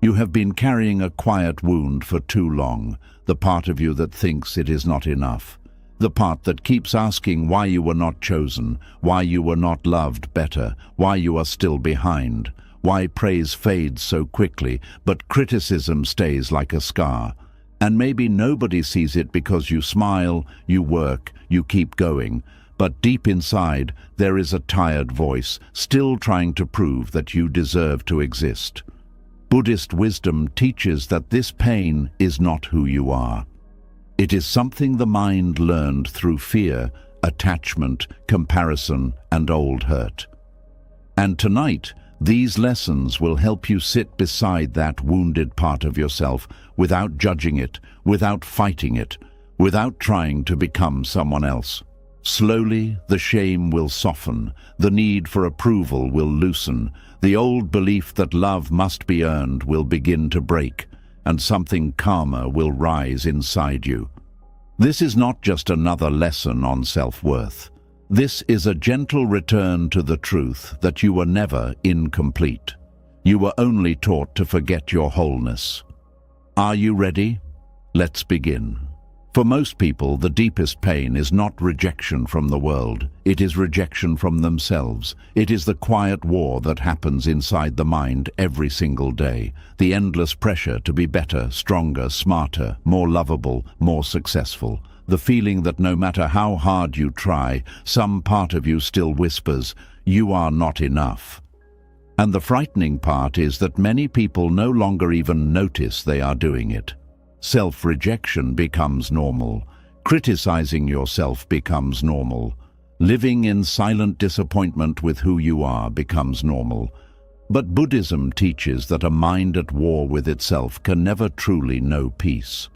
You have been carrying a quiet wound for too long, the part of you that thinks it is not enough. The part that keeps asking why you were not chosen, why you were not loved better, why you are still behind, why praise fades so quickly, but criticism stays like a scar. And maybe nobody sees it because you smile, you work, you keep going. But deep inside, there is a tired voice, still trying to prove that you deserve to exist. Buddhist wisdom teaches that this pain is not who you are. It is something the mind learned through fear, attachment, comparison, and old hurt. And tonight, these lessons will help you sit beside that wounded part of yourself without judging it, without fighting it, without trying to become someone else. Slowly, the shame will soften, the need for approval will loosen, the old belief that love must be earned will begin to break, and something calmer will rise inside you. This is not just another lesson on self-worth. This is a gentle return to the truth that you were never incomplete. You were only taught to forget your wholeness. Are you ready? Let's begin. For most people, the deepest pain is not rejection from the world. It is rejection from themselves. It is the quiet war that happens inside the mind every single day. The endless pressure to be better, stronger, smarter, more lovable, more successful. The feeling that no matter how hard you try, some part of you still whispers, "You are not enough." And the frightening part is that many people no longer even notice they are doing it. Self-rejection becomes normal. Criticizing yourself becomes normal. Living in silent disappointment with who you are becomes normal. But Buddhism teaches that a mind at war with itself can never truly know peace.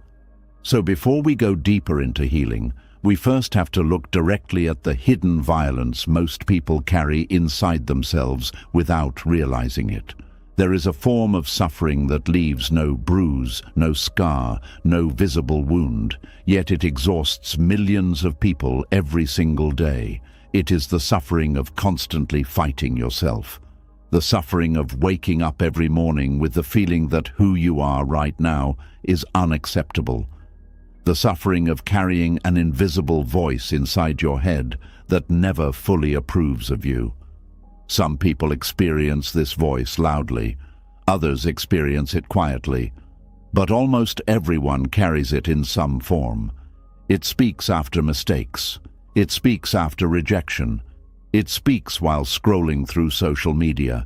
So before we go deeper into healing, we first have to look directly at the hidden violence most people carry inside themselves without realizing it. There is a form of suffering that leaves no bruise, no scar, no visible wound, yet it exhausts millions of people every single day. It is the suffering of constantly fighting yourself. The suffering of waking up every morning with the feeling that who you are right now is unacceptable. The suffering of carrying an invisible voice inside your head that never fully approves of you. Some people experience this voice loudly, others experience it quietly, but almost everyone carries it in some form. It speaks after mistakes. It speaks after rejection. It speaks while scrolling through social media.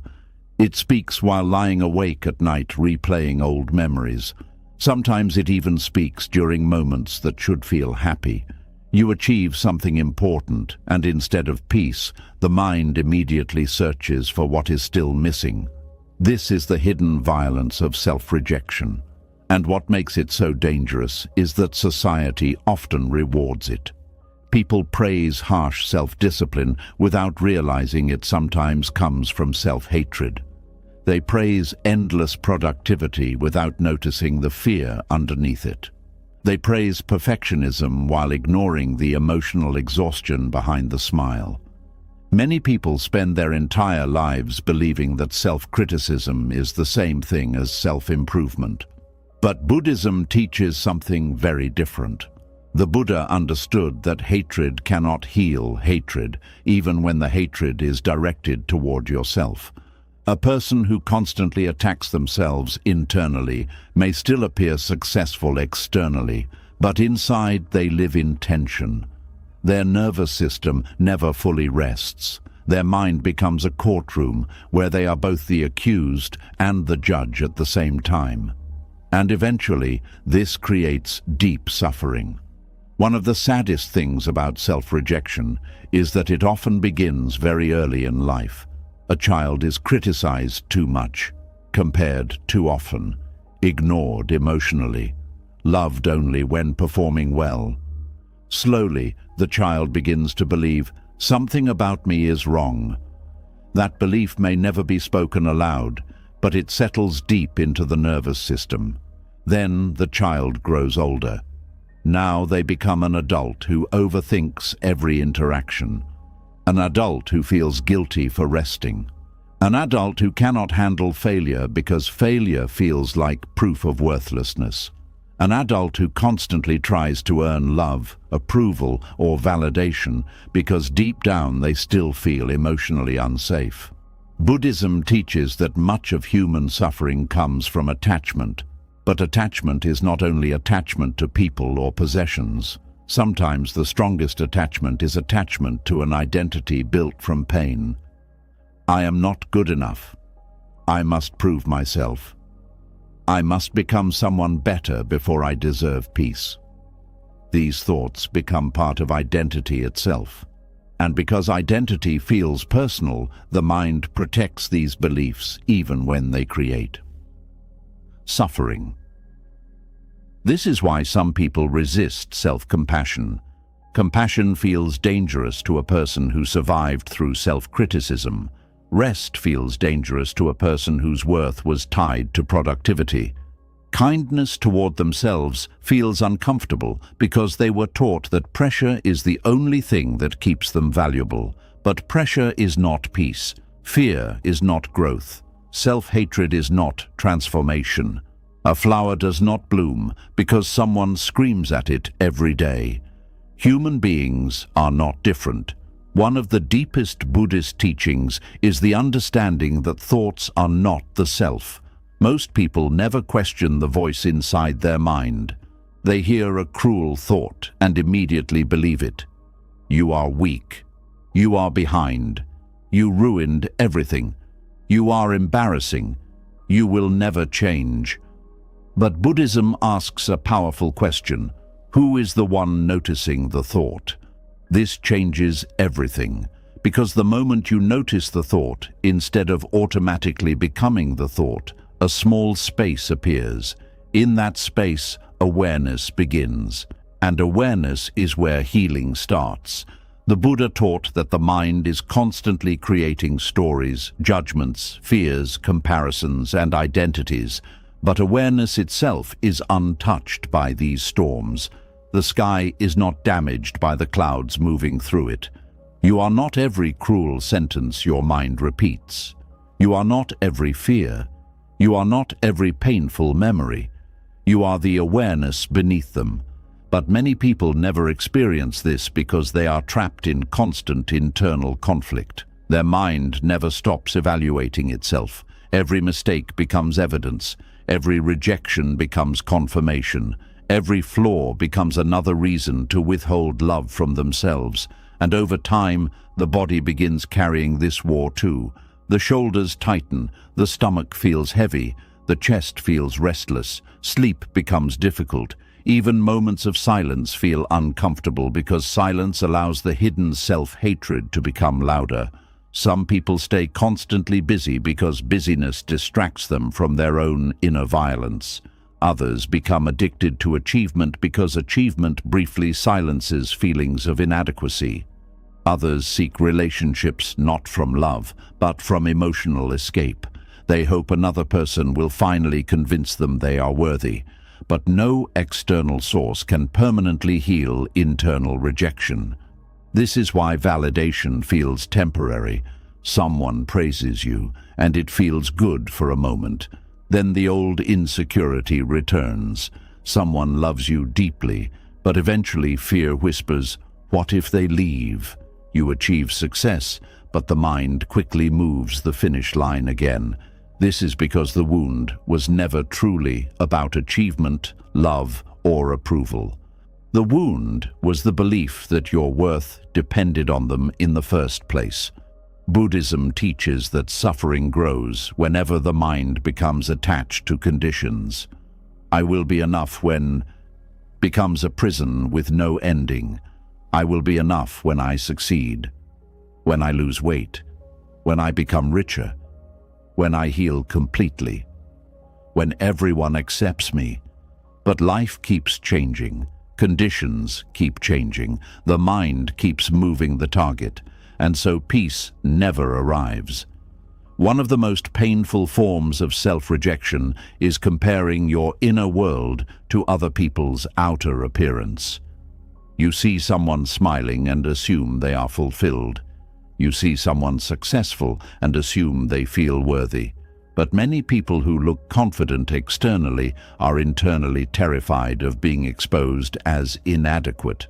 It speaks while lying awake at night replaying old memories. Sometimes it even speaks during moments that should feel happy. You achieve something important, and instead of peace, the mind immediately searches for what is still missing. This is the hidden violence of self-rejection. And what makes it so dangerous is that society often rewards it. People praise harsh self-discipline without realizing it sometimes comes from self-hatred. They praise endless productivity without noticing the fear underneath it. They praise perfectionism while ignoring the emotional exhaustion behind the smile. Many people spend their entire lives believing that self-criticism is the same thing as self-improvement. But Buddhism teaches something very different. The Buddha understood that hatred cannot heal hatred, even when the hatred is directed toward yourself. A person who constantly attacks themselves internally may still appear successful externally, but inside they live in tension. Their nervous system never fully rests. Their mind becomes a courtroom where they are both the accused and the judge at the same time. And eventually, this creates deep suffering. One of the saddest things about self-rejection is that it often begins very early in life. A child is criticized too much, compared too often, ignored emotionally, loved only when performing well. Slowly, the child begins to believe, something about me is wrong. That belief may never be spoken aloud, but it settles deep into the nervous system. Then the child grows older. Now they become an adult who overthinks every interaction. An adult who feels guilty for resting. An adult who cannot handle failure because failure feels like proof of worthlessness. An adult who constantly tries to earn love, approval, or validation because deep down they still feel emotionally unsafe. Buddhism teaches that much of human suffering comes from attachment. But attachment is not only attachment to people or possessions. Sometimes the strongest attachment is attachment to an identity built from pain. I am not good enough. I must prove myself. I must become someone better before I deserve peace. These thoughts become part of identity itself. And because identity feels personal, the mind protects these beliefs even when they create suffering. This is why some people resist self-compassion. Compassion feels dangerous to a person who survived through self-criticism. Rest feels dangerous to a person whose worth was tied to productivity. Kindness toward themselves feels uncomfortable because they were taught that pressure is the only thing that keeps them valuable. But pressure is not peace. Fear is not growth. Self-hatred is not transformation. A flower does not bloom because someone screams at it every day. Human beings are not different. One of the deepest Buddhist teachings is the understanding that thoughts are not the self. Most people never question the voice inside their mind. They hear a cruel thought and immediately believe it. You are weak. You are behind. You ruined everything. You are embarrassing. You will never change. But Buddhism asks a powerful question. Who is the one noticing the thought? This changes everything, because the moment you notice the thought, instead of automatically becoming the thought, a small space appears. In that space, awareness begins, and awareness is where healing starts. The Buddha taught that the mind is constantly creating stories, judgments, fears, comparisons, and identities, but awareness itself is untouched by these storms. The sky is not damaged by the clouds moving through it. You are not every cruel sentence your mind repeats. You are not every fear. You are not every painful memory. You are the awareness beneath them. But many people never experience this because they are trapped in constant internal conflict. Their mind never stops evaluating itself. Every mistake becomes evidence. Every rejection becomes confirmation. Every flaw becomes another reason to withhold love from themselves. And over time, the body begins carrying this war too. The shoulders tighten, the stomach feels heavy, the chest feels restless, sleep becomes difficult. Even moments of silence feel uncomfortable because silence allows the hidden self-hatred to become louder. Some people stay constantly busy because busyness distracts them from their own inner violence. Others become addicted to achievement because achievement briefly silences feelings of inadequacy. Others seek relationships not from love, but from emotional escape. They hope another person will finally convince them they are worthy. But no external source can permanently heal internal rejection. This is why validation feels temporary. Someone praises you, and it feels good for a moment. Then the old insecurity returns. Someone loves you deeply, but eventually fear whispers, "What if they leave?" You achieve success, but the mind quickly moves the finish line again. This is because the wound was never truly about achievement, love, or approval. The wound was the belief that your worth depended on them in the first place. Buddhism teaches that suffering grows whenever the mind becomes attached to conditions. I will be enough when becomes a prison with no ending. I will be enough when I succeed, when I lose weight, when I become richer, when I heal completely, when everyone accepts me. But life keeps changing, conditions keep changing, the mind keeps moving the target, and so peace never arrives. One of the most painful forms of self-rejection is comparing your inner world to other people's outer appearance. You see someone smiling and assume they are fulfilled. You see someone successful and assume they feel worthy. But many people who look confident externally are internally terrified of being exposed as inadequate.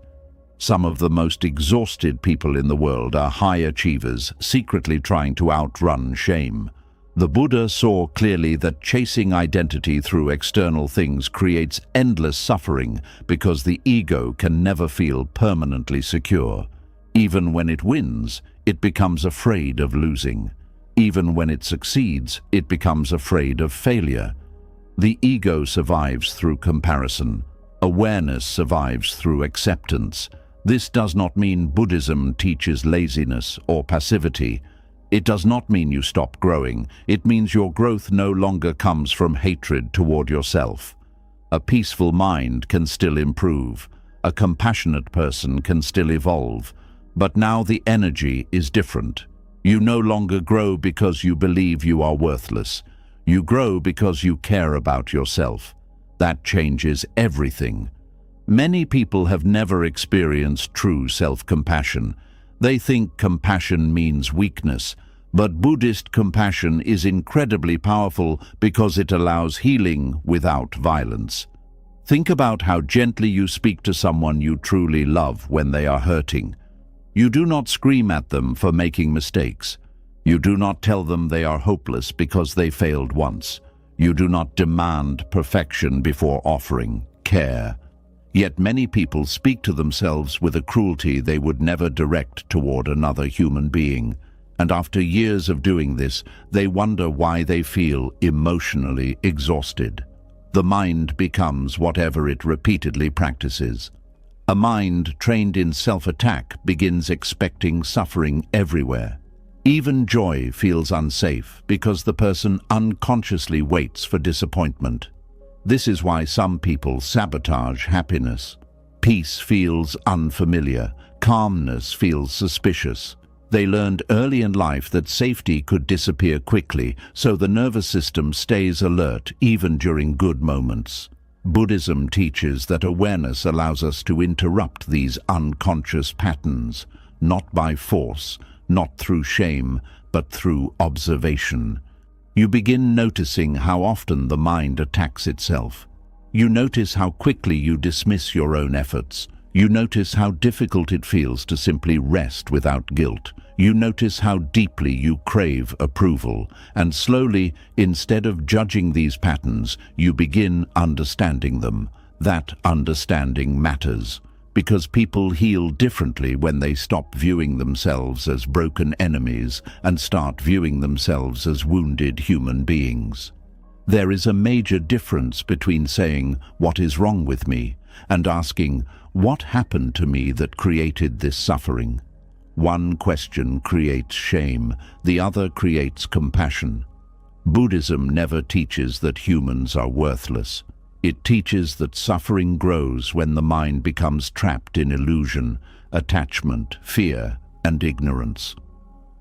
Some of the most exhausted people in the world are high achievers, secretly trying to outrun shame. The Buddha saw clearly that chasing identity through external things creates endless suffering because the ego can never feel permanently secure. Even when it wins, it becomes afraid of losing. Even when it succeeds, it becomes afraid of failure. The ego survives through comparison. Awareness survives through acceptance. This does not mean Buddhism teaches laziness or passivity. It does not mean you stop growing. It means your growth no longer comes from hatred toward yourself. A peaceful mind can still improve. A compassionate person can still evolve. But now the energy is different. You no longer grow because you believe you are worthless. You grow because you care about yourself. That changes everything. Many people have never experienced true self-compassion. They think compassion means weakness, but Buddhist compassion is incredibly powerful because it allows healing without violence. Think about how gently you speak to someone you truly love when they are hurting. You do not scream at them for making mistakes. You do not tell them they are hopeless because they failed once. You do not demand perfection before offering care. Yet many people speak to themselves with a cruelty they would never direct toward another human being. And after years of doing this, they wonder why they feel emotionally exhausted. The mind becomes whatever it repeatedly practices. A mind trained in self-attack begins expecting suffering everywhere. Even joy feels unsafe because the person unconsciously waits for disappointment. This is why some people sabotage happiness. Peace feels unfamiliar. Calmness feels suspicious. They learned early in life that safety could disappear quickly, so the nervous system stays alert even during good moments. Buddhism teaches that awareness allows us to interrupt these unconscious patterns, not by force, not through shame, but through observation. You begin noticing how often the mind attacks itself. You notice how quickly you dismiss your own efforts. You notice how difficult it feels to simply rest without guilt. You notice how deeply you crave approval. And slowly, instead of judging these patterns, you begin understanding them. That understanding matters, because people heal differently when they stop viewing themselves as broken enemies and start viewing themselves as wounded human beings. There is a major difference between saying, "What is wrong with me?" and asking, "What happened to me that created this suffering?" One question creates shame, the other creates compassion. Buddhism never teaches that humans are worthless. It teaches that suffering grows when the mind becomes trapped in illusion, attachment, fear, and ignorance.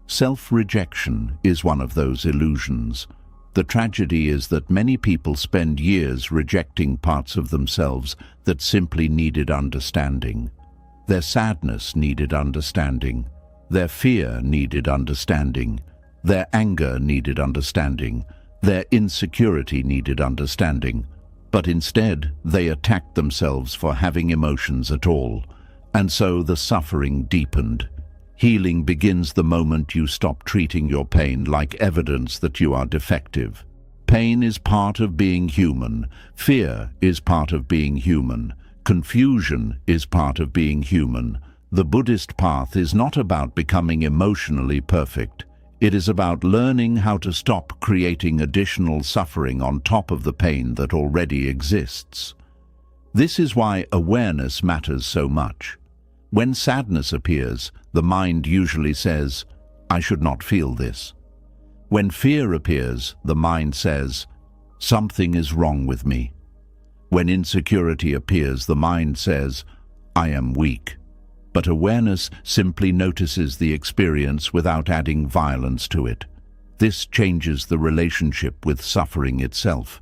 Self-rejection is one of those illusions. The tragedy is that many people spend years rejecting parts of themselves that simply needed understanding. Their sadness needed understanding. Their fear needed understanding. Their anger needed understanding. Their insecurity needed understanding. But instead, they attacked themselves for having emotions at all. And so the suffering deepened. Healing begins the moment you stop treating your pain like evidence that you are defective. Pain is part of being human. Fear is part of being human. Confusion is part of being human. The Buddhist path is not about becoming emotionally perfect. It is about learning how to stop creating additional suffering on top of the pain that already exists. This is why awareness matters so much. When sadness appears, the mind usually says, "I should not feel this." When fear appears, the mind says, "Something is wrong with me." When insecurity appears, the mind says, "I am weak." But awareness simply notices the experience without adding violence to it. This changes the relationship with suffering itself.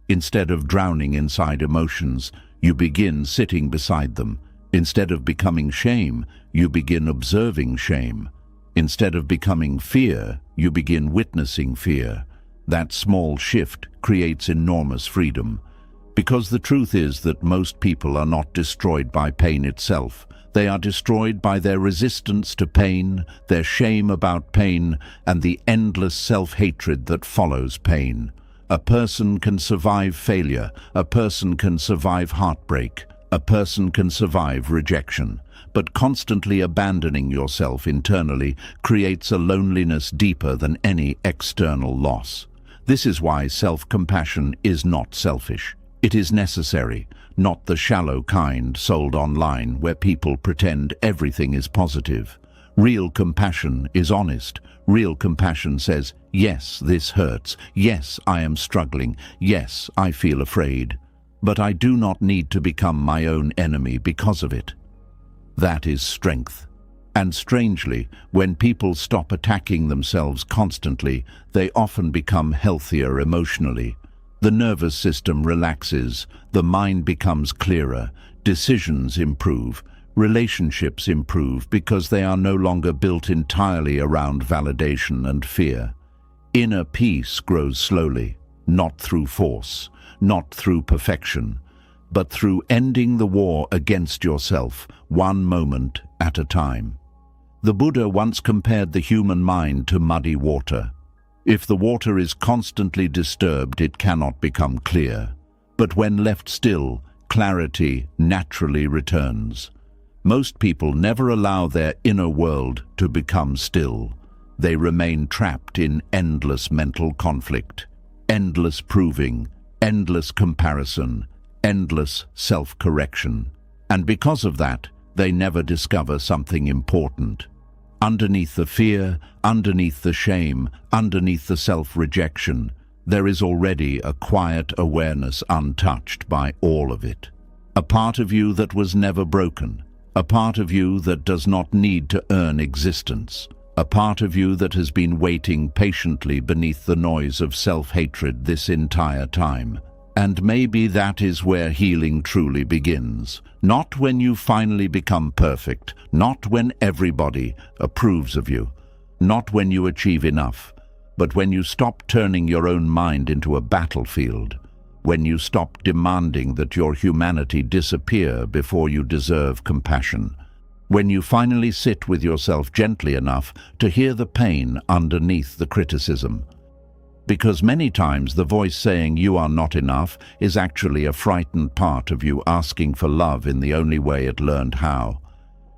Instead of drowning inside emotions, you begin sitting beside them. Instead of becoming shame, you begin observing shame. Instead of becoming fear, you begin witnessing fear. That small shift creates enormous freedom. Because the truth is that most people are not destroyed by pain itself. They are destroyed by their resistance to pain, their shame about pain, and the endless self-hatred that follows pain. A person can survive failure. A person can survive heartbreak. A person can survive rejection. But constantly abandoning yourself internally creates a loneliness deeper than any external loss. This is why self-compassion is not selfish. It is necessary, not the shallow kind sold online where people pretend everything is positive. Real compassion is honest. Real compassion says, yes, this hurts. Yes, I am struggling. Yes, I feel afraid. But I do not need to become my own enemy because of it. That is strength. And strangely, when people stop attacking themselves constantly, they often become healthier emotionally. The nervous system relaxes, the mind becomes clearer, decisions improve, relationships improve because they are no longer built entirely around validation and fear. Inner peace grows slowly, not through force, not through perfection, but through ending the war against yourself, one moment at a time. The Buddha once compared the human mind to muddy water. If the water is constantly disturbed, it cannot become clear. But when left still, clarity naturally returns. Most people never allow their inner world to become still. They remain trapped in endless mental conflict, endless proving, endless comparison, endless self-correction. And because of that, they never discover something important. Underneath the fear, underneath the shame, underneath the self-rejection, there is already a quiet awareness untouched by all of it. A part of you that was never broken, a part of you that does not need to earn existence, a part of you that has been waiting patiently beneath the noise of self-hatred this entire time. And maybe that is where healing truly begins. Not when you finally become perfect, not when everybody approves of you, not when you achieve enough, but when you stop turning your own mind into a battlefield, when you stop demanding that your humanity disappear before you deserve compassion, when you finally sit with yourself gently enough to hear the pain underneath the criticism. Because many times the voice saying you are not enough is actually a frightened part of you asking for love in the only way it learned how.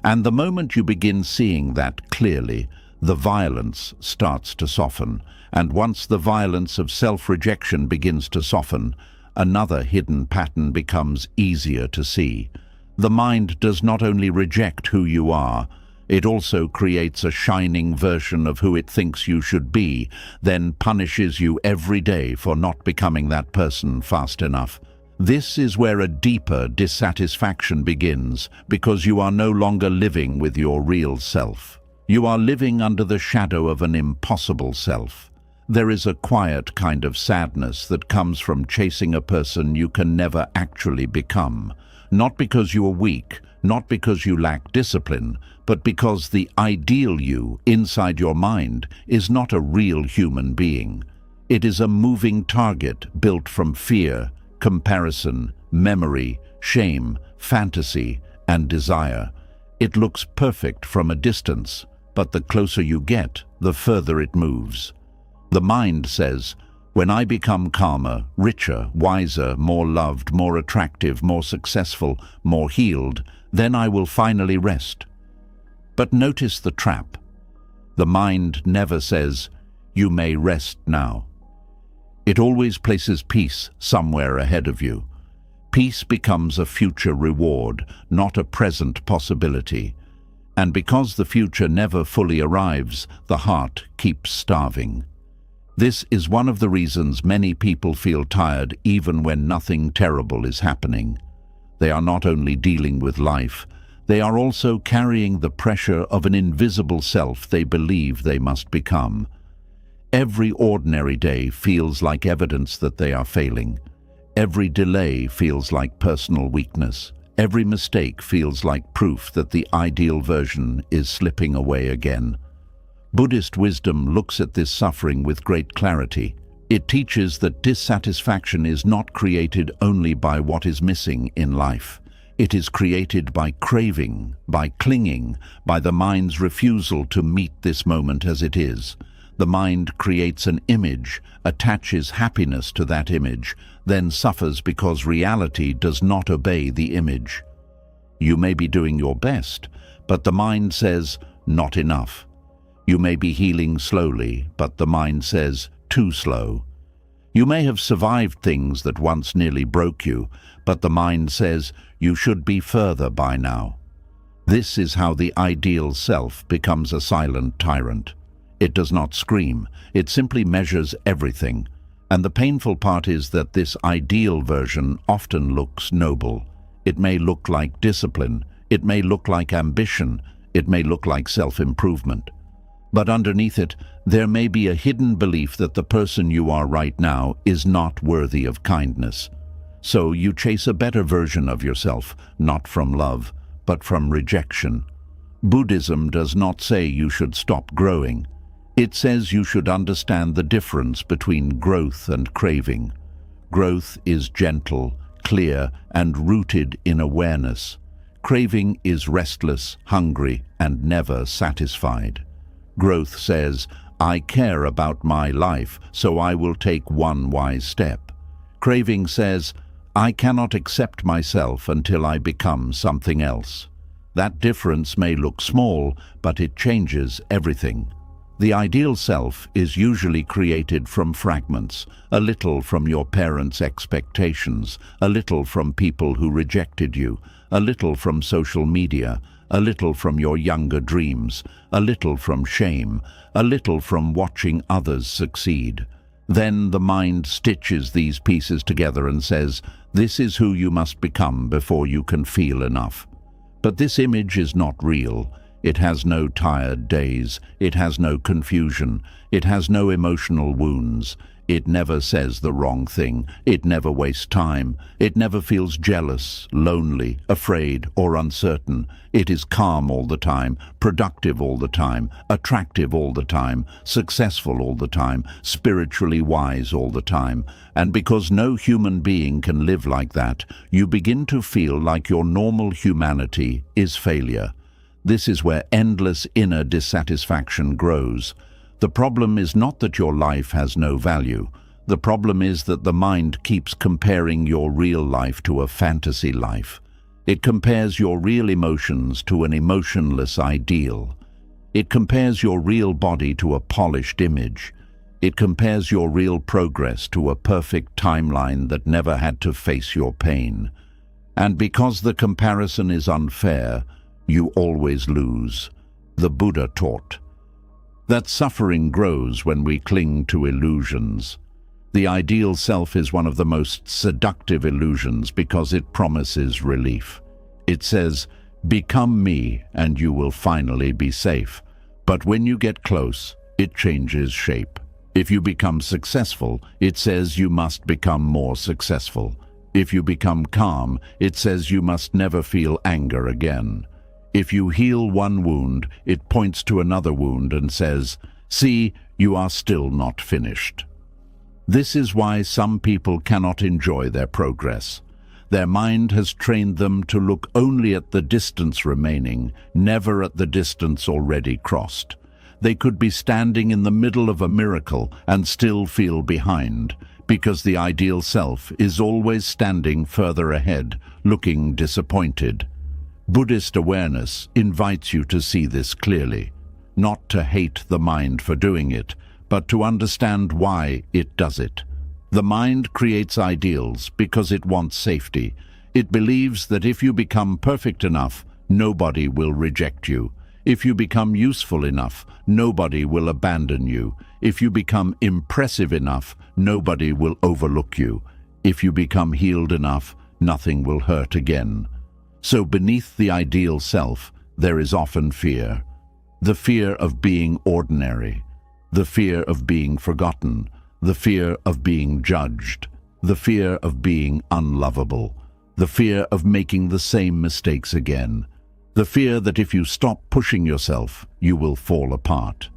And the moment you begin seeing that clearly, the violence starts to soften. And once the violence of self-rejection begins to soften, another hidden pattern becomes easier to see. The mind does not only reject who you are, it also creates a shining version of who it thinks you should be, then punishes you every day for not becoming that person fast enough. This is where a deeper dissatisfaction begins, because you are no longer living with your real self. You are living under the shadow of an impossible self. There is a quiet kind of sadness that comes from chasing a person you can never actually become. Not because you are weak, not because you lack discipline, but because the ideal you inside your mind is not a real human being. It is a moving target built from fear, comparison, memory, shame, fantasy, and desire. It looks perfect from a distance, but the closer you get, the further it moves. The mind says, when I become calmer, richer, wiser, more loved, more attractive, more successful, more healed, then I will finally rest. But notice the trap. The mind never says, you may rest now. It always places peace somewhere ahead of you. Peace becomes a future reward, not a present possibility. And because the future never fully arrives, the heart keeps starving. This is one of the reasons many people feel tired even when nothing terrible is happening. They are not only dealing with life, they are also carrying the pressure of an invisible self they believe they must become. Every ordinary day feels like evidence that they are failing. Every delay feels like personal weakness. Every mistake feels like proof that the ideal version is slipping away again. Buddhist wisdom looks at this suffering with great clarity. It teaches that dissatisfaction is not created only by what is missing in life. It is created by craving, by clinging, by the mind's refusal to meet this moment as it is. The mind creates an image, attaches happiness to that image, then suffers because reality does not obey the image. You may be doing your best, but the mind says, not enough. You may be healing slowly, but the mind says, too slow. You may have survived things that once nearly broke you, but the mind says, you should be further by now. This is how the ideal self becomes a silent tyrant. It does not scream, it simply measures everything. And the painful part is that this ideal version often looks noble. It may look like discipline, it may look like ambition, it may look like self-improvement. But underneath it, there may be a hidden belief that the person you are right now is not worthy of kindness. So you chase a better version of yourself, not from love, but from rejection. Buddhism does not say you should stop growing. It says you should understand the difference between growth and craving. Growth is gentle, clear, and rooted in awareness. Craving is restless, hungry, and never satisfied. Growth says, I care about my life, so I will take one wise step. Craving says, I cannot accept myself until I become something else. That difference may look small, but it changes everything. The ideal self is usually created from fragments, a little from your parents' expectations, a little from people who rejected you, a little from social media, a little from your younger dreams, a little from shame, a little from watching others succeed. Then the mind stitches these pieces together and says, this is who you must become before you can feel enough. But this image is not real. It has no tired days. It has no confusion. It has no emotional wounds. It never says the wrong thing. It never wastes time. It never feels jealous, lonely, afraid, or uncertain. It is calm all the time, productive all the time, attractive all the time, successful all the time, spiritually wise all the time. And because no human being can live like that, you begin to feel like your normal humanity is failure. This is where endless inner dissatisfaction grows. The problem is not that your life has no value. The problem is that the mind keeps comparing your real life to a fantasy life. It compares your real emotions to an emotionless ideal. It compares your real body to a polished image. It compares your real progress to a perfect timeline that never had to face your pain. And because the comparison is unfair, you always lose. The Buddha taught that suffering grows when we cling to illusions. The ideal self is one of the most seductive illusions because it promises relief. It says, become me and you will finally be safe. But when you get close, it changes shape. If you become successful, it says you must become more successful. If you become calm, it says you must never feel anger again. If you heal one wound, it points to another wound and says, see, you are still not finished. This is why some people cannot enjoy their progress. Their mind has trained them to look only at the distance remaining, never at the distance already crossed. They could be standing in the middle of a miracle and still feel behind, because the ideal self is always standing further ahead, looking disappointed. Buddhist awareness invites you to see this clearly, not to hate the mind for doing it, but to understand why it does it. The mind creates ideals because it wants safety. It believes that if you become perfect enough, nobody will reject you. If you become useful enough, nobody will abandon you. If you become impressive enough, nobody will overlook you. If you become healed enough, nothing will hurt again. So beneath the ideal self, there is often fear. The fear of being ordinary, the fear of being forgotten, the fear of being judged, the fear of being unlovable, the fear of making the same mistakes again, the fear that if you stop pushing yourself, you will fall apart.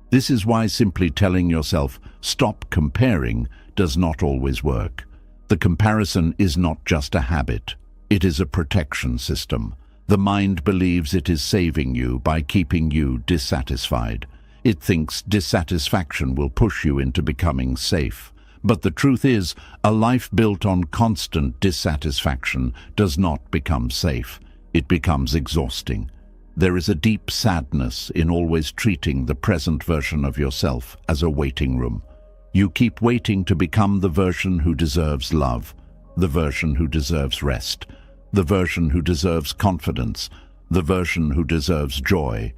This is why simply telling yourself, "Stop comparing," does not always work. The comparison is not just a habit. It is a protection system. The mind believes it is saving you by keeping you dissatisfied. It thinks dissatisfaction will push you into becoming safe. But the truth is, a life built on constant dissatisfaction does not become safe. It becomes exhausting. There is a deep sadness in always treating the present version of yourself as a waiting room. You keep waiting to become the version who deserves love, the version who deserves rest, the version who deserves confidence, the version who deserves joy.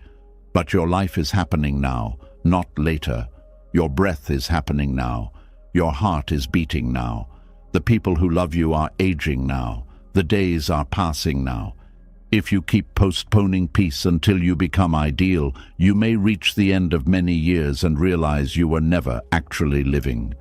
But your life is happening now, not later. Your breath is happening now. Your heart is beating now. The people who love you are aging now. The days are passing now. If you keep postponing peace until you become ideal, you may reach the end of many years and realize you were never actually living.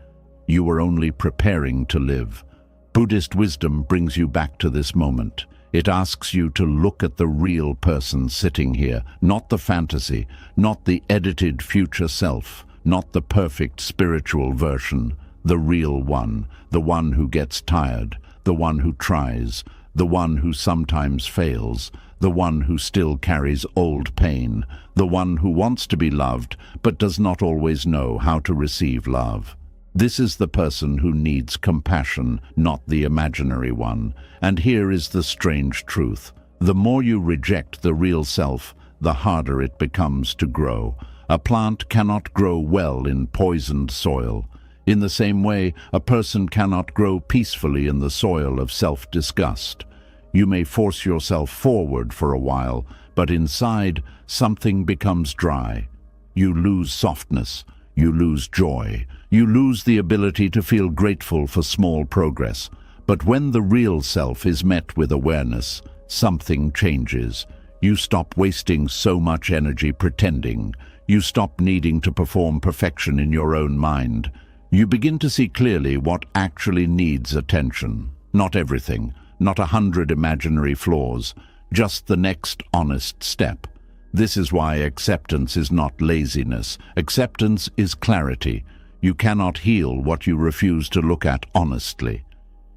You were only preparing to live. Buddhist wisdom brings you back to this moment. It asks you to look at the real person sitting here, not the fantasy, not the edited future self, not the perfect spiritual version, the real one, the one who gets tired, the one who tries, the one who sometimes fails, the one who still carries old pain, the one who wants to be loved but does not always know how to receive love. This is the person who needs compassion, not the imaginary one. And here is the strange truth. The more you reject the real self, the harder it becomes to grow. A plant cannot grow well in poisoned soil. In the same way, a person cannot grow peacefully in the soil of self-disgust. You may force yourself forward for a while, but inside, something becomes dry. You lose softness. You lose joy. You lose the ability to feel grateful for small progress. But when the real self is met with awareness, something changes. You stop wasting so much energy pretending. You stop needing to perform perfection in your own mind. You begin to see clearly what actually needs attention. Not everything, not 100 imaginary flaws, just the next honest step. This is why acceptance is not laziness. Acceptance is clarity. You cannot heal what you refuse to look at honestly.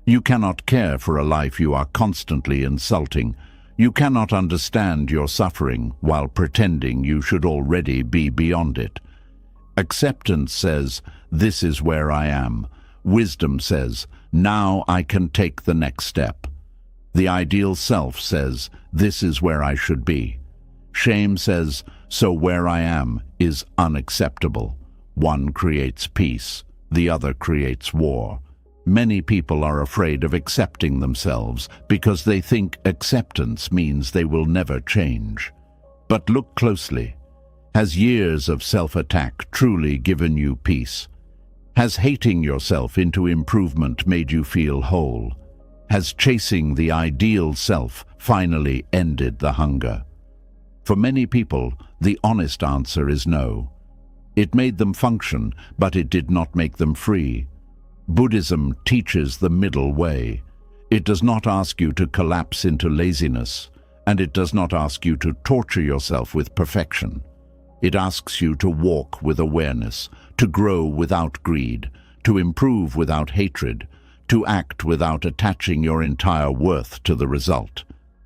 You cannot care for a life you are constantly insulting. You cannot understand your suffering while pretending you should already be beyond it. Acceptance says, "This is where I am." Wisdom says, "Now I can take the next step." The ideal self says, "This is where I should be." Shame says, "So where I am is unacceptable." One creates peace, the other creates war. Many people are afraid of accepting themselves because they think acceptance means they will never change. But look closely. Has years of self-attack truly given you peace? Has hating yourself into improvement made you feel whole? Has chasing the ideal self finally ended the hunger? For many people, the honest answer is no. It made them function, but it did not make them free. Buddhism teaches the middle way. It does not ask you to collapse into laziness, and it does not ask you to torture yourself with perfection. It asks you to walk with awareness, to grow without greed, to improve without hatred, to act without attaching your entire worth to the result.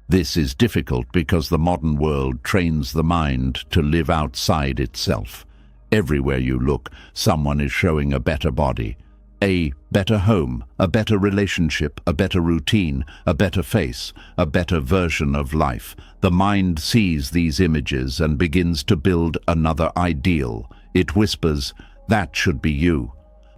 This is difficult because the modern world trains the mind to live outside itself. Everywhere you look, someone is showing a better body, a better home, a better relationship, a better routine, a better face, a better version of life. The mind sees these images and begins to build another ideal. It whispers, "That should be you."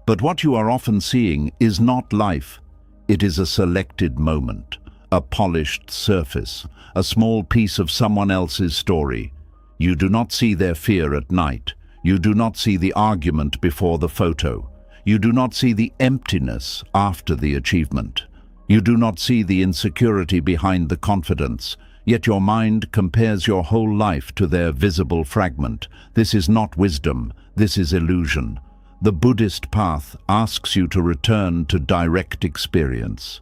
But what you are often seeing is not life. It is a selected moment, a polished surface, a small piece of someone else's story. You do not see their fear at night. You do not see the argument before the photo. You do not see the emptiness after the achievement. You do not see the insecurity behind the confidence. Yet your mind compares your whole life to their visible fragment. This is not wisdom. This is illusion. The Buddhist path asks you to return to direct experience.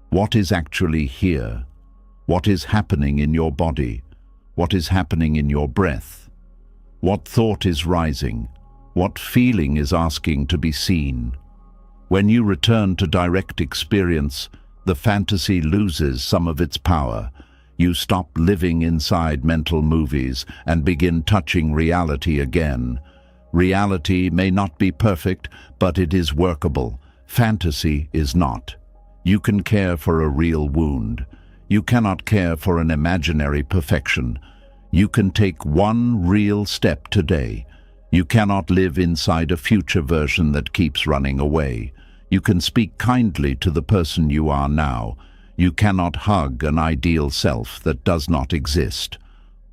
What is actually here? What is happening in your body? What is happening in your breath? What thought is rising? What feeling is asking to be seen? When you return to direct experience, the fantasy loses some of its power. You stop living inside mental movies and begin touching reality again. Reality may not be perfect, but it is workable. Fantasy is not. You can care for a real wound. You cannot care for an imaginary perfection. You can take one real step today. You cannot live inside a future version that keeps running away. You can speak kindly to the person you are now. You cannot hug an ideal self that does not exist.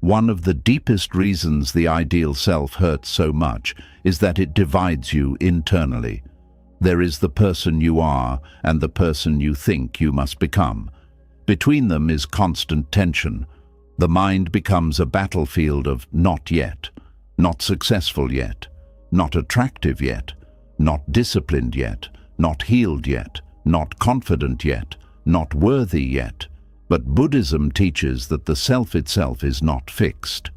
One of the deepest reasons the ideal self hurts so much is that it divides you internally. There is the person you are and the person you think you must become. Between them is constant tension. The mind becomes a battlefield of not yet, not successful yet, not attractive yet, not disciplined yet, not healed yet, not confident yet, not worthy yet. But Buddhism teaches that the self itself is not fixed.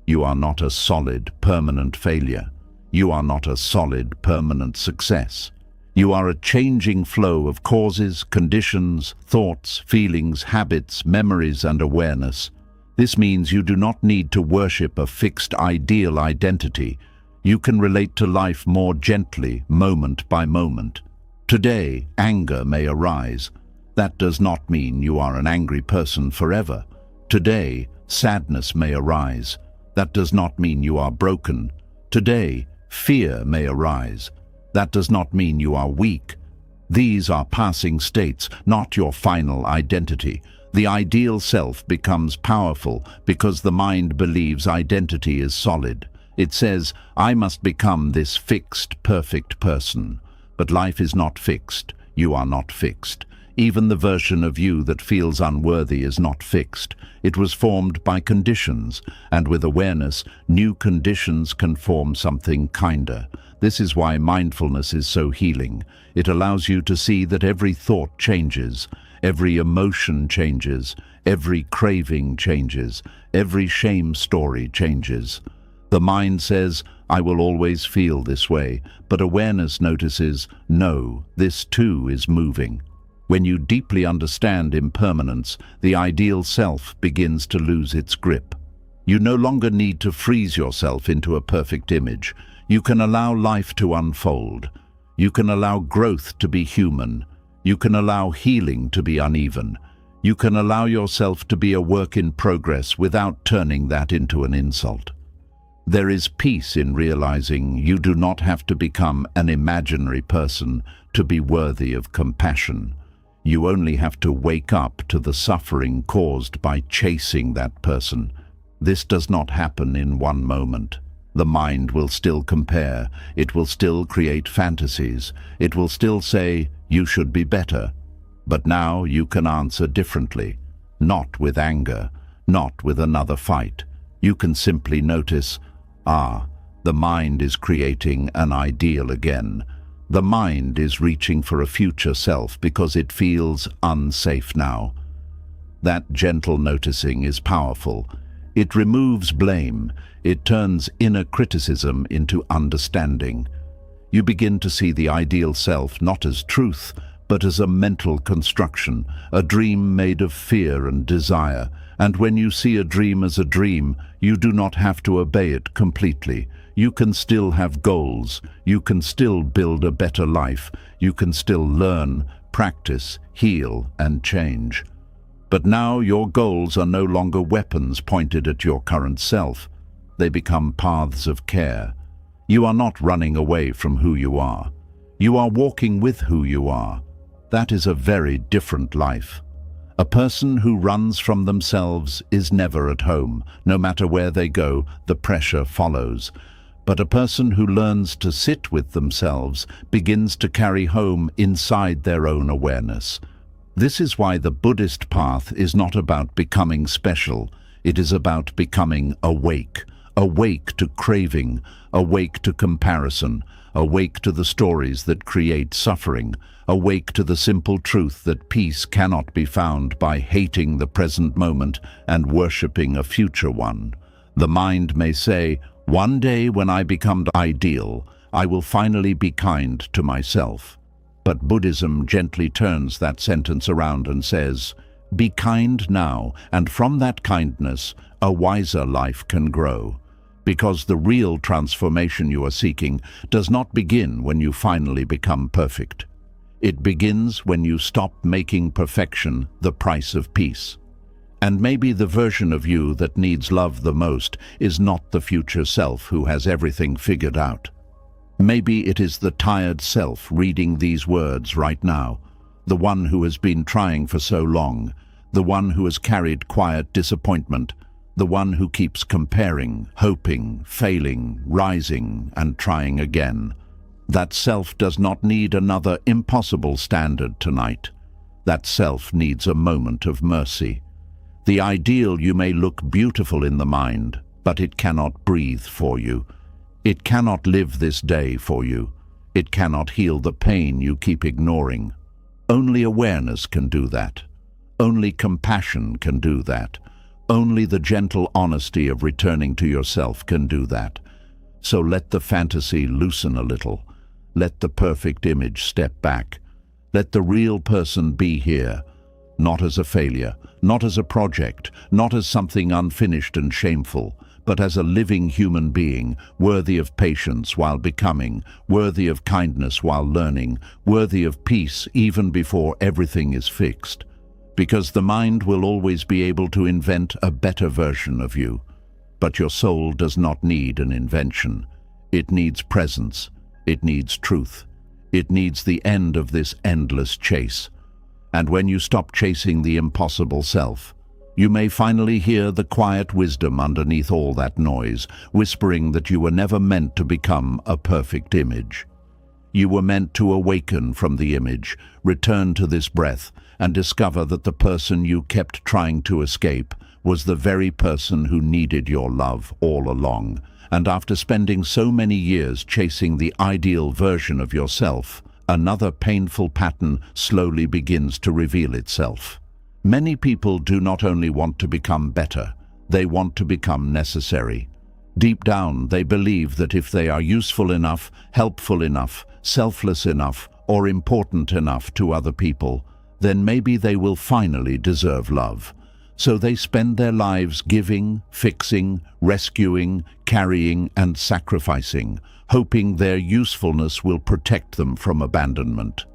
You are not a solid, permanent failure. You are not a solid, permanent success. You are a changing flow of causes, conditions, thoughts, feelings, habits, memories, and awareness. This means you do not need to worship a fixed ideal identity. You can relate to life more gently, moment by moment. Today, anger may arise. That does not mean you are an angry person forever. Today, sadness may arise. That does not mean you are broken. Today, fear may arise. That does not mean you are weak. These are passing states, not your final identity. The ideal self becomes powerful because the mind believes identity is solid. It says, I must become this fixed, perfect person. But life is not fixed. You are not fixed. Even the version of you that feels unworthy is not fixed. It was formed by conditions, and with awareness, new conditions can form something kinder. This is why mindfulness is so healing. It allows you to see that every thought changes, every emotion changes, every craving changes, every shame story changes. The mind says, I will always feel this way, but awareness notices, no, this too is moving. When you deeply understand impermanence, the ideal self begins to lose its grip. You no longer need to freeze yourself into a perfect image. You can allow life to unfold. You can allow growth to be human. You can allow healing to be uneven. You can allow yourself to be a work in progress without turning that into an insult. There is peace in realizing you do not have to become an imaginary person to be worthy of compassion. You only have to wake up to the suffering caused by chasing that person. This does not happen in one moment. The mind will still compare. It will still create fantasies. It will still say, you should be better. But now you can answer differently. Not with anger, not with another fight. You can simply notice, the mind is creating an ideal again. The mind is reaching for a future self because it feels unsafe now. That gentle noticing is powerful. It removes blame. It turns inner criticism into understanding. You begin to see the ideal self not as truth, but as a mental construction, a dream made of fear and desire. And when you see a dream as a dream, you do not have to obey it completely. You can still have goals. You can still build a better life. You can still learn, practice, heal, and change. But now your goals are no longer weapons pointed at your current self. They become paths of care. You are not running away from who you are. You are walking with who you are. That is a very different life. A person who runs from themselves is never at home. No matter where they go, the pressure follows. But a person who learns to sit with themselves begins to carry home inside their own awareness. This is why the Buddhist path is not about becoming special. It is about becoming awake. Awake to craving, awake to comparison, awake to the stories that create suffering, awake to the simple truth that peace cannot be found by hating the present moment and worshipping a future one. The mind may say, One day when I become ideal, I will finally be kind to myself. But Buddhism gently turns that sentence around and says, be kind now, and from that kindness, a wiser life can grow. Because the real transformation you are seeking does not begin when you finally become perfect. It begins when you stop making perfection the price of peace. And maybe the version of you that needs love the most is not the future self who has everything figured out. Maybe it is the tired self reading these words right now, the one who has been trying for so long, the one who has carried quiet disappointment, the one who keeps comparing, hoping, failing, rising, and trying again. That self does not need another impossible standard tonight. That self needs a moment of mercy. The ideal you may look beautiful in the mind, but it cannot breathe for you. It cannot live this day for you. It cannot heal the pain you keep ignoring. Only awareness can do that. Only compassion can do that. Only the gentle honesty of returning to yourself can do that. So let the fantasy loosen a little. Let the perfect image step back. Let the real person be here, not as a failure, not as a project, not as something unfinished and shameful, but as a living human being, worthy of patience while becoming, worthy of kindness while learning, worthy of peace even before everything is fixed. Because the mind will always be able to invent a better version of you. But your soul does not need an invention. It needs presence. It needs truth. It needs the end of this endless chase. And when you stop chasing the impossible self, you may finally hear the quiet wisdom underneath all that noise, whispering that you were never meant to become a perfect image. You were meant to awaken from the image, return to this breath, and discover that the person you kept trying to escape was the very person who needed your love all along. And after spending so many years chasing the ideal version of yourself, another painful pattern slowly begins to reveal itself. Many people do not only want to become better, they want to become necessary. Deep down, they believe that if they are useful enough, helpful enough, selfless enough, or important enough to other people, then maybe they will finally deserve love. So they spend their lives giving, fixing, rescuing, carrying, and sacrificing, hoping their usefulness will protect them from abandonment.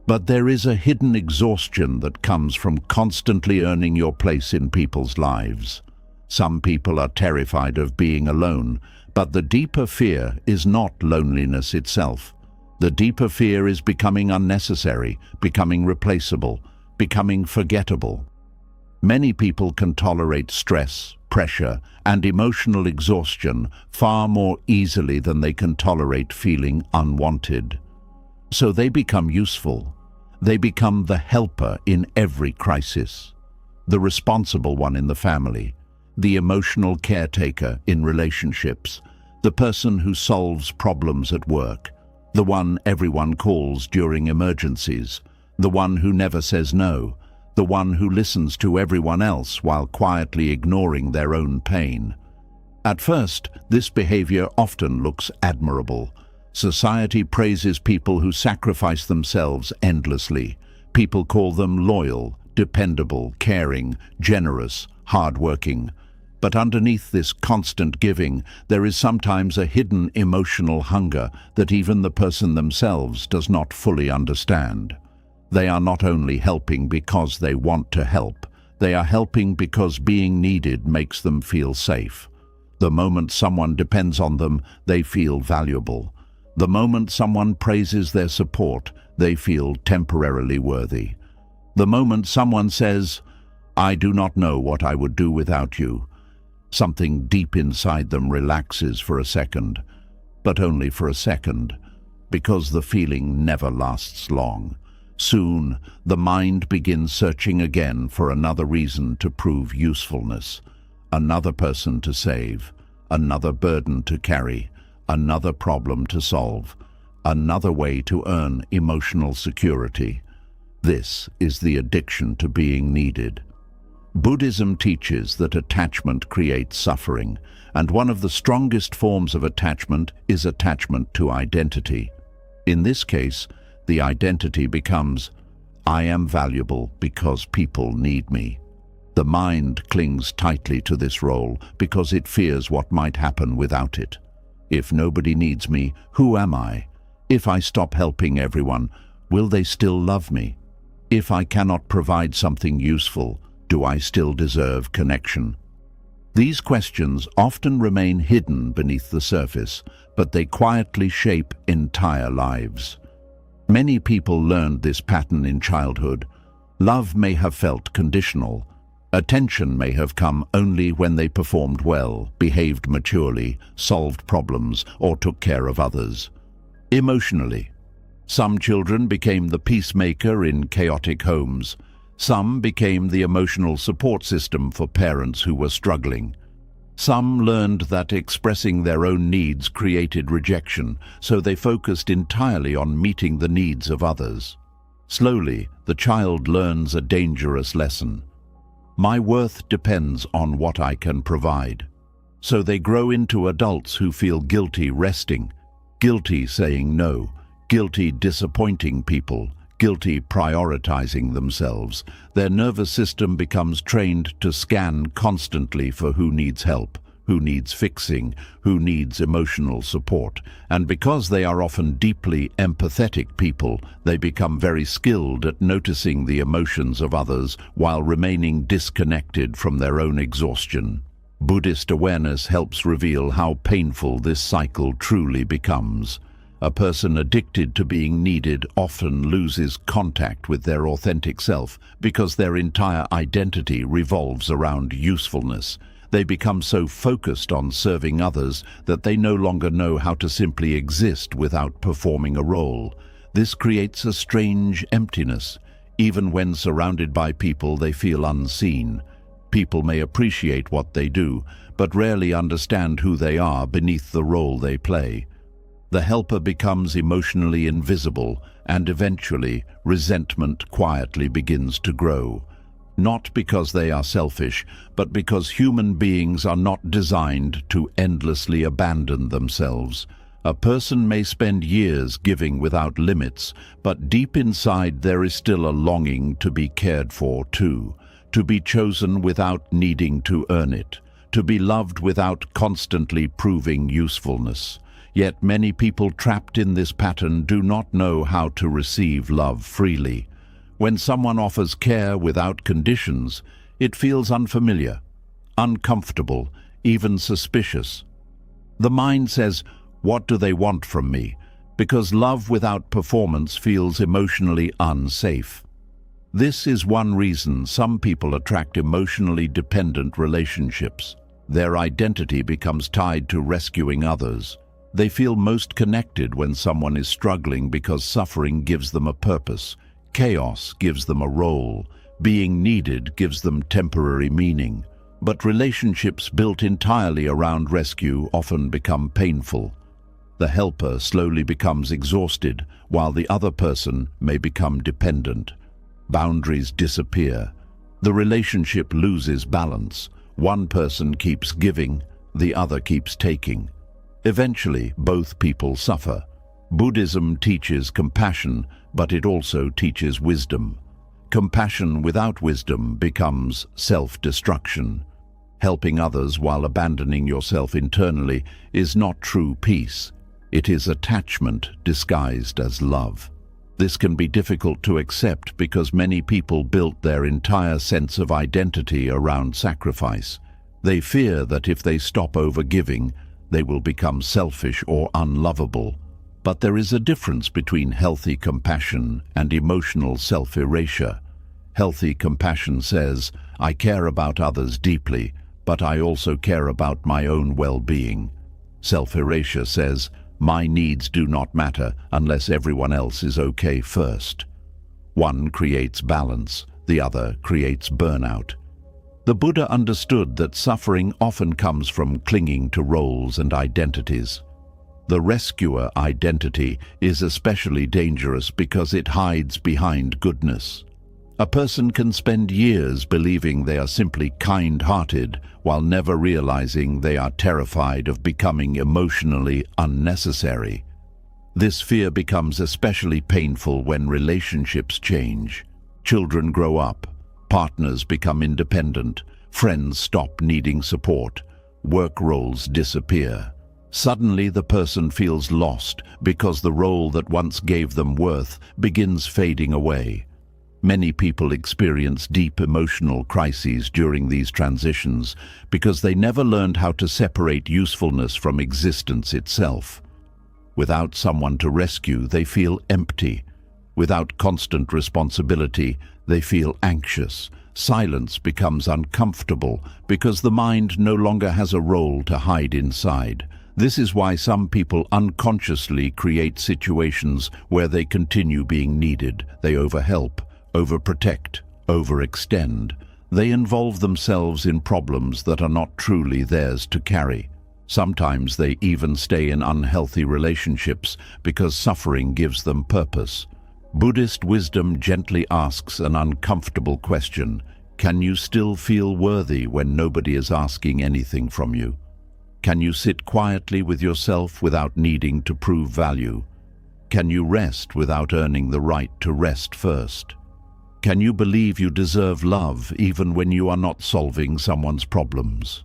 But there is a hidden exhaustion that comes from constantly earning your place in people's lives. Some people are terrified of being alone, but the deeper fear is not loneliness itself. The deeper fear is becoming unnecessary, becoming replaceable, becoming forgettable. Many people can tolerate stress, pressure, and emotional exhaustion far more easily than they can tolerate feeling unwanted. So they become useful. They become the helper in every crisis, the responsible one in the family, the emotional caretaker in relationships, the person who solves problems at work, the one everyone calls during emergencies, the one who never says no, the one who listens to everyone else while quietly ignoring their own pain. At first, this behavior often looks admirable. Society praises people who sacrifice themselves endlessly. People call them loyal, dependable, caring, generous, hardworking. But underneath this constant giving, there is sometimes a hidden emotional hunger that even the person themselves does not fully understand. They are not only helping because they want to help, they are helping because being needed makes them feel safe. The moment someone depends on them, they feel valuable. The moment someone praises their support, they feel temporarily worthy. The moment someone says, "I do not know what I would do without you," something deep inside them relaxes for a second, but only for a second, because the feeling never lasts long. Soon, the mind begins searching again for another reason to prove usefulness, another person to save, another burden to carry, another problem to solve, another way to earn emotional security. This is the addiction to being needed. Buddhism teaches that attachment creates suffering, and one of the strongest forms of attachment is attachment to identity. In this case, the identity becomes, I am valuable because people need me. The mind clings tightly to this role because it fears what might happen without it. If nobody needs me, who am I? If I stop helping everyone, will they still love me? If I cannot provide something useful, do I still deserve connection? These questions often remain hidden beneath the surface, but they quietly shape entire lives. Many people learned this pattern in childhood. Love may have felt conditional. Attention may have come only when they performed well, behaved maturely, solved problems, or took care of others. Emotionally, some children became the peacemaker in chaotic homes. Some became the emotional support system for parents who were struggling. Some learned that expressing their own needs created rejection, so they focused entirely on meeting the needs of others. Slowly, the child learns a dangerous lesson. My worth depends on what I can provide. So they grow into adults who feel guilty resting, guilty saying no, guilty disappointing people, guilty prioritizing themselves. Their nervous system becomes trained to scan constantly for who needs help, who needs fixing, who needs emotional support. And because they are often deeply empathetic people, they become very skilled at noticing the emotions of others while remaining disconnected from their own exhaustion. Buddhist awareness helps reveal how painful this cycle truly becomes. A person addicted to being needed often loses contact with their authentic self because their entire identity revolves around usefulness. They become so focused on serving others that they no longer know how to simply exist without performing a role. This creates a strange emptiness. Even when surrounded by people, they feel unseen. People may appreciate what they do, but rarely understand who they are beneath the role they play. The helper becomes emotionally invisible, and eventually resentment quietly begins to grow. Not because they are selfish, but because human beings are not designed to endlessly abandon themselves. A person may spend years giving without limits, but deep inside there is still a longing to be cared for too, to be chosen without needing to earn it, to be loved without constantly proving usefulness. Yet many people trapped in this pattern do not know how to receive love freely. When someone offers care without conditions, it feels unfamiliar, uncomfortable, even suspicious. The mind says, "What do they want from me?" because love without performance feels emotionally unsafe. This is one reason some people attract emotionally dependent relationships. Their identity becomes tied to rescuing others. They feel most connected when someone is struggling because suffering gives them a purpose. Chaos gives them a role. Being needed gives them temporary meaning. But relationships built entirely around rescue often become painful. The helper slowly becomes exhausted, while the other person may become dependent. Boundaries disappear. The relationship loses balance. One person keeps giving, the other keeps taking. Eventually, both people suffer. Buddhism teaches compassion, but it also teaches wisdom. Compassion without wisdom becomes self-destruction. Helping others while abandoning yourself internally is not true peace. It is attachment disguised as love. This can be difficult to accept because many people built their entire sense of identity around sacrifice. They fear that if they stop overgiving, they will become selfish or unlovable. But there is a difference between healthy compassion and emotional self-erasure. Healthy compassion says, I care about others deeply, but I also care about my own well-being. Self-erasure says, my needs do not matter unless everyone else is okay first. One creates balance, the other creates burnout. The Buddha understood that suffering often comes from clinging to roles and identities. The rescuer identity is especially dangerous because it hides behind goodness. A person can spend years believing they are simply kind-hearted while never realizing they are terrified of becoming emotionally unnecessary. This fear becomes especially painful when relationships change. Children grow up, partners become independent, friends stop needing support, work roles disappear. Suddenly the person feels lost because the role that once gave them worth begins fading away. Many people experience deep emotional crises during these transitions because they never learned how to separate usefulness from existence itself. Without someone to rescue, they feel empty. Without constant responsibility, they feel anxious. Silence becomes uncomfortable because the mind no longer has a role to hide inside. This is why some people unconsciously create situations where they continue being needed. They overhelp, overprotect, overextend. They involve themselves in problems that are not truly theirs to carry. Sometimes they even stay in unhealthy relationships because suffering gives them purpose. Buddhist wisdom gently asks an uncomfortable question. Can you still feel worthy when nobody is asking anything from you? Can you sit quietly with yourself without needing to prove value? Can you rest without earning the right to rest first? Can you believe you deserve love even when you are not solving someone's problems?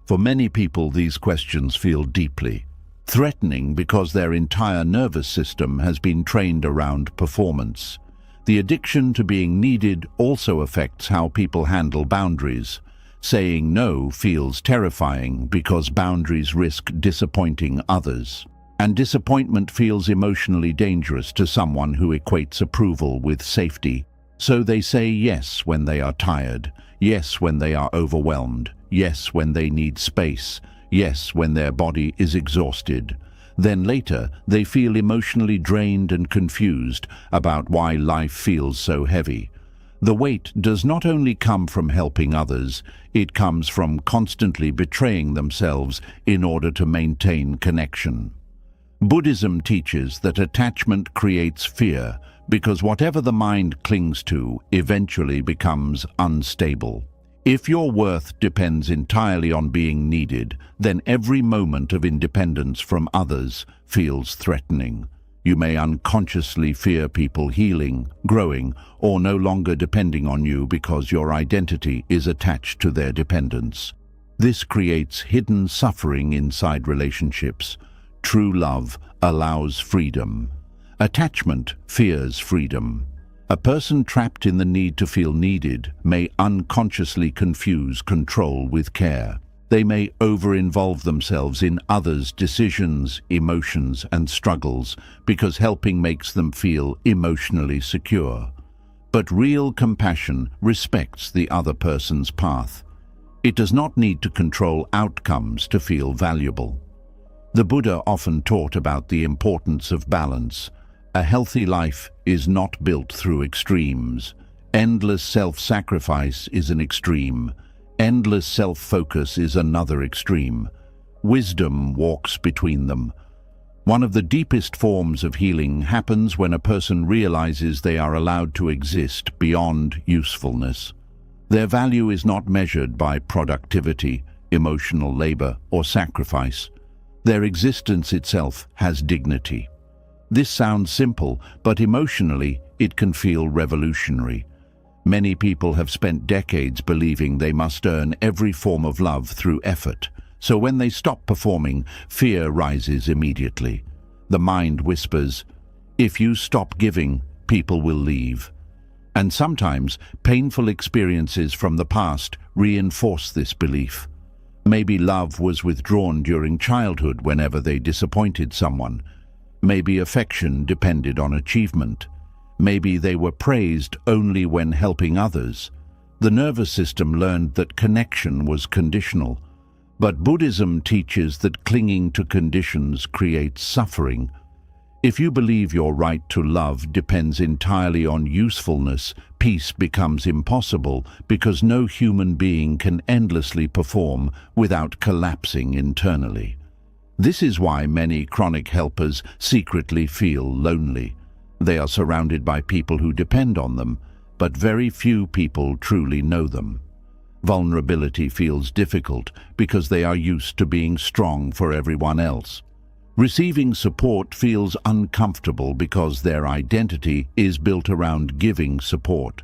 For many people, these questions feel deeply threatening because their entire nervous system has been trained around performance. The addiction to being needed also affects how people handle boundaries. Saying no feels terrifying because boundaries risk disappointing others. And disappointment feels emotionally dangerous to someone who equates approval with safety. So they say yes when they are tired, yes when they are overwhelmed, yes when they need space, yes when their body is exhausted. Then later, they feel emotionally drained and confused about why life feels so heavy. The weight does not only come from helping others, it comes from constantly betraying themselves in order to maintain connection. Buddhism teaches that attachment creates fear because whatever the mind clings to eventually becomes unstable. If your worth depends entirely on being needed, then every moment of independence from others feels threatening. You may unconsciously fear people healing, growing, or no longer depending on you because your identity is attached to their dependence. This creates hidden suffering inside relationships. True love allows freedom. Attachment fears freedom. A person trapped in the need to feel needed may unconsciously confuse control with care. They may over-involve themselves in others' decisions, emotions, and struggles because helping makes them feel emotionally secure. But real compassion respects the other person's path. It does not need to control outcomes to feel valuable. The Buddha often taught about the importance of balance. A healthy life is not built through extremes. Endless self-sacrifice is an extreme. Endless self-focus is another extreme. Wisdom walks between them. One of the deepest forms of healing happens when a person realizes they are allowed to exist beyond usefulness. Their value is not measured by productivity, emotional labor, or sacrifice. Their existence itself has dignity. This sounds simple, but emotionally it can feel revolutionary. Many people have spent decades believing they must earn every form of love through effort. So when they stop performing, fear rises immediately. The mind whispers, "If you stop giving, people will leave." And sometimes painful experiences from the past reinforce this belief. Maybe love was withdrawn during childhood whenever they disappointed someone. Maybe affection depended on achievement. Maybe they were praised only when helping others. The nervous system learned that connection was conditional. But Buddhism teaches that clinging to conditions creates suffering. If you believe your right to love depends entirely on usefulness, peace becomes impossible because no human being can endlessly perform without collapsing internally. This is why many chronic helpers secretly feel lonely. They are surrounded by people who depend on them, but very few people truly know them. Vulnerability feels difficult because they are used to being strong for everyone else. Receiving support feels uncomfortable because their identity is built around giving support.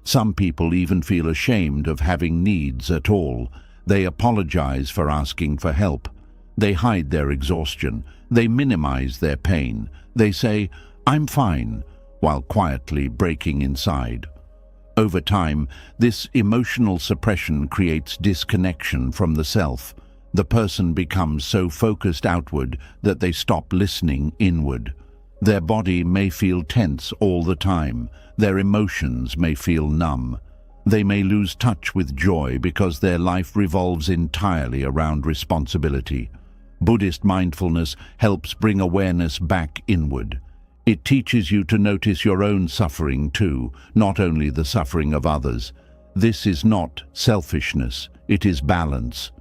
Some people even feel ashamed of having needs at all. They apologize for asking for help. They hide their exhaustion. They minimize their pain. They say, "I'm fine," while quietly breaking inside. Over time, this emotional suppression creates disconnection from the self. The person becomes so focused outward that they stop listening inward. Their body may feel tense all the time. Their emotions may feel numb. They may lose touch with joy because their life revolves entirely around responsibility. Buddhist mindfulness helps bring awareness back inward. It teaches you to notice your own suffering too, not only the suffering of others. This is not selfishness, it is balance.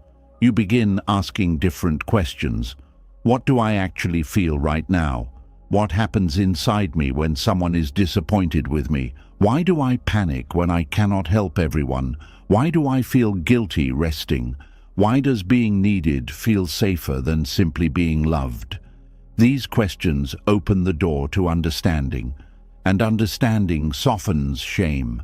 You begin asking different questions. What do I actually feel right now? What happens inside me when someone is disappointed with me? Why do I panic when I cannot help everyone? Why do I feel guilty resting? Why does being needed feel safer than simply being loved? These questions open the door to understanding, and understanding softens shame.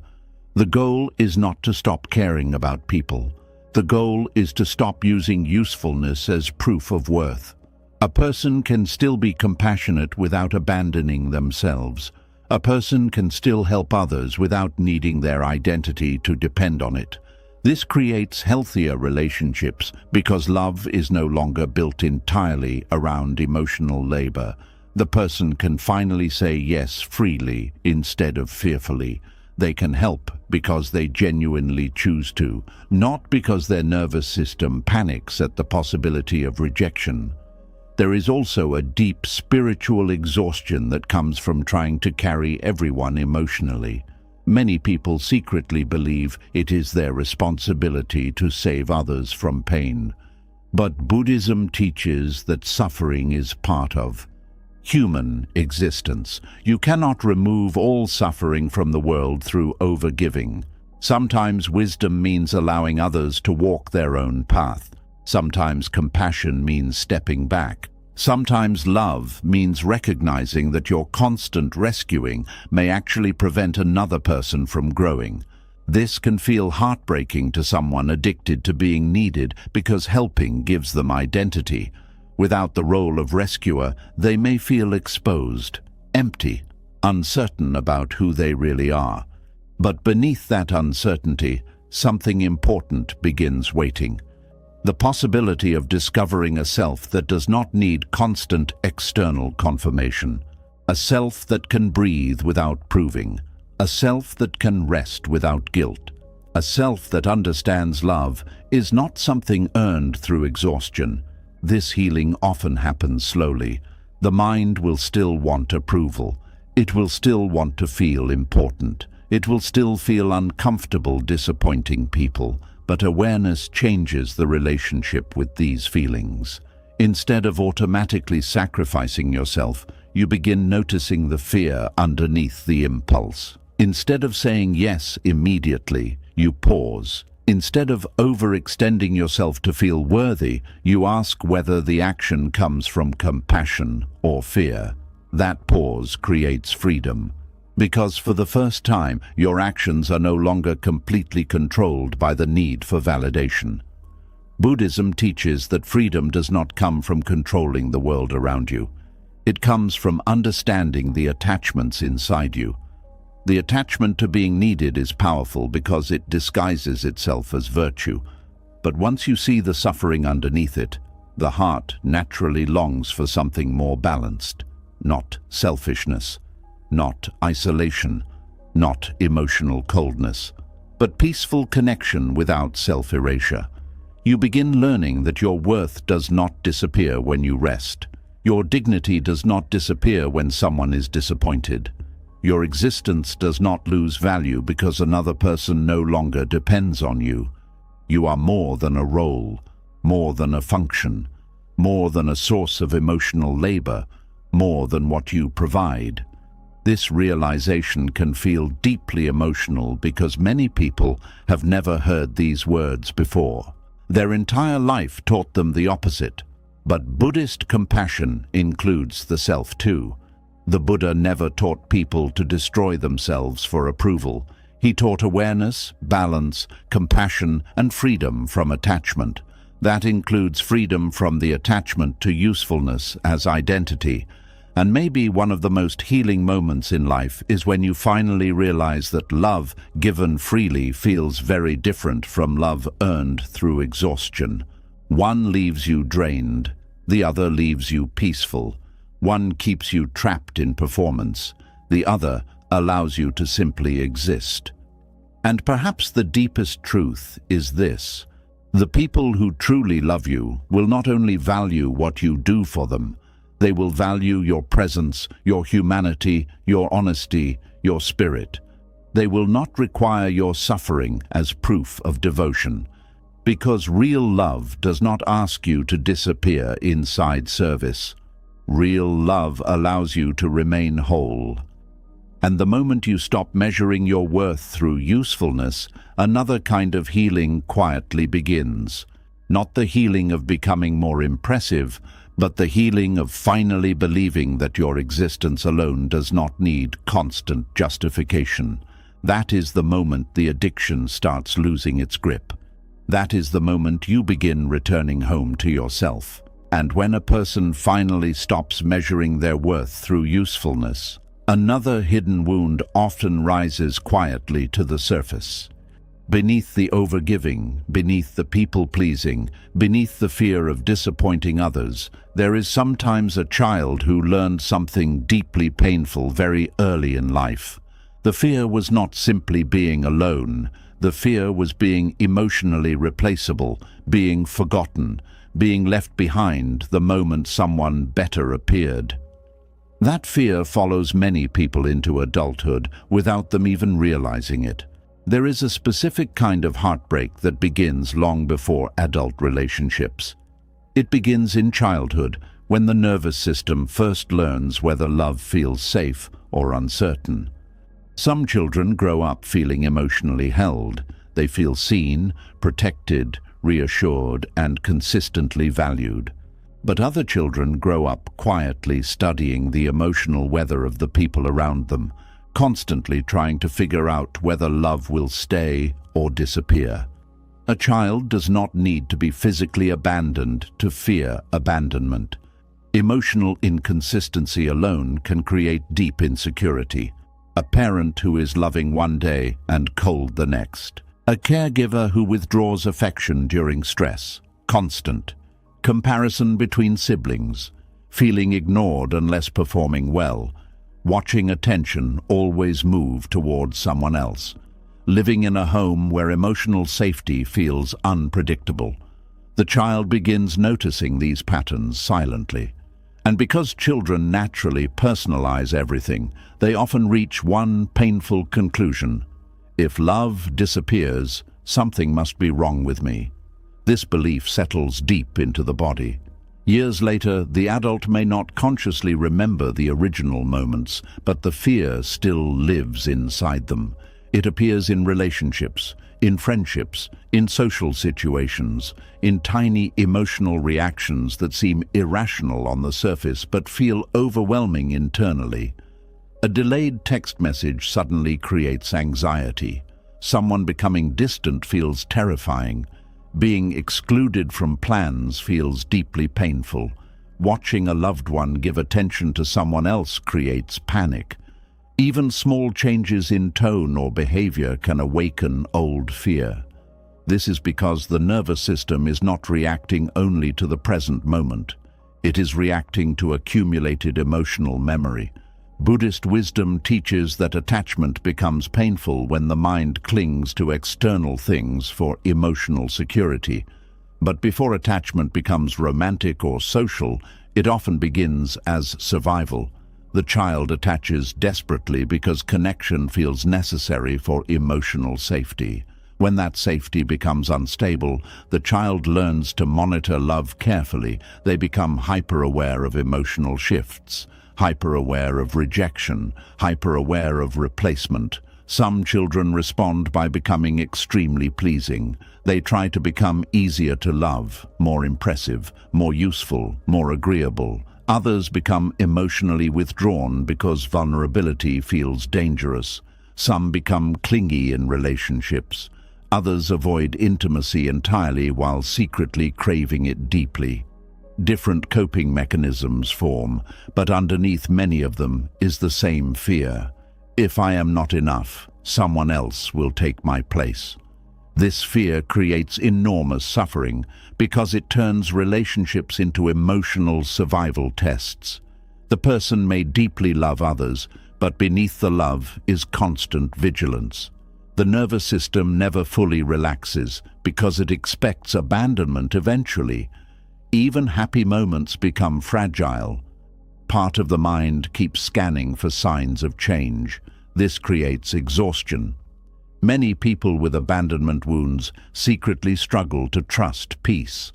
The goal is not to stop caring about people. The goal is to stop using usefulness as proof of worth. A person can still be compassionate without abandoning themselves. A person can still help others without needing their identity to depend on it. This creates healthier relationships because love is no longer built entirely around emotional labor. The person can finally say yes freely instead of fearfully. They can help because they genuinely choose to, not because their nervous system panics at the possibility of rejection. There is also a deep spiritual exhaustion that comes from trying to carry everyone emotionally. Many people secretly believe it is their responsibility to save others from pain. But Buddhism teaches that suffering is part of human existence. You cannot remove all suffering from the world through overgiving. Sometimes wisdom means allowing others to walk their own path. Sometimes compassion means stepping back. Sometimes love means recognizing that your constant rescuing may actually prevent another person from growing. This can feel heartbreaking to someone addicted to being needed because helping gives them identity. Without the role of rescuer, they may feel exposed, empty, uncertain about who they really are. But beneath that uncertainty, something important begins waiting. The possibility of discovering a self that does not need constant external confirmation. A self that can breathe without proving. A self that can rest without guilt. A self that understands love is not something earned through exhaustion. This healing often happens slowly. The mind will still want approval. It will still want to feel important. It will still feel uncomfortable disappointing people. But awareness changes the relationship with these feelings. Instead of automatically sacrificing yourself, you begin noticing the fear underneath the impulse. Instead of saying yes immediately, you pause. Instead of overextending yourself to feel worthy, you ask whether the action comes from compassion or fear. That pause creates freedom. Because for the first time, your actions are no longer completely controlled by the need for validation. Buddhism teaches that freedom does not come from controlling the world around you. It comes from understanding the attachments inside you. The attachment to being needed is powerful because it disguises itself as virtue. But once you see the suffering underneath it, the heart naturally longs for something more balanced, not selfishness. Not isolation, not emotional coldness, but peaceful connection without self-erasure. You begin learning that your worth does not disappear when you rest. Your dignity does not disappear when someone is disappointed. Your existence does not lose value because another person no longer depends on you. You are more than a role, more than a function, more than a source of emotional labor, more than what you provide. This realization can feel deeply emotional because many people have never heard these words before. Their entire life taught them the opposite. But Buddhist compassion includes the self too. The Buddha never taught people to destroy themselves for approval. He taught awareness, balance, compassion, and freedom from attachment. That includes freedom from the attachment to usefulness as identity. And maybe one of the most healing moments in life is when you finally realize that love given freely feels very different from love earned through exhaustion. One leaves you drained, the other leaves you peaceful. One keeps you trapped in performance, the other allows you to simply exist. And perhaps the deepest truth is this: the people who truly love you will not only value what you do for them, they will value your presence, your humanity, your honesty, your spirit. They will not require your suffering as proof of devotion, because real love does not ask you to disappear inside service. Real love allows you to remain whole. And the moment you stop measuring your worth through usefulness, another kind of healing quietly begins. Not the healing of becoming more impressive, but the healing of finally believing that your existence alone does not need constant justification. That is the moment the addiction starts losing its grip. That is the moment you begin returning home to yourself. And when a person finally stops measuring their worth through usefulness, another hidden wound often rises quietly to the surface. Beneath the overgiving, beneath the people-pleasing, beneath the fear of disappointing others, there is sometimes a child who learned something deeply painful very early in life. The fear was not simply being alone. The fear was being emotionally replaceable, being forgotten, being left behind the moment someone better appeared. That fear follows many people into adulthood without them even realizing it. There is a specific kind of heartbreak that begins long before adult relationships. It begins in childhood, when the nervous system first learns whether love feels safe or uncertain. Some children grow up feeling emotionally held. They feel seen, protected, reassured, and consistently valued. But other children grow up quietly studying the emotional weather of the people around them, constantly trying to figure out whether love will stay or disappear. A child does not need to be physically abandoned to fear abandonment. Emotional inconsistency alone can create deep insecurity. A parent who is loving one day and cold the next. A caregiver who withdraws affection during stress. Constant. Comparison between siblings. Feeling ignored unless performing well. Watching attention always move towards someone else. Living in a home where emotional safety feels unpredictable. The child begins noticing these patterns silently. And because children naturally personalize everything, they often reach one painful conclusion. If love disappears, something must be wrong with me. This belief settles deep into the body. Years later, the adult may not consciously remember the original moments, but the fear still lives inside them. It appears in relationships, in friendships, in social situations, in tiny emotional reactions that seem irrational on the surface but feel overwhelming internally. A delayed text message suddenly creates anxiety. Someone becoming distant feels terrifying. Being excluded from plans feels deeply painful. Watching a loved one give attention to someone else creates panic. Even small changes in tone or behavior can awaken old fear. This is because the nervous system is not reacting only to the present moment. It is reacting to accumulated emotional memory. Buddhist wisdom teaches that attachment becomes painful when the mind clings to external things for emotional security. But before attachment becomes romantic or social, it often begins as survival. The child attaches desperately because connection feels necessary for emotional safety. When that safety becomes unstable, the child learns to monitor love carefully. They become hyper-aware of emotional shifts. hyper-aware of rejection, hyper-aware of replacement. Some children respond by becoming extremely pleasing. They try to become easier to love, more impressive, more useful, more agreeable. Others become emotionally withdrawn because vulnerability feels dangerous. Some become clingy in relationships. Others avoid intimacy entirely while secretly craving it deeply. Different coping mechanisms form, but underneath many of them is the same fear. If I am not enough, someone else will take my place. This fear creates enormous suffering because it turns relationships into emotional survival tests. The person may deeply love others, but beneath the love is constant vigilance. The nervous system never fully relaxes because it expects abandonment eventually. Even happy moments become fragile. Part of the mind keeps scanning for signs of change. This creates exhaustion. Many people with abandonment wounds secretly struggle to trust peace.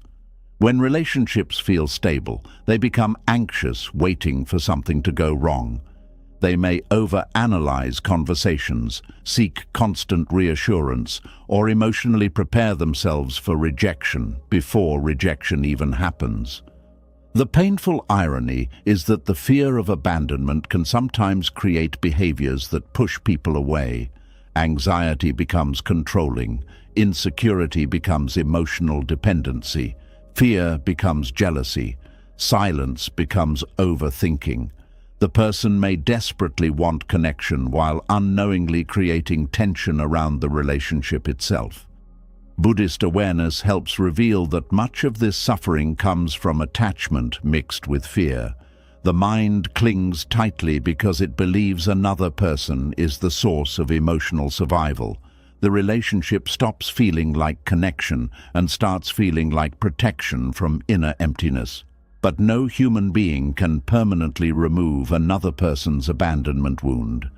When relationships feel stable, they become anxious, waiting for something to go wrong. They may overanalyze conversations, seek constant reassurance, or emotionally prepare themselves for rejection before rejection even happens. The painful irony is that the fear of abandonment can sometimes create behaviors that push people away. Anxiety becomes controlling, insecurity becomes emotional dependency, fear becomes jealousy, silence becomes overthinking. The person may desperately want connection while unknowingly creating tension around the relationship itself. Buddhist awareness helps reveal that much of this suffering comes from attachment mixed with fear. The mind clings tightly because it believes another person is the source of emotional survival. The relationship stops feeling like connection and starts feeling like protection from inner emptiness. But no human being can permanently remove another person's abandonment wound.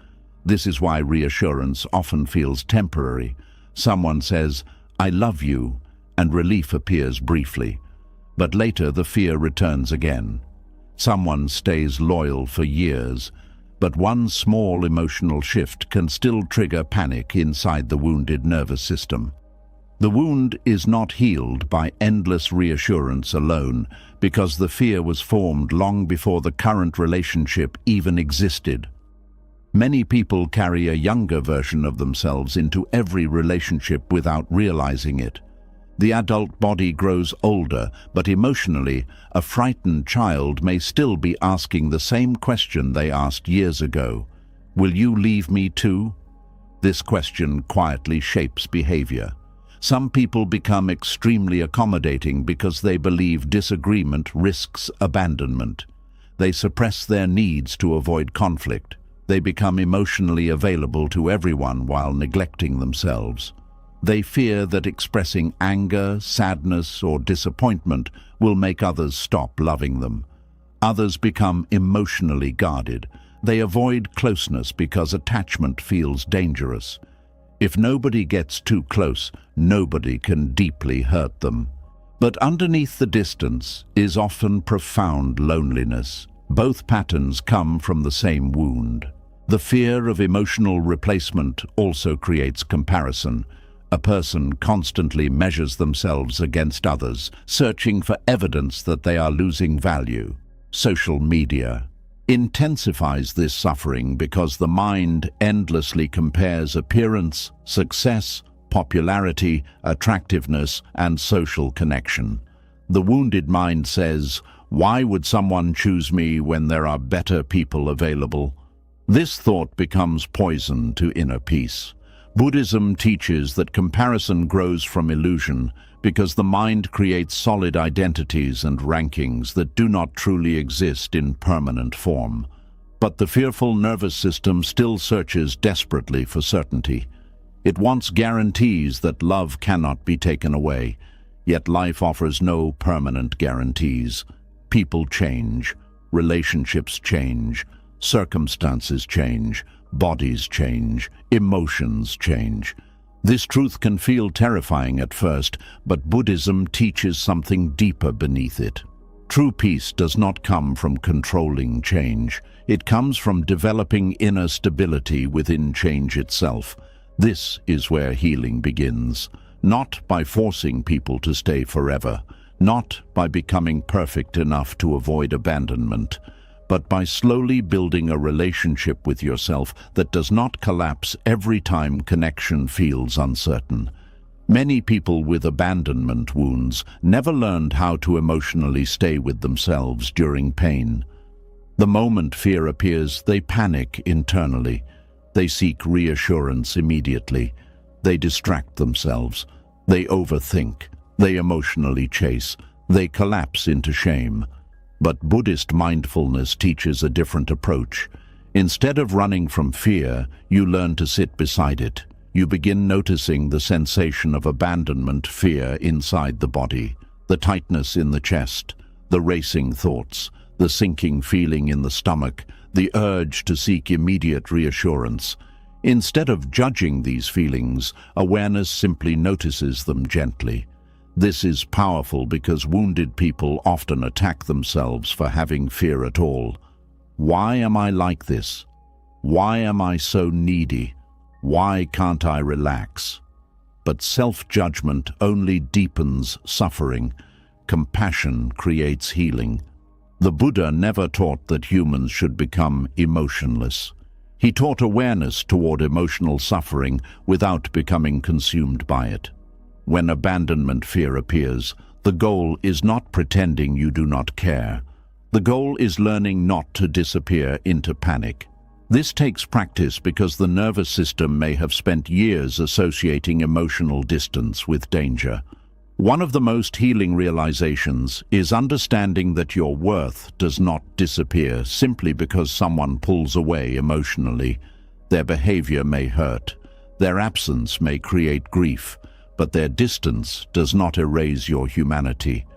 This is why reassurance often feels temporary. Someone says, "I love you," and relief appears briefly. But later the fear returns again. Someone stays loyal for years, but one small emotional shift can still trigger panic inside the wounded nervous system. The wound is not healed by endless reassurance alone, because the fear was formed long before the current relationship even existed. Many people carry a younger version of themselves into every relationship without realizing it. The adult body grows older, but emotionally, a frightened child may still be asking the same question they asked years ago. Will you leave me too? This question quietly shapes behavior. Some people become extremely accommodating because they believe disagreement risks abandonment. They suppress their needs to avoid conflict. They become emotionally available to everyone while neglecting themselves. They fear that expressing anger, sadness, or disappointment will make others stop loving them. Others become emotionally guarded. They avoid closeness because attachment feels dangerous. If nobody gets too close, nobody can deeply hurt them. But underneath the distance is often profound loneliness. Both patterns come from the same wound. The fear of emotional replacement also creates comparison. A person constantly measures themselves against others, searching for evidence that they are losing value. Social media intensifies this suffering because the mind endlessly compares appearance, success, popularity, attractiveness, and social connection. The wounded mind says, "Why would someone choose me when there are better people available?" This thought becomes poison to inner peace. Buddhism teaches that comparison grows from illusion because the mind creates solid identities and rankings that do not truly exist in permanent form. But the fearful nervous system still searches desperately for certainty. It wants guarantees that love cannot be taken away, yet life offers no permanent guarantees. People change, relationships change, circumstances change, bodies change, emotions change. This truth can feel terrifying at first, but Buddhism teaches something deeper beneath it. True peace does not come from controlling change. It comes from developing inner stability within change itself. This is where healing begins, not by forcing people to stay forever, not by becoming perfect enough to avoid abandonment, but by slowly building a relationship with yourself that does not collapse every time connection feels uncertain. Many people with abandonment wounds never learned how to emotionally stay with themselves during pain. The moment fear appears, they panic internally. They seek reassurance immediately. They distract themselves. They overthink. They emotionally chase. They collapse into shame. But Buddhist mindfulness teaches a different approach. Instead of running from fear, you learn to sit beside it. You begin noticing the sensation of abandonment, fear inside the body, the tightness in the chest, the racing thoughts, the sinking feeling in the stomach, the urge to seek immediate reassurance. Instead of judging these feelings, awareness simply notices them gently. This is powerful because wounded people often attack themselves for having fear at all. Why am I like this? Why am I so needy? Why can't I relax? But self-judgment only deepens suffering. Compassion creates healing. The Buddha never taught that humans should become emotionless. He taught awareness toward emotional suffering without becoming consumed by it. When abandonment fear appears, the goal is not pretending you do not care. The goal is learning not to disappear into panic. This takes practice because the nervous system may have spent years associating emotional distance with danger. One of the most healing realizations is understanding that your worth does not disappear simply because someone pulls away emotionally. Their behavior may hurt. Their absence may create grief, but their distance does not erase your humanity.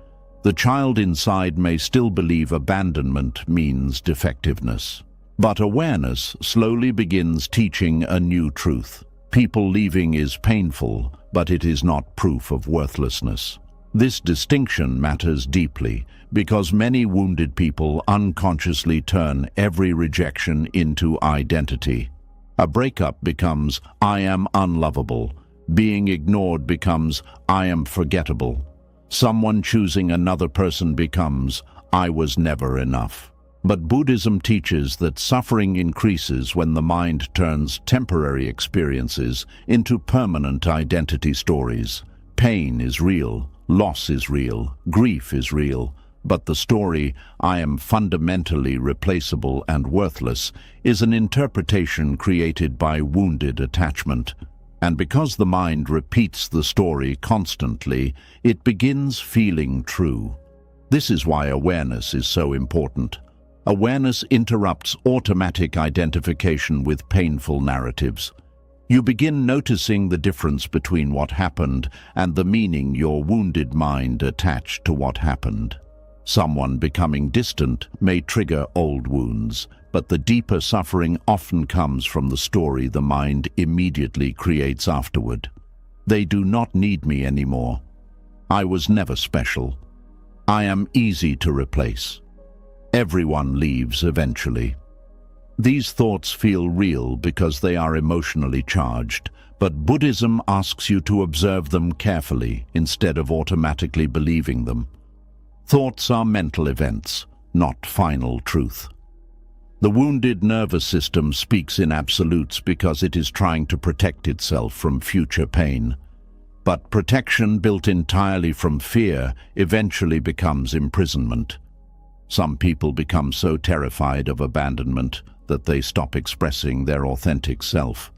The child inside may still believe abandonment means defectiveness. But awareness slowly begins teaching a new truth. People leaving is painful, but it is not proof of worthlessness. This distinction matters deeply because many wounded people unconsciously turn every rejection into identity. A breakup becomes, I am unlovable. Being ignored becomes, I am forgettable. Someone choosing another person becomes, I was never enough. But Buddhism teaches that suffering increases when the mind turns temporary experiences into permanent identity stories. Pain is real, loss is real, grief is real, but the story, I am fundamentally replaceable and worthless, is an interpretation created by wounded attachment. And because the mind repeats the story constantly, it begins feeling true. This is why awareness is so important. Awareness interrupts automatic identification with painful narratives. You begin noticing the difference between what happened and the meaning your wounded mind attached to what happened. Someone becoming distant may trigger old wounds, but the deeper suffering often comes from the story the mind immediately creates afterward. They do not need me anymore. I was never special. I am easy to replace. Everyone leaves eventually. These thoughts feel real because they are emotionally charged, but Buddhism asks you to observe them carefully instead of automatically believing them. Thoughts are mental events, not final truth. The wounded nervous system speaks in absolutes because it is trying to protect itself from future pain. But protection built entirely from fear eventually becomes imprisonment. Some people become so terrified of abandonment that they stop expressing their authentic self.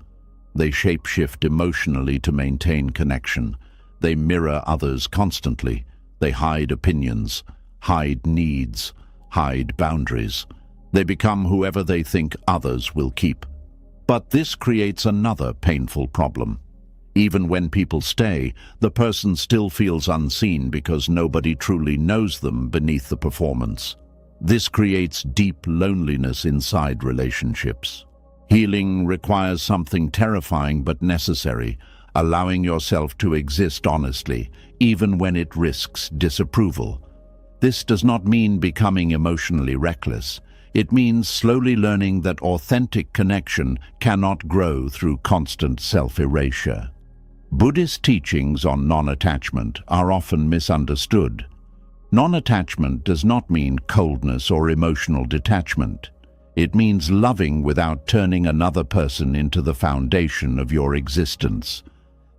They shapeshift emotionally to maintain connection. They mirror others constantly. They hide opinions, hide needs, hide boundaries. They become whoever they think others will keep. But this creates another painful problem. Even when people stay, the person still feels unseen because nobody truly knows them beneath the performance. This creates deep loneliness inside relationships. Healing requires something terrifying but necessary, allowing yourself to exist honestly, even when it risks disapproval. This does not mean becoming emotionally reckless. It means slowly learning that authentic connection cannot grow through constant self-erasure. Buddhist teachings on non-attachment are often misunderstood. Non-attachment does not mean coldness or emotional detachment. It means loving without turning another person into the foundation of your existence.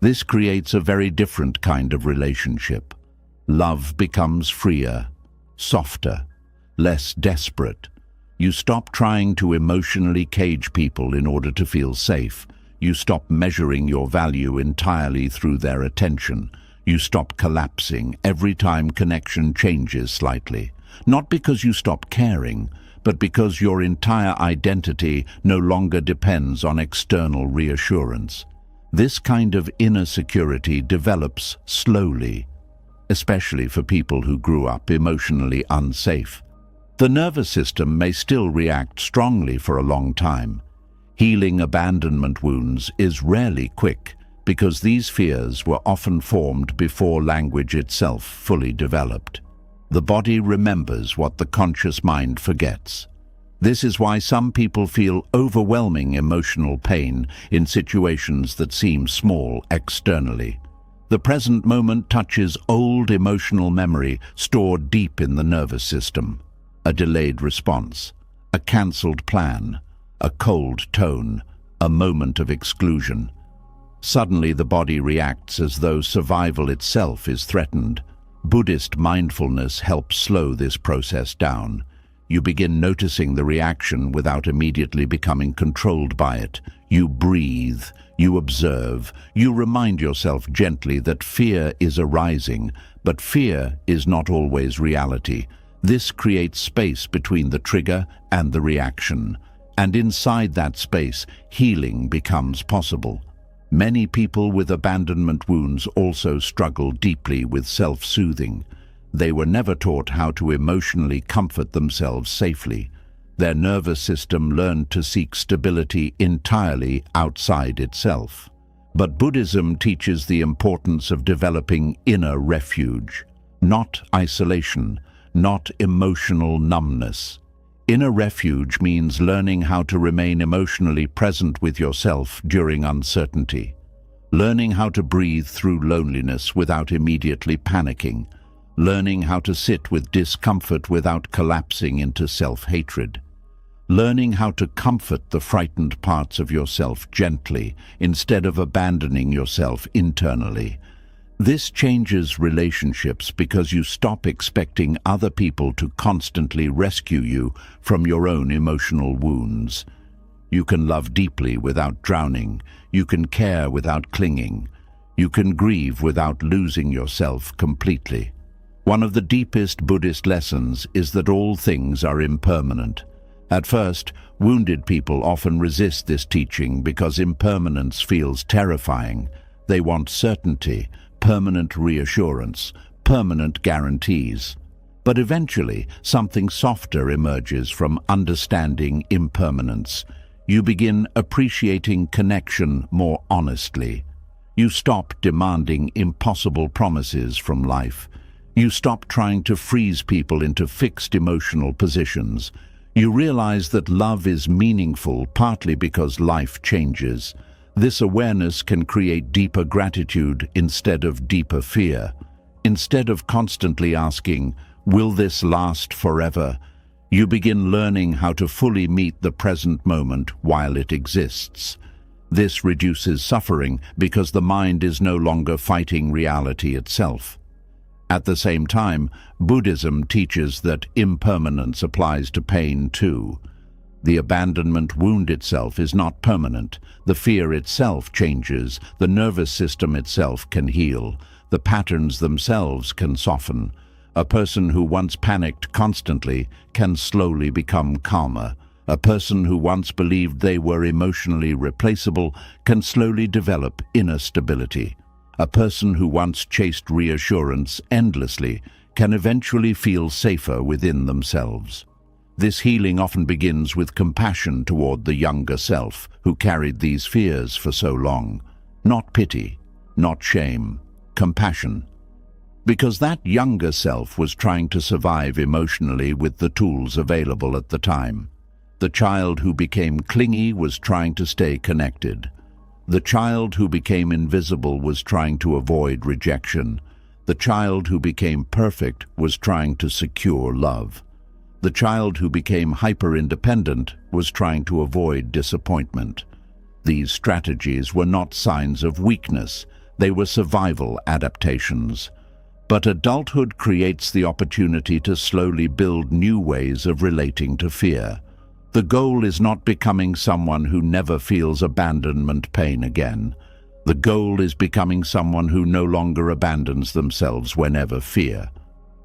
This creates a very different kind of relationship. Love becomes freer, softer, less desperate. You stop trying to emotionally cage people in order to feel safe. You stop measuring your value entirely through their attention. You stop collapsing every time connection changes slightly. Not because you stop caring, but because your entire identity no longer depends on external reassurance. This kind of inner security develops slowly, especially for people who grew up emotionally unsafe. The nervous system may still react strongly for a long time. Healing abandonment wounds is rarely quick because these fears were often formed before language itself fully developed. The body remembers what the conscious mind forgets. This is why some people feel overwhelming emotional pain in situations that seem small externally. The present moment touches old emotional memory stored deep in the nervous system. A delayed response, a cancelled plan, a cold tone, a moment of exclusion. Suddenly the body reacts as though survival itself is threatened. Buddhist mindfulness helps slow this process down. You begin noticing the reaction without immediately becoming controlled by it. You breathe, you observe, you remind yourself gently that fear is arising, but fear is not always reality. This creates space between the trigger and the reaction, and inside that space, healing becomes possible. Many people with abandonment wounds also struggle deeply with self-soothing. They were never taught how to emotionally comfort themselves safely. Their nervous system learned to seek stability entirely outside itself. But Buddhism teaches the importance of developing inner refuge, not isolation, not emotional numbness. Inner refuge means learning how to remain emotionally present with yourself during uncertainty, learning how to breathe through loneliness without immediately panicking, learning how to sit with discomfort without collapsing into self-hatred, learning how to comfort the frightened parts of yourself gently instead of abandoning yourself internally. This changes relationships because you stop expecting other people to constantly rescue you from your own emotional wounds. You can love deeply without drowning. You can care without clinging. You can grieve without losing yourself completely. One of the deepest Buddhist lessons is that all things are impermanent. At first, wounded people often resist this teaching because impermanence feels terrifying. They want certainty, permanent reassurance, permanent guarantees. But eventually, something softer emerges from understanding impermanence. You begin appreciating connection more honestly. You stop demanding impossible promises from life. You stop trying to freeze people into fixed emotional positions. You realize that love is meaningful partly because life changes. This awareness can create deeper gratitude instead of deeper fear. Instead of constantly asking, "Will this last forever?" you begin learning how to fully meet the present moment while it exists. This reduces suffering because the mind is no longer fighting reality itself. At the same time, Buddhism teaches that impermanence applies to pain too. The abandonment wound itself is not permanent. The fear itself changes. The nervous system itself can heal. The patterns themselves can soften. A person who once panicked constantly can slowly become calmer. A person who once believed they were emotionally replaceable can slowly develop inner stability. A person who once chased reassurance endlessly can eventually feel safer within themselves. This healing often begins with compassion toward the younger self who carried these fears for so long. Not pity, not shame, compassion. Because that younger self was trying to survive emotionally with the tools available at the time. The child who became clingy was trying to stay connected. The child who became invisible was trying to avoid rejection. The child who became perfect was trying to secure love. The child who became hyper-independent was trying to avoid disappointment. These strategies were not signs of weakness, they were survival adaptations. But adulthood creates the opportunity to slowly build new ways of relating to fear. The goal is not becoming someone who never feels abandonment pain again. The goal is becoming someone who no longer abandons themselves whenever fear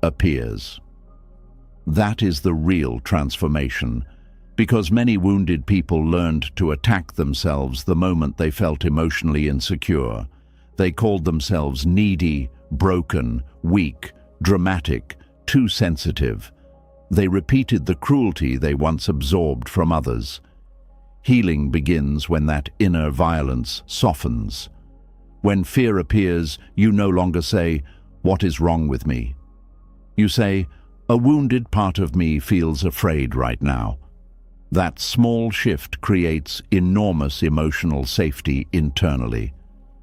appears. That is the real transformation, because many wounded people learned to attack themselves the moment they felt emotionally insecure. They called themselves needy, broken, weak, dramatic, too sensitive. They repeated the cruelty they once absorbed from others. Healing begins when that inner violence softens. When fear appears, you no longer say, "What is wrong with me?" You say, "A wounded part of me feels afraid right now." That small shift creates enormous emotional safety internally.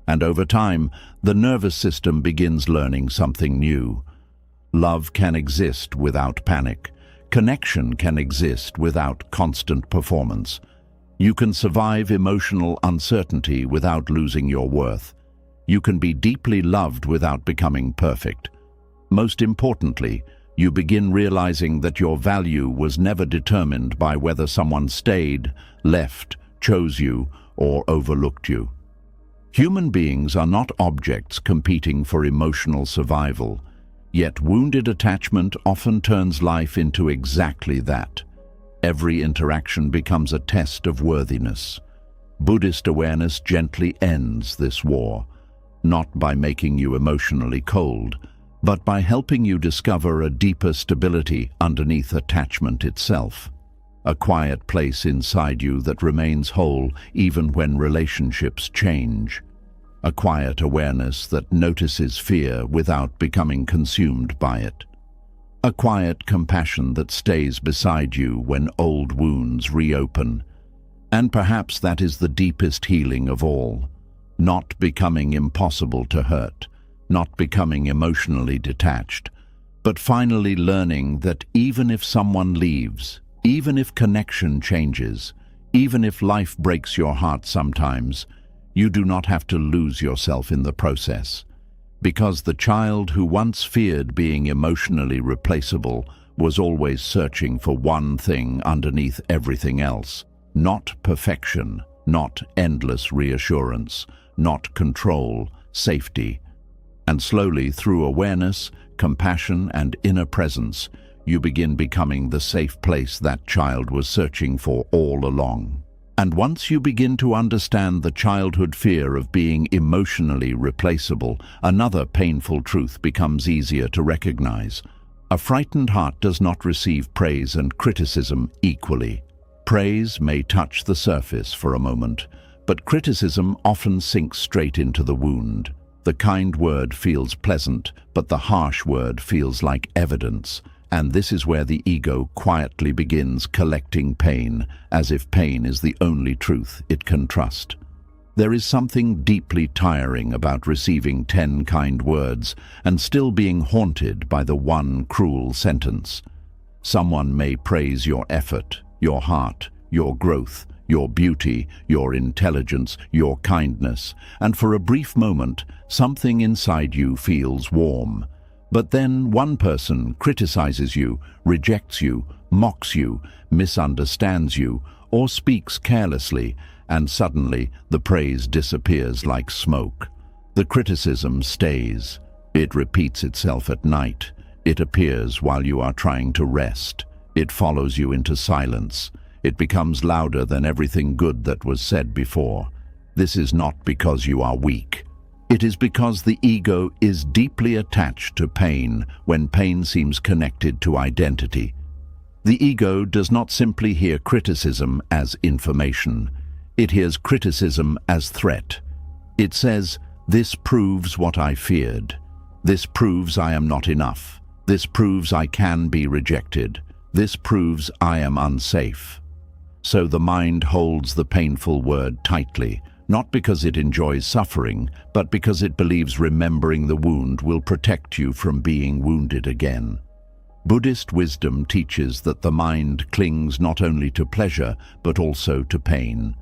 And over time, the nervous system begins learning something new. Love can exist without panic. Connection can exist without constant performance. You can survive emotional uncertainty without losing your worth. You can be deeply loved without becoming perfect. Most importantly, you begin realizing that your value was never determined by whether someone stayed, left, chose you, or overlooked you. Human beings are not objects competing for emotional survival, yet wounded attachment often turns life into exactly that. Every interaction becomes a test of worthiness. Buddhist awareness gently ends this war, not by making you emotionally cold, but by helping you discover a deeper stability underneath attachment itself. A quiet place inside you that remains whole even when relationships change. A quiet awareness that notices fear without becoming consumed by it. A quiet compassion that stays beside you when old wounds reopen. And perhaps that is the deepest healing of all. Not becoming impossible to hurt, not becoming emotionally detached, but finally learning that even if someone leaves, even if connection changes, even if life breaks your heart sometimes, you do not have to lose yourself in the process. Because the child who once feared being emotionally replaceable was always searching for one thing underneath everything else. Not perfection, not endless reassurance, not control, safety. And slowly, through awareness, compassion, and inner presence, you begin becoming the safe place that child was searching for all along. And once you begin to understand the childhood fear of being emotionally replaceable, another painful truth becomes easier to recognize. A frightened heart does not receive praise and criticism equally. Praise may touch the surface for a moment, but criticism often sinks straight into the wound. The kind word feels pleasant, but the harsh word feels like evidence. And this is where the ego quietly begins collecting pain, as if pain is the only truth it can trust. There is something deeply tiring about receiving 10 kind words and still being haunted by the one cruel sentence. Someone may praise your effort, your heart, your growth, your beauty, your intelligence, your kindness, and for a brief moment, something inside you feels warm. But then one person criticizes you, rejects you, mocks you, misunderstands you, or speaks carelessly, and suddenly the praise disappears like smoke. The criticism stays. It repeats itself at night. It appears while you are trying to rest. It follows you into silence. It becomes louder than everything good that was said before. This is not because you are weak. It is because the ego is deeply attached to pain when pain seems connected to identity. The ego does not simply hear criticism as information. It hears criticism as threat. It says, "This proves what I feared. This proves I am not enough. This proves I can be rejected. This proves I am unsafe. So the mind holds the painful word tightly, not because it enjoys suffering, but because it believes remembering the wound will protect you from being wounded again. Buddhist wisdom teaches that the mind clings not only to pleasure, but also to pain.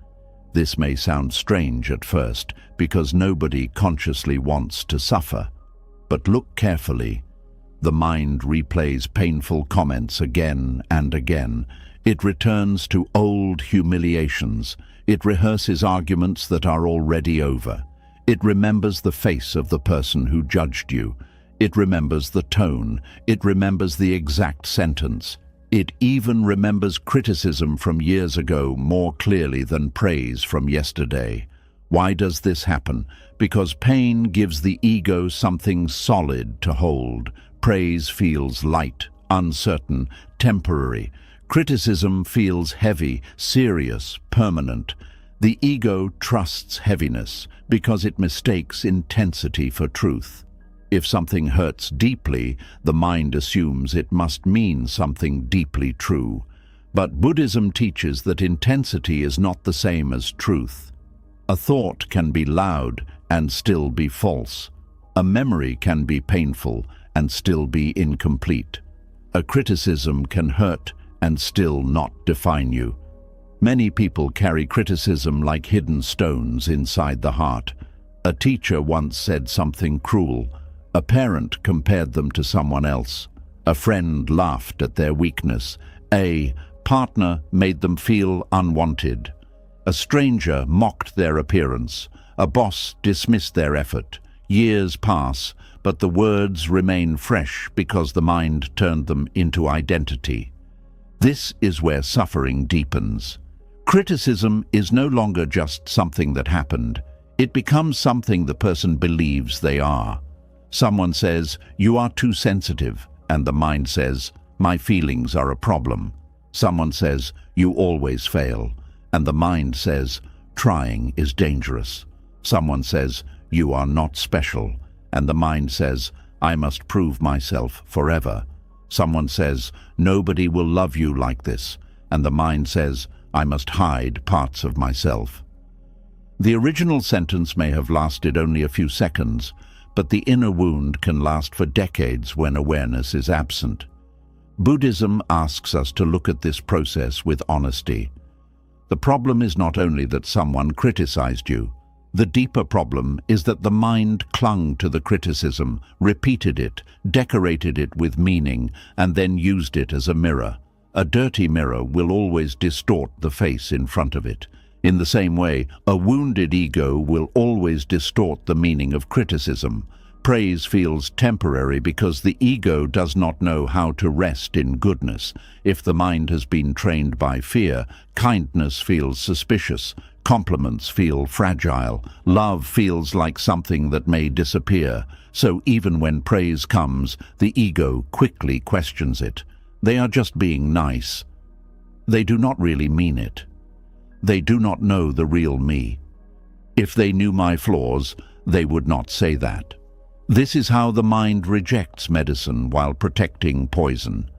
This may sound strange at first, because nobody consciously wants to suffer. But look carefully. The mind replays painful comments again and again. It returns to old humiliations. It rehearses arguments that are already over. It remembers the face of the person who judged you. It remembers the tone. It remembers the exact sentence. It even remembers criticism from years ago more clearly than praise from yesterday. Why does this happen? Because pain gives the ego something solid to hold. Praise feels light, uncertain, temporary. Criticism feels heavy, serious, permanent. The ego trusts heaviness because it mistakes intensity for truth. If something hurts deeply, the mind assumes it must mean something deeply true. But Buddhism teaches that intensity is not the same as truth. A thought can be loud and still be false. A memory can be painful and still be incomplete. A criticism can hurt and still not define you. Many people carry criticism like hidden stones inside the heart. A teacher once said something cruel. A parent compared them to someone else. A friend laughed at their weakness. A partner made them feel unwanted. A stranger mocked their appearance. A boss dismissed their effort. Years pass, but the words remain fresh because the mind turned them into identity. This is where suffering deepens. Criticism is no longer just something that happened. It becomes something the person believes they are. Someone says, "You are too sensitive," and the mind says, "My feelings are a problem." Someone says, "You always fail," and the mind says, "Trying is dangerous." Someone says, "You are not special," and the mind says, "I must prove myself forever." Someone says, "Nobody will love you like this," and the mind says, "I must hide parts of myself." The original sentence may have lasted only a few seconds, but the inner wound can last for decades when awareness is absent. Buddhism asks us to look at this process with honesty. The problem is not only that someone criticized you. The deeper problem is that the mind clung to the criticism, repeated it, decorated it with meaning, and then used it as a mirror. A dirty mirror will always distort the face in front of it. In the same way, a wounded ego will always distort the meaning of criticism. Praise feels temporary because the ego does not know how to rest in goodness. If the mind has been trained by fear, kindness feels suspicious, compliments feel fragile, love feels like something that may disappear. So even when praise comes, the ego quickly questions it. They are just being nice. They do not really mean it. They do not know the real me. If they knew my flaws, they would not say that. This is how the mind rejects medicine while protecting poison.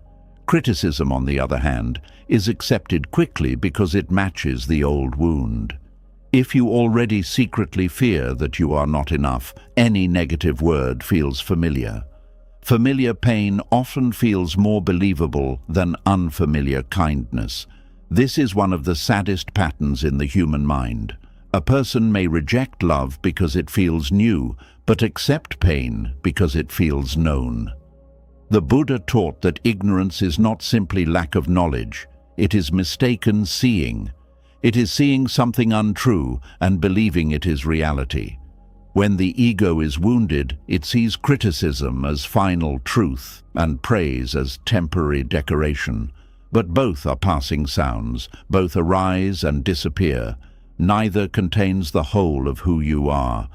Criticism, on the other hand, is accepted quickly because it matches the old wound. If you already secretly fear that you are not enough, any negative word feels familiar. Familiar pain often feels more believable than unfamiliar kindness. This is one of the saddest patterns in the human mind. A person may reject love because it feels new, but accept pain because it feels known. The Buddha taught that ignorance is not simply lack of knowledge, it is mistaken seeing. It is seeing something untrue and believing it is reality. When the ego is wounded, it sees criticism as final truth and praise as temporary decoration. But both are passing sounds, both arise and disappear. Neither contains the whole of who you are.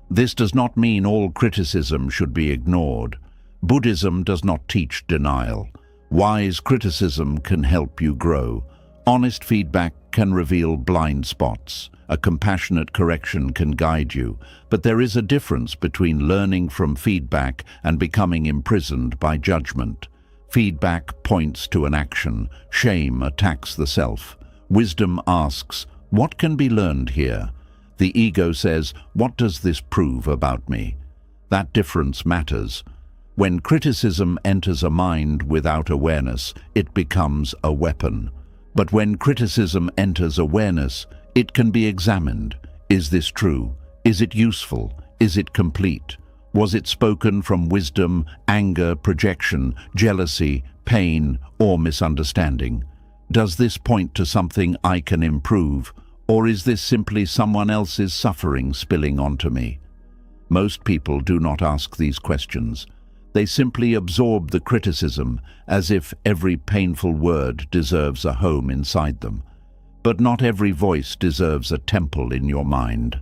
This does not mean all criticism should be ignored. Buddhism does not teach denial. Wise criticism can help you grow. Honest feedback can reveal blind spots. A compassionate correction can guide you, but there is a difference between learning from feedback and becoming imprisoned by judgment. Feedback points to an action. Shame attacks the self. Wisdom asks, what can be learned here? The ego says, what does this prove about me? That difference matters. When criticism enters a mind without awareness, it becomes a weapon. But when criticism enters awareness, it can be examined. Is this true? Is it useful? Is it complete? Was it spoken from wisdom, anger, projection, jealousy, pain, or misunderstanding? Does this point to something I can improve, or is this simply someone else's suffering spilling onto me? Most people do not ask these questions. They simply absorb the criticism as if every painful word deserves a home inside them. But not every voice deserves a temple in your mind.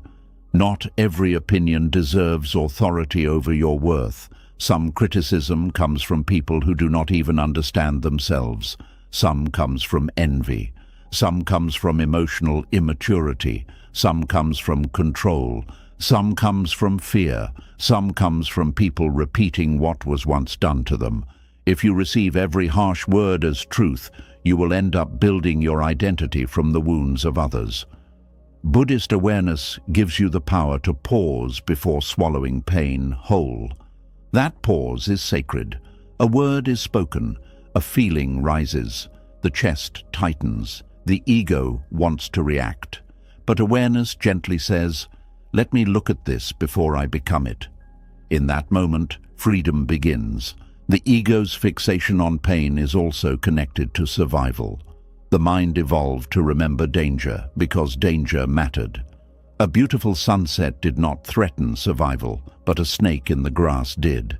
Not every opinion deserves authority over your worth. Some criticism comes from people who do not even understand themselves. Some comes from envy. Some comes from emotional immaturity. Some comes from control. Some comes from fear. Some comes from people repeating what was once done to them. If you receive every harsh word as truth, you will end up building your identity from the wounds of others. Buddhist awareness gives you the power to pause before swallowing pain whole. That pause is sacred. A word is spoken. A feeling rises. The chest tightens. The ego wants to react. But awareness gently says, let me look at this before I become it. In that moment, freedom begins. The ego's fixation on pain is also connected to survival. The mind evolved to remember danger because danger mattered. A beautiful sunset did not threaten survival, but a snake in the grass did.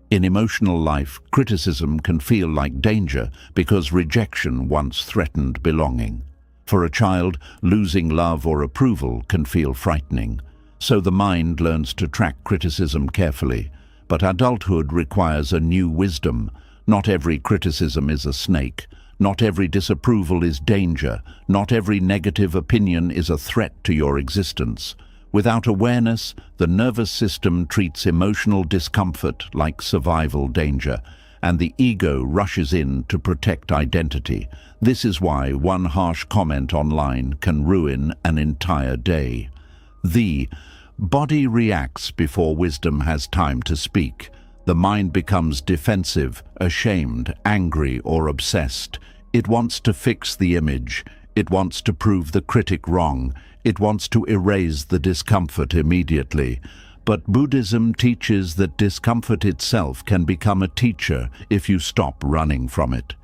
In emotional life, criticism can feel like danger because rejection once threatened belonging. For a child, losing love or approval can feel frightening. So the mind learns to track criticism carefully. But adulthood requires a new wisdom. Not every criticism is a snake. Not every disapproval is danger. Not every negative opinion is a threat to your existence. Without awareness, the nervous system treats emotional discomfort like survival danger, and the ego rushes in to protect identity. This is why one harsh comment online can ruin an entire day. The body reacts before wisdom has time to speak. The mind becomes defensive, ashamed, angry, or obsessed. It wants to fix the image. It wants to prove the critic wrong. It wants to erase the discomfort immediately. But Buddhism teaches that discomfort itself can become a teacher if you stop running from it.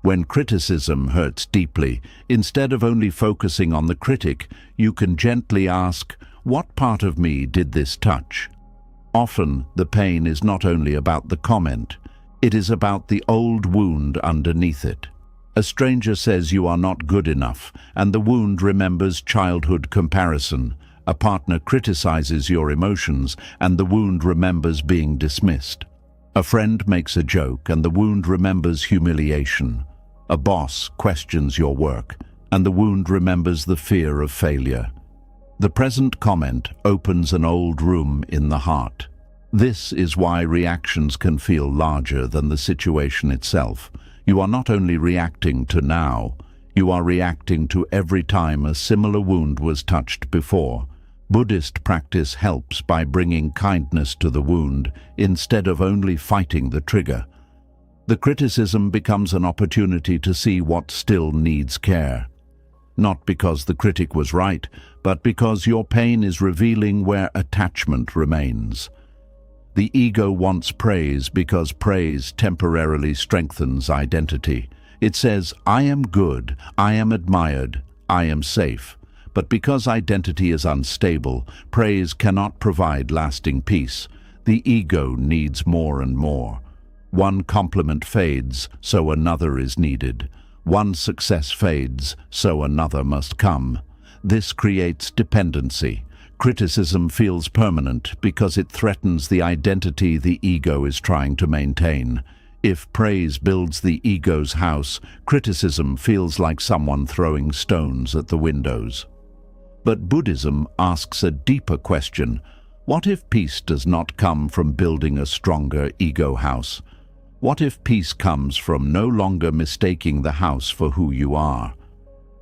When criticism hurts deeply, instead of only focusing on the critic, you can gently ask, what part of me did this touch? Often, the pain is not only about the comment, it is about the old wound underneath it. A stranger says you are not good enough, and the wound remembers childhood comparison. A partner criticizes your emotions, and the wound remembers being dismissed. A friend makes a joke, and the wound remembers humiliation. A boss questions your work, and the wound remembers the fear of failure. The present comment opens an old room in the heart. This is why reactions can feel larger than the situation itself. You are not only reacting to now, you are reacting to every time a similar wound was touched before. Buddhist practice helps by bringing kindness to the wound instead of only fighting the trigger. The criticism becomes an opportunity to see what still needs care. Not because the critic was right, but because your pain is revealing where attachment remains. The ego wants praise because praise temporarily strengthens identity. It says, I am good, I am admired, I am safe. But because identity is unstable, praise cannot provide lasting peace. The ego needs more and more. One compliment fades, so another is needed. One success fades, so another must come. This creates dependency. Criticism feels permanent because it threatens the identity the ego is trying to maintain. If praise builds the ego's house, criticism feels like someone throwing stones at the windows. But Buddhism asks a deeper question. What if peace does not come from building a stronger ego house? What if peace comes from no longer mistaking the house for who you are?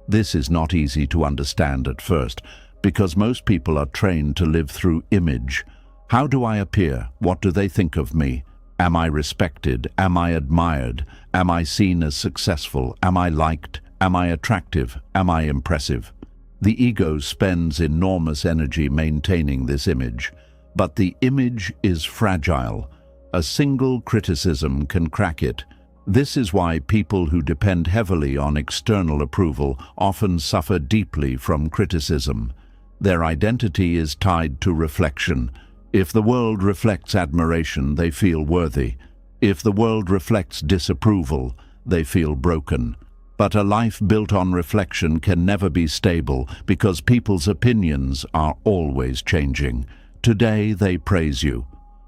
This is not easy to understand at first, because most people are trained to live through image. How do I appear? What do they think of me? Am I respected? Am I admired? Am I seen as successful? Am I liked? Am I attractive? Am I impressive? The ego spends enormous energy maintaining this image, but the image is fragile. A single criticism can crack it. This is why people who depend heavily on external approval often suffer deeply from criticism. Their identity is tied to reflection. If the world reflects admiration, they feel worthy. If the world reflects disapproval, they feel broken. But a life built on reflection can never be stable because people's opinions are always changing. Today they praise you.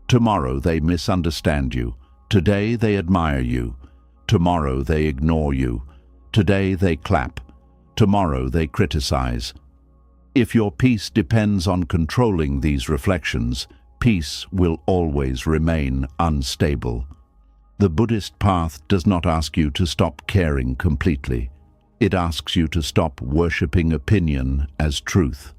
Tomorrow they misunderstand you. Today they admire you. Tomorrow they ignore you. Today they clap. Tomorrow they criticize. If your peace depends on controlling these reflections, peace will always remain unstable. The Buddhist path does not ask you to stop caring completely. It asks you to stop worshipping opinion as truth.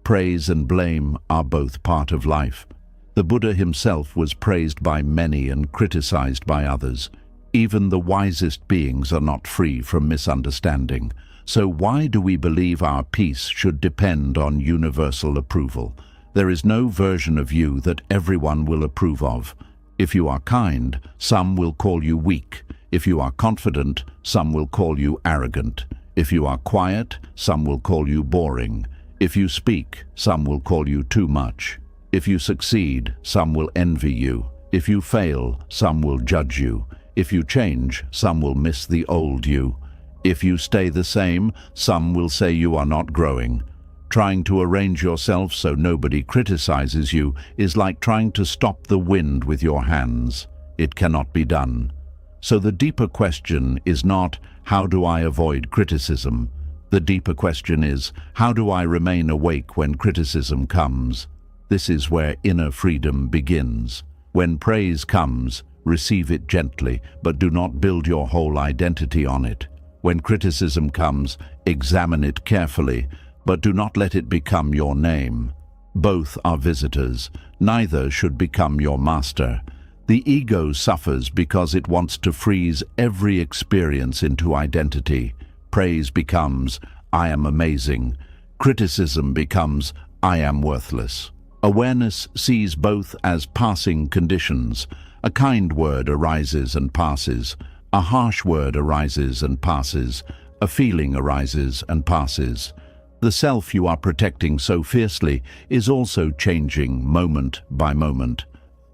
Praise and blame are both part of life. The Buddha himself was praised by many and criticized by others. Even the wisest beings are not free from misunderstanding. So why do we believe our peace should depend on universal approval? There is no version of you that everyone will approve of. If you are kind, some will call you weak. If you are confident, some will call you arrogant. If you are quiet, some will call you boring. If you speak, some will call you too much. If you succeed, some will envy you. If you fail, some will judge you. If you change, some will miss the old you. If you stay the same, some will say you are not growing. Trying to arrange yourself so nobody criticizes you is like trying to stop the wind with your hands. It cannot be done. So the deeper question is not, how do I avoid criticism? The deeper question is, how do I remain awake when criticism comes? This is where inner freedom begins. When praise comes, receive it gently, but do not build your whole identity on it. When criticism comes, examine it carefully, but do not let it become your name. Both are visitors. Neither should become your master. The ego suffers because it wants to freeze every experience into identity. Praise becomes, I am amazing. Criticism becomes, I am worthless. Awareness sees both as passing conditions. A kind word arises and passes. A harsh word arises and passes. A feeling arises and passes. The self you are protecting so fiercely is also changing moment by moment.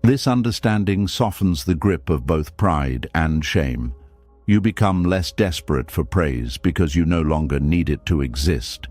This understanding softens the grip of both pride and shame. You become less desperate for praise because you no longer need it to exist.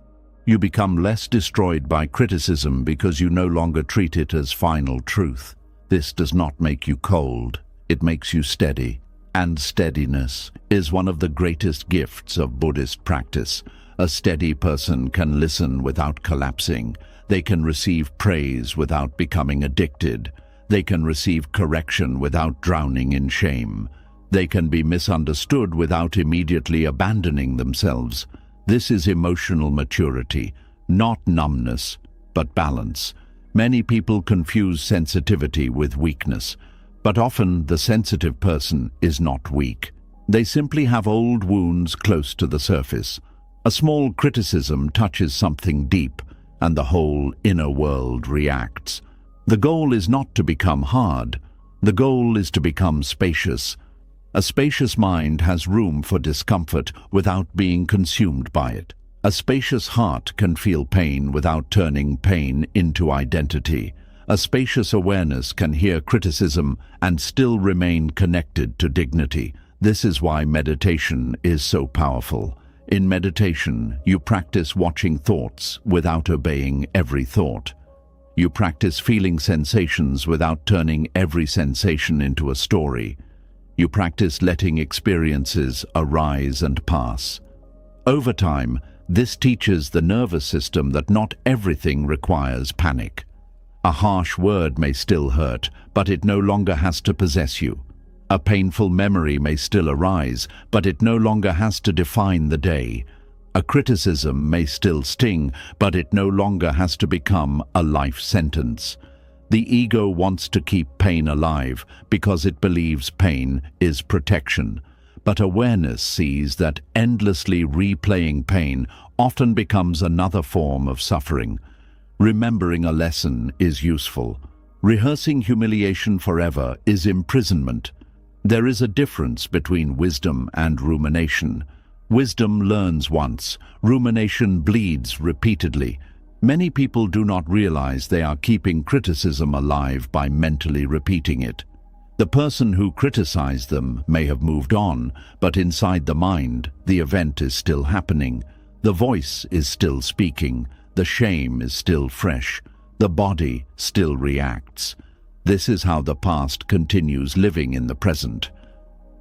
You become less destroyed by criticism because you no longer treat it as final truth. This does not make you cold, it makes you steady. And steadiness is one of the greatest gifts of Buddhist practice. A steady person can listen without collapsing. They can receive praise without becoming addicted. They can receive correction without drowning in shame. They can be misunderstood without immediately abandoning themselves. This is emotional maturity, not numbness, but balance. Many people confuse sensitivity with weakness, but often the sensitive person is not weak. They simply have old wounds close to the surface. A small criticism touches something deep, and the whole inner world reacts. The goal is not to become hard. The goal is to become spacious. A spacious mind has room for discomfort without being consumed by it. A spacious heart can feel pain without turning pain into identity. A spacious awareness can hear criticism and still remain connected to dignity. This is why meditation is so powerful. In meditation, you practice watching thoughts without obeying every thought. You practice feeling sensations without turning every sensation into a story. You practice letting experiences arise and pass. Over time, This teaches the nervous system that not everything requires panic. A harsh word may still hurt, but it no longer has to possess you. A painful memory may still arise, but it no longer has to define the day. A criticism may still sting, but it no longer has to become a life sentence. The ego wants to keep pain alive because it believes pain is protection. But awareness sees that endlessly replaying pain often becomes another form of suffering. Remembering a lesson is useful. Rehearsing humiliation forever is imprisonment. There is a difference between wisdom and rumination. Wisdom learns once, rumination bleeds repeatedly. Many people do not realize they are keeping criticism alive by mentally repeating it. The person who criticized them may have moved on, but inside the mind, the event is still happening. The voice is still speaking. The shame is still fresh. The body still reacts. This is how the past continues living in the present.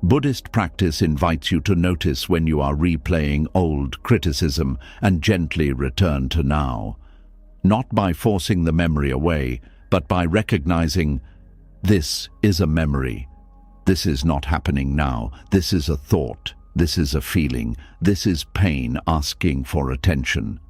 Buddhist practice invites you to notice when you are replaying old criticism and gently return to now. Not by forcing the memory away, but by recognizing, this is a memory. This is not happening now. This is a thought. This is a feeling. This is pain asking for attention.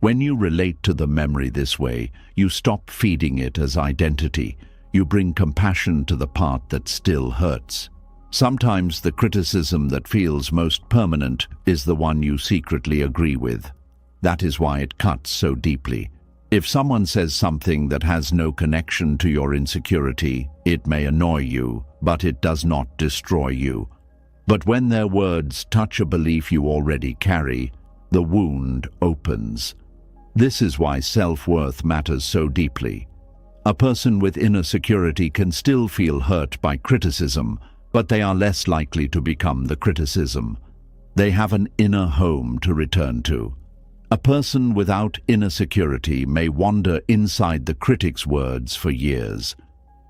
When you relate to the memory this way, you stop feeding it as identity. You bring compassion to the part that still hurts. Sometimes the criticism that feels most permanent is the one you secretly agree with. That is why it cuts so deeply. If someone says something that has no connection to your insecurity, it may annoy you, but it does not destroy you. But when their words touch a belief you already carry, the wound opens. This is why self-worth matters so deeply. A person with inner security can still feel hurt by criticism, but they are less likely to become the criticism. They have an inner home to return to. A person without inner security may wander inside the critic's words for years.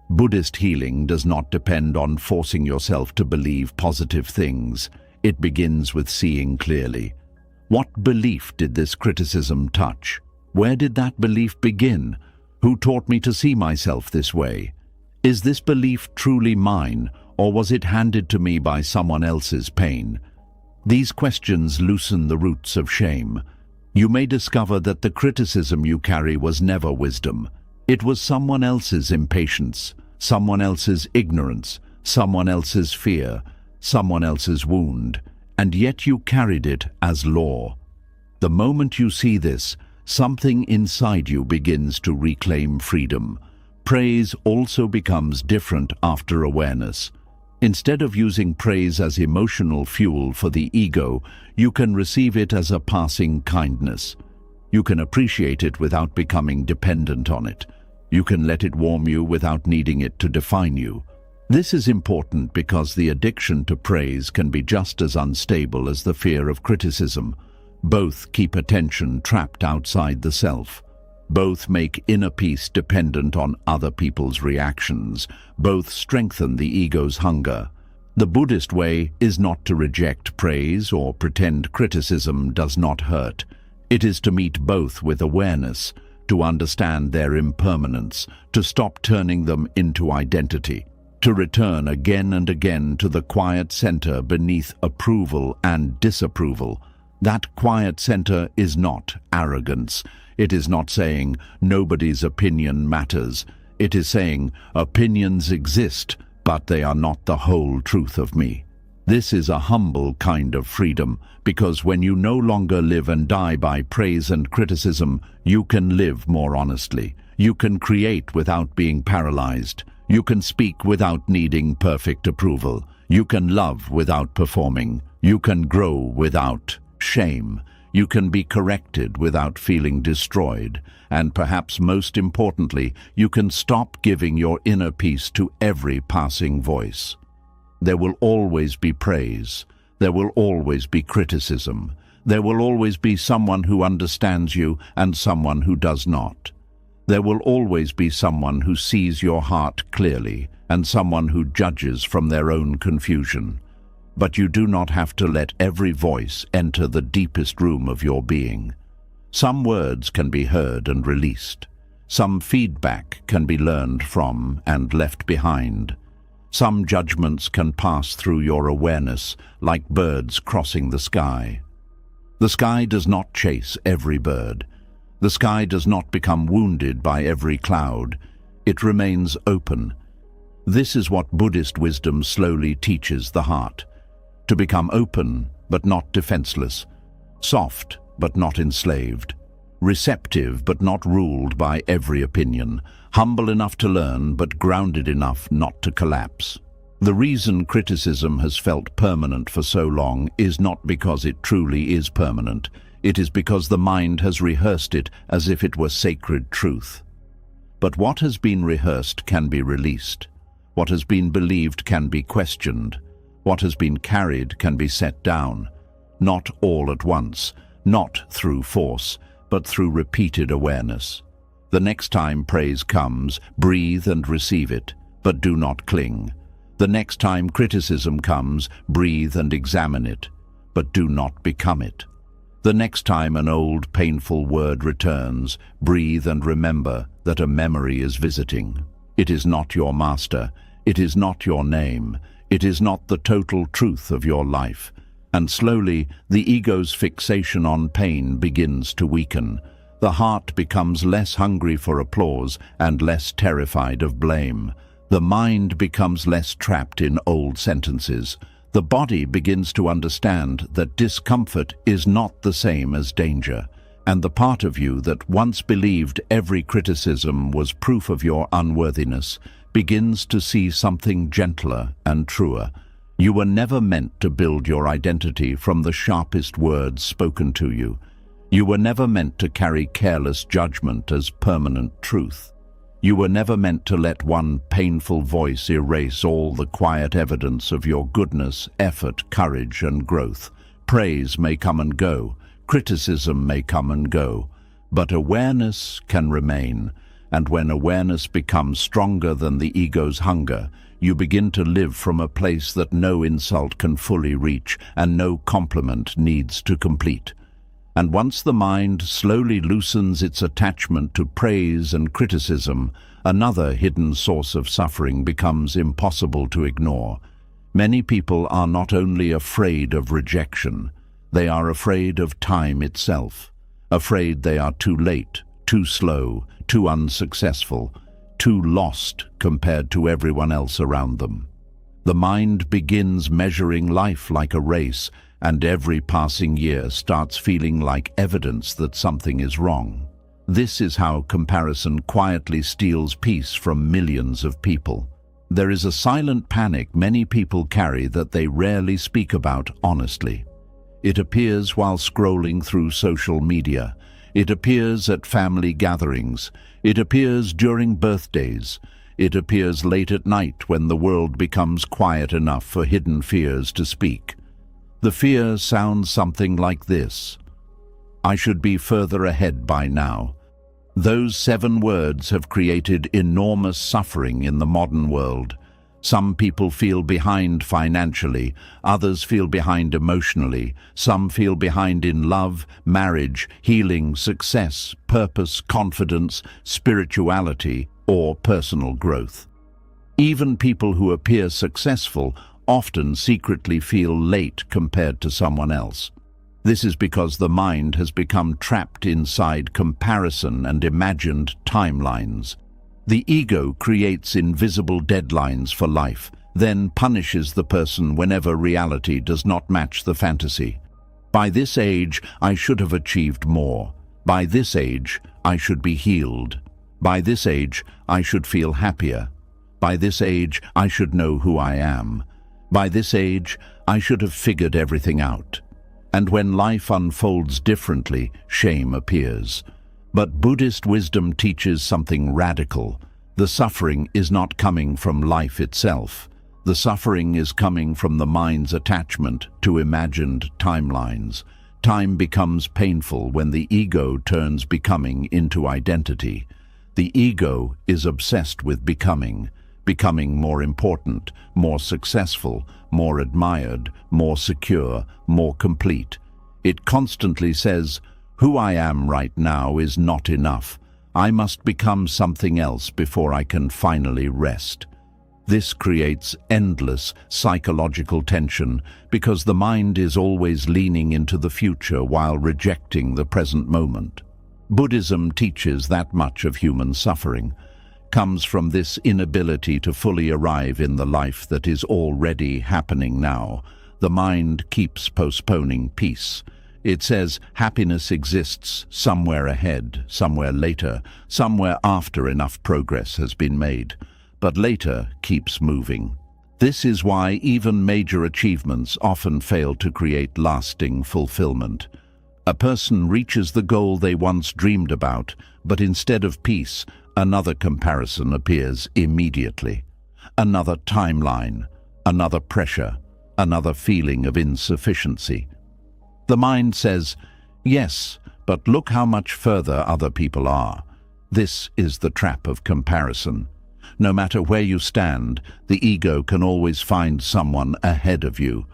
Buddhist healing does not depend on forcing yourself to believe positive things. It begins with seeing clearly. What belief did this criticism touch? Where did that belief begin? Who taught me to see myself this way? Is this belief truly mine, or was it handed to me by someone else's pain? These questions loosen the roots of shame. You may discover that the criticism you carry was never wisdom. It was someone else's impatience, someone else's ignorance, someone else's fear, someone else's wound, and yet you carried it as law. The moment you see this, something inside you begins to reclaim freedom. Praise also becomes different after awareness. Instead of using praise as emotional fuel for the ego, you can receive it as a passing kindness. You can appreciate it without becoming dependent on it. You can let it warm you without needing it to define you. This is important because the addiction to praise can be just as unstable as the fear of criticism. Both keep attention trapped outside the self. Both make inner peace dependent on other people's reactions. Both strengthen the ego's hunger. The Buddhist way is not to reject praise or pretend criticism does not hurt. It is to meet both with awareness, to understand their impermanence, to stop turning them into identity, to return again and again to the quiet center beneath approval and disapproval. That quiet center is not arrogance. It is not saying nobody's opinion matters. It is saying opinions exist, but they are not the whole truth of me. This is a humble kind of freedom, because when you no longer live and die by praise and criticism, you can live more honestly. You can create without being paralyzed. You can speak without needing perfect approval. You can love without performing. You can grow without shame. You can be corrected without feeling destroyed. And perhaps most importantly, you can stop giving your inner peace to every passing voice. There will always be praise. There will always be criticism. There will always be someone who understands you and someone who does not. There will always be someone who sees your heart clearly and someone who judges from their own confusion. But you do not have to let every voice enter the deepest room of your being. Some words can be heard and released. Some feedback can be learned from and left behind. Some judgments can pass through your awareness like birds crossing the sky. The sky does not chase every bird. The sky does not become wounded by every cloud. It remains open. This is what Buddhist wisdom slowly teaches the heart. To become open, but not defenseless. Soft, but not enslaved. Receptive, but not ruled by every opinion. Humble enough to learn, but grounded enough not to collapse. The reason criticism has felt permanent for so long is not because it truly is permanent. It is because the mind has rehearsed it as if it were sacred truth. But what has been rehearsed can be released. What has been believed can be questioned. What has been carried can be set down. Not all at once, not through force, but through repeated awareness. The next time praise comes, breathe and receive it, but do not cling. The next time criticism comes, breathe and examine it, but do not become it. The next time an old, painful word returns, breathe and remember that a memory is visiting. It is not your master. It is not your name. It is not the total truth of your life. And slowly, the ego's fixation on pain begins to weaken. The heart becomes less hungry for applause and less terrified of blame. The mind becomes less trapped in old sentences. The body begins to understand that discomfort is not the same as danger. And the part of you that once believed every criticism was proof of your unworthiness begins to see something gentler and truer. You were never meant to build your identity from the sharpest words spoken to you. You were never meant to carry careless judgment as permanent truth. You were never meant to let one painful voice erase all the quiet evidence of your goodness, effort, courage, and growth. Praise may come and go. Criticism may come and go. But awareness can remain. And when awareness becomes stronger than the ego's hunger, you begin to live from a place that no insult can fully reach and no compliment needs to complete. And once the mind slowly loosens its attachment to praise and criticism, another hidden source of suffering becomes impossible to ignore. Many people are not only afraid of rejection, they are afraid of time itself, afraid they are too late, too slow, too unsuccessful, too lost compared to everyone else around them. The mind begins measuring life like a race, and every passing year starts feeling like evidence that something is wrong. This is how comparison quietly steals peace from millions of people. There is a silent panic many people carry that they rarely speak about honestly. It appears while scrolling through social media. It appears at family gatherings. It appears during birthdays. It appears late at night when the world becomes quiet enough for hidden fears to speak. The fear sounds something like this: I should be further ahead by now. Those 7 words have created enormous suffering in the modern world. Some people feel behind financially, others feel behind emotionally, some feel behind in love, marriage, healing, success, purpose, confidence, spirituality, or personal growth. Even people who appear successful often secretly feel late compared to someone else. This is because the mind has become trapped inside comparison and imagined timelines. The ego creates invisible deadlines for life, then punishes the person whenever reality does not match the fantasy. By this age, I should have achieved more. By this age, I should be healed. By this age, I should feel happier. By this age, I should know who I am. By this age, I should have figured everything out. And when life unfolds differently, shame appears. But Buddhist wisdom teaches something radical. The suffering is not coming from life itself. The suffering is coming from the mind's attachment to imagined timelines. Time becomes painful when the ego turns becoming into identity. The ego is obsessed with becoming becoming more important, more successful, more admired, more secure, more complete. It constantly says, "Who I am right now is not enough. I must become something else before I can finally rest." This creates endless psychological tension because the mind is always leaning into the future while rejecting the present moment. Buddhism teaches that much of human suffering comes from this inability to fully arrive in the life that is already happening now. The mind keeps postponing peace. It says happiness exists somewhere ahead, somewhere later, somewhere after enough progress has been made. But later keeps moving. This is why even major achievements often fail to create lasting fulfillment. A person reaches the goal they once dreamed about, but instead of peace, another comparison appears immediately. Another timeline, another pressure, another feeling of insufficiency. The mind says, "Yes, but look how much further other people are." This is the trap of comparison. No matter where you stand, the ego can always find someone ahead of you,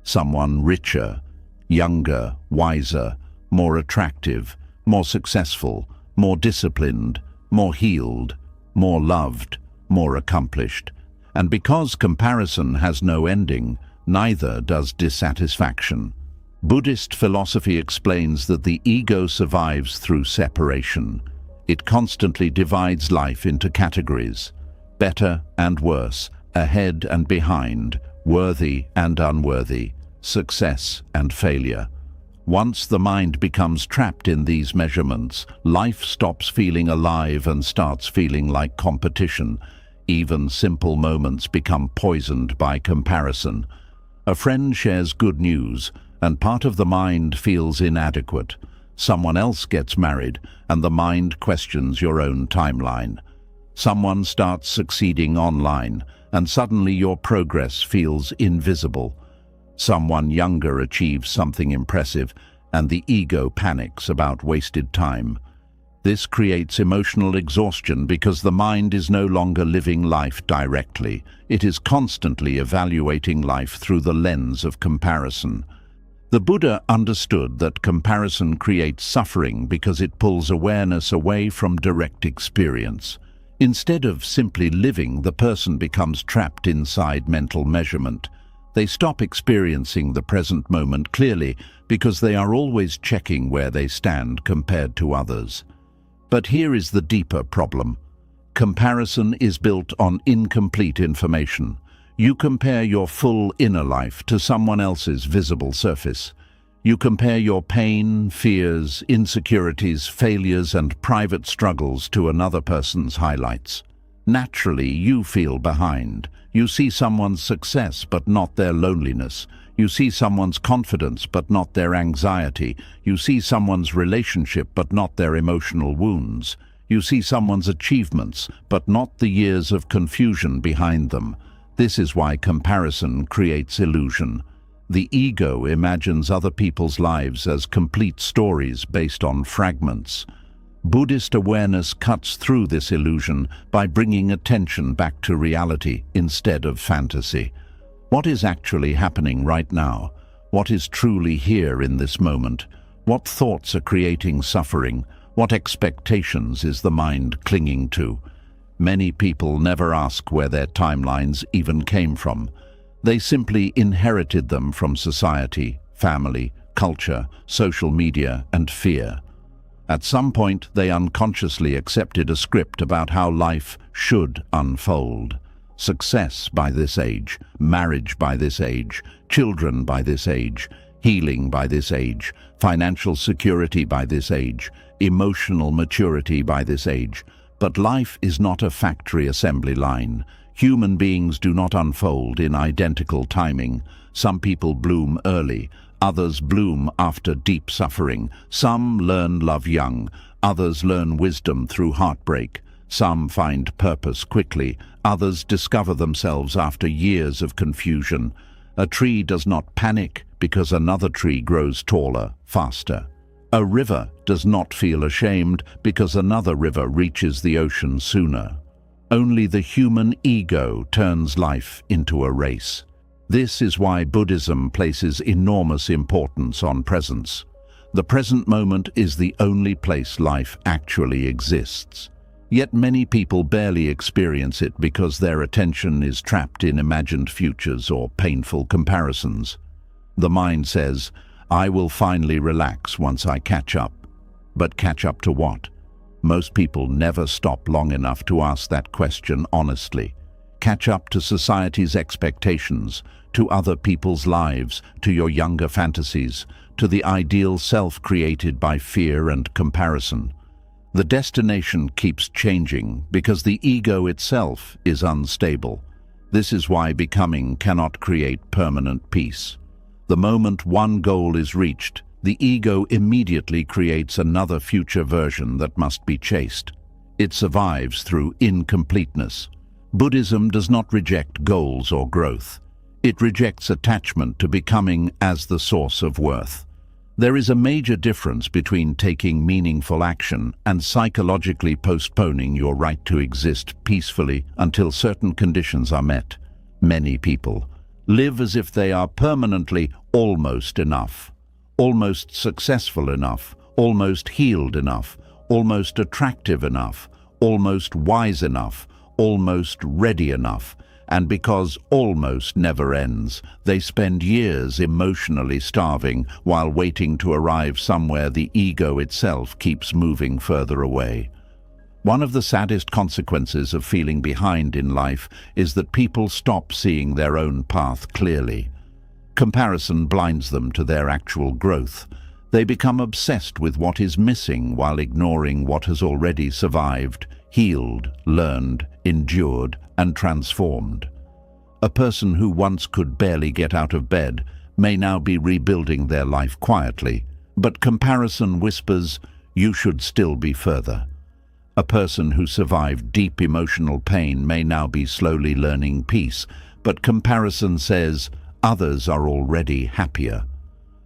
someone richer, younger, wiser, more attractive, more successful, more disciplined, more healed, more loved, more accomplished. And because comparison has no ending, neither does dissatisfaction. Buddhist philosophy explains that the ego survives through separation. It constantly divides life into categories: better and worse, ahead and behind, worthy and unworthy, success and failure. Once the mind becomes trapped in these measurements, life stops feeling alive and starts feeling like competition. Even simple moments become poisoned by comparison. A friend shares good news, and part of the mind feels inadequate. Someone else gets married, and the mind questions your own timeline. Someone starts succeeding online, and suddenly your progress feels invisible. Someone younger achieves something impressive, and the ego panics about wasted time. This creates emotional exhaustion because the mind is no longer living life directly. It is constantly evaluating life through the lens of comparison. The Buddha understood that comparison creates suffering because it pulls awareness away from direct experience. Instead of simply living, the person becomes trapped inside mental measurement. They stop experiencing the present moment clearly because they are always checking where they stand compared to others. But here is the deeper problem. Comparison is built on incomplete information. You compare your full inner life to someone else's visible surface. You compare your pain, fears, insecurities, failures, and private struggles to another person's highlights. Naturally, you feel behind. You see someone's success, but not their loneliness. You see someone's confidence, but not their anxiety. You see someone's relationship, but not their emotional wounds. You see someone's achievements, but not the years of confusion behind them. This is why comparison creates illusion. The ego imagines other people's lives as complete stories based on fragments. Buddhist awareness cuts through this illusion by bringing attention back to reality instead of fantasy. What is actually happening right now? What is truly here in this moment? What thoughts are creating suffering? What expectations is the mind clinging to? Many people never ask where their timelines even came from. They simply inherited them from society, family, culture, social media, and fear. At some point, they unconsciously accepted a script about how life should unfold. Success by this age, marriage by this age, children by this age, healing by this age, financial security by this age, emotional maturity by this age. But life is not a factory assembly line. Human beings do not unfold in identical timing. Some people bloom early, others bloom after deep suffering. Some learn love young, others learn wisdom through heartbreak. Some find purpose quickly, others discover themselves after years of confusion. A tree does not panic because another tree grows taller, faster. A river does not feel ashamed because another river reaches the ocean sooner. Only the human ego turns life into a race. This is why Buddhism places enormous importance on presence. The present moment is the only place life actually exists. Yet many people barely experience it because their attention is trapped in imagined futures or painful comparisons. The mind says, "I will finally relax once I catch up." But catch up to what? Most people never stop long enough to ask that question honestly. Catch up to society's expectations, to other people's lives, to your younger fantasies, to the ideal self created by fear and comparison. The destination keeps changing because the ego itself is unstable. This is why becoming cannot create permanent peace. The moment one goal is reached, the ego immediately creates another future version that must be chased. It survives through incompleteness. Buddhism does not reject goals or growth. It rejects attachment to becoming as the source of worth. There is a major difference between taking meaningful action and psychologically postponing your right to exist peacefully until certain conditions are met. Many people live as if they are permanently almost enough, almost successful enough, almost healed enough, almost attractive enough, almost wise enough, almost ready enough. And because almost never ends, they spend years emotionally starving while waiting to arrive somewhere the ego itself keeps moving further away. One of the saddest consequences of feeling behind in life is that people stop seeing their own path clearly. Comparison blinds them to their actual growth. They become obsessed with what is missing while ignoring what has already survived, healed, learned, endured, and transformed. A person who once could barely get out of bed may now be rebuilding their life quietly, but comparison whispers, "You should still be further." A person who survived deep emotional pain may now be slowly learning peace, but comparison says, "Others are already happier."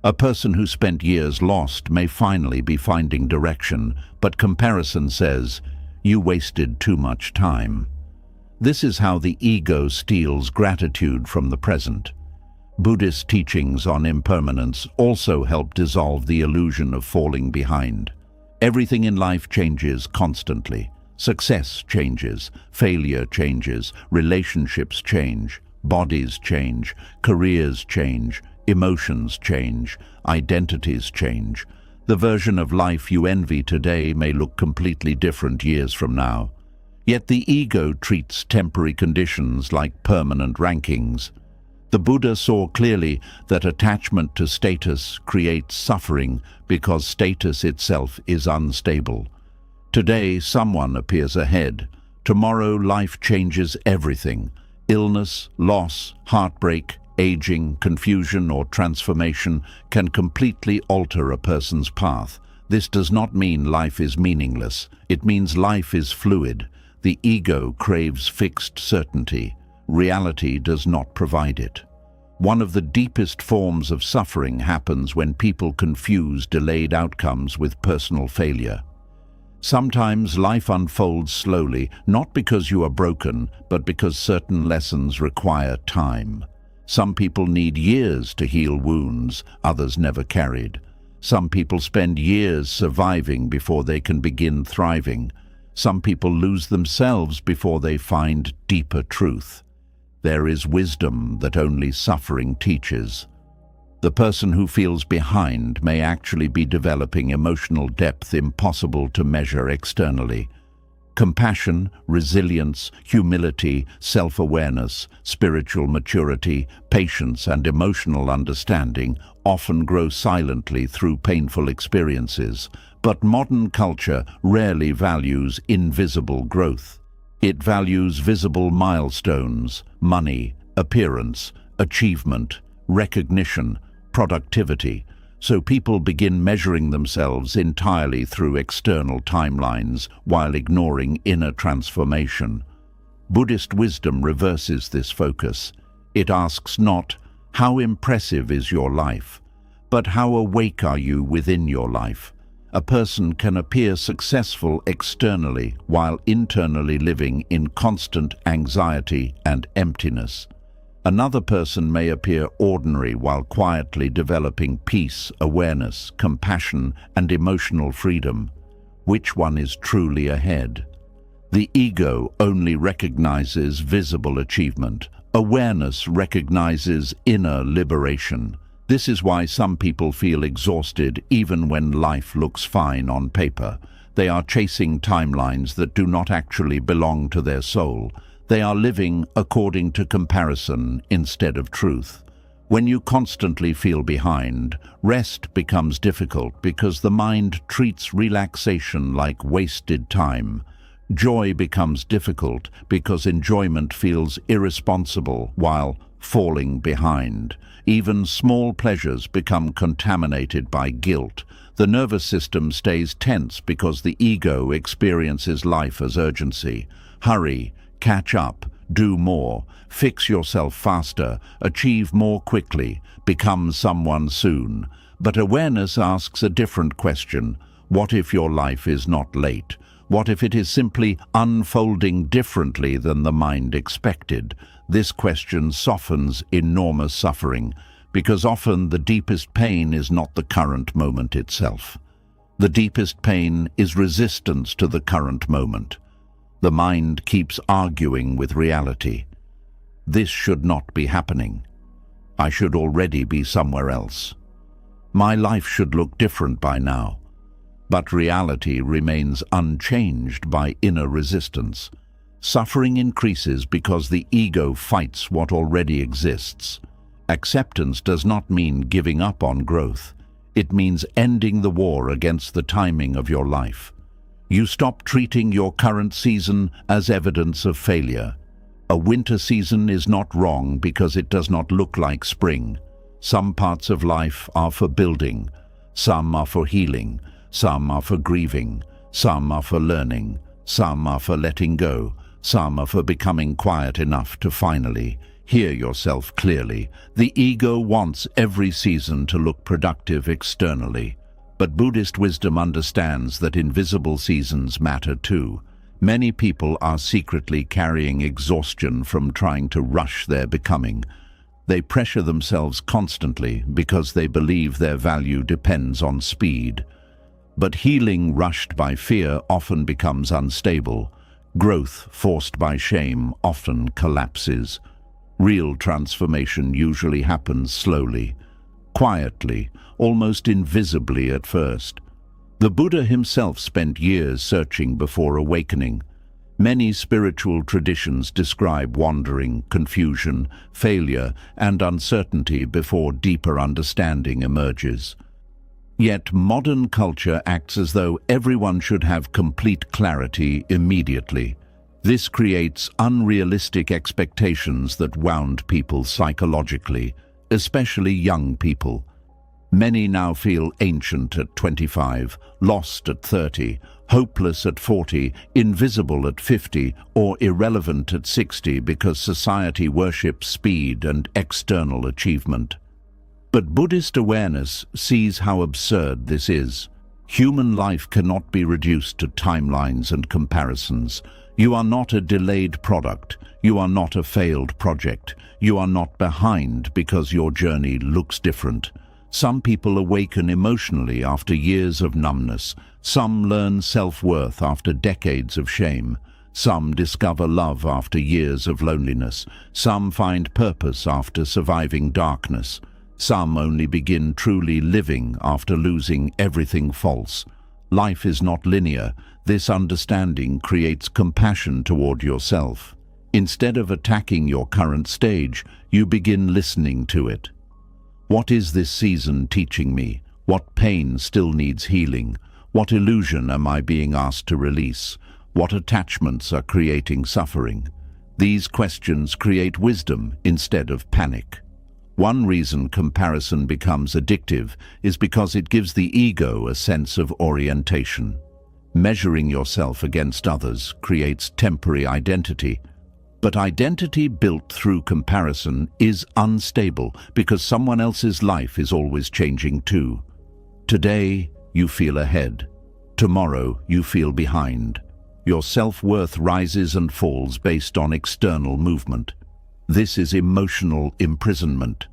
A person who spent years lost may finally be finding direction, but comparison says, "You wasted too much time." This is how the ego steals gratitude from the present. Buddhist teachings on impermanence also help dissolve the illusion of falling behind. Everything in life changes constantly. Success changes, failure changes, relationships change, bodies change, careers change, emotions change, identities change. The version of life you envy today may look completely different years from now. Yet the ego treats temporary conditions like permanent rankings. The Buddha saw clearly that attachment to status creates suffering because status itself is unstable. Today, someone appears ahead. Tomorrow, life changes everything. Illness, loss, heartbreak, aging, confusion, or transformation can completely alter a person's path. This does not mean life is meaningless. It means life is fluid. The ego craves fixed certainty. Reality does not provide it. One of the deepest forms of suffering happens when people confuse delayed outcomes with personal failure. Sometimes life unfolds slowly, not because you are broken, but because certain lessons require time. Some people need years to heal wounds others never carried. Some people spend years surviving before they can begin thriving. Some people lose themselves before they find deeper truth. There is wisdom that only suffering teaches. The person who feels behind may actually be developing emotional depth impossible to measure externally. Compassion, resilience, humility, self-awareness, spiritual maturity, patience, and emotional understanding often grow silently through painful experiences, but modern culture rarely values invisible growth. It values visible milestones, money, appearance, achievement, recognition, productivity, so people begin measuring themselves entirely through external timelines while ignoring inner transformation. Buddhist wisdom reverses this focus. It asks not, "How impressive is your life?" but "How awake are you within your life?" A person can appear successful externally while internally living in constant anxiety and emptiness. Another person may appear ordinary while quietly developing peace, awareness, compassion, and emotional freedom. Which one is truly ahead? The ego only recognizes visible achievement. Awareness recognizes inner liberation. This is why some people feel exhausted even when life looks fine on paper. They are chasing timelines that do not actually belong to their soul. They are living according to comparison instead of truth. When you constantly feel behind, rest becomes difficult because the mind treats relaxation like wasted time. Joy becomes difficult because enjoyment feels irresponsible while falling behind. Even small pleasures become contaminated by guilt. The nervous system stays tense because the ego experiences life as urgency. Hurry, catch up, do more, fix yourself faster, achieve more quickly, become someone soon. But awareness asks a different question. What if your life is not late? What if it is simply unfolding differently than the mind expected? This question softens enormous suffering, because often the deepest pain is not the current moment itself. The deepest pain is resistance to the current moment. The mind keeps arguing with reality. This should not be happening. I should already be somewhere else. My life should look different by now. But reality remains unchanged by inner resistance. Suffering increases because the ego fights what already exists. Acceptance does not mean giving up on growth. It means ending the war against the timing of your life. You stop treating your current season as evidence of failure. A winter season is not wrong because it does not look like spring. Some parts of life are for building. Some are for healing. Some are for grieving, some are for learning, some are for letting go, some are for becoming quiet enough to finally hear yourself clearly. The ego wants every season to look productive externally, but Buddhist wisdom understands that invisible seasons matter too. Many people are secretly carrying exhaustion from trying to rush their becoming. They pressure themselves constantly because they believe their value depends on speed. But healing rushed by fear often becomes unstable. Growth forced by shame often collapses. Real transformation usually happens slowly, quietly, almost invisibly at first. The Buddha himself spent years searching before awakening. Many spiritual traditions describe wandering, confusion, failure, and uncertainty before deeper understanding emerges. Yet modern culture acts as though everyone should have complete clarity immediately. This creates unrealistic expectations that wound people psychologically, especially young people. Many now feel ancient at 25, lost at 30, hopeless at 40, invisible at 50, or irrelevant at 60 because society worships speed and external achievement. But Buddhist awareness sees how absurd this is. Human life cannot be reduced to timelines and comparisons. You are not a delayed product. You are not a failed project. You are not behind because your journey looks different. Some people awaken emotionally after years of numbness. Some learn self-worth after decades of shame. Some discover love after years of loneliness. Some find purpose after surviving darkness. Some only begin truly living after losing everything false. Life is not linear. This understanding creates compassion toward yourself. Instead of attacking your current stage, you begin listening to it. What is this season teaching me? What pain still needs healing? What illusion am I being asked to release? What attachments are creating suffering? These questions create wisdom instead of panic. One reason comparison becomes addictive is because it gives the ego a sense of orientation. Measuring yourself against others creates temporary identity. But identity built through comparison is unstable because someone else's life is always changing too. Today, you feel ahead. Tomorrow, you feel behind. Your self-worth rises and falls based on external movement. This is emotional imprisonment.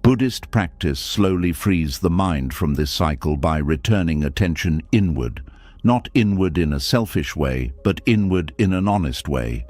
Buddhist practice slowly frees the mind from this cycle by returning attention inward, not inward in a selfish way, but inward in an honest way.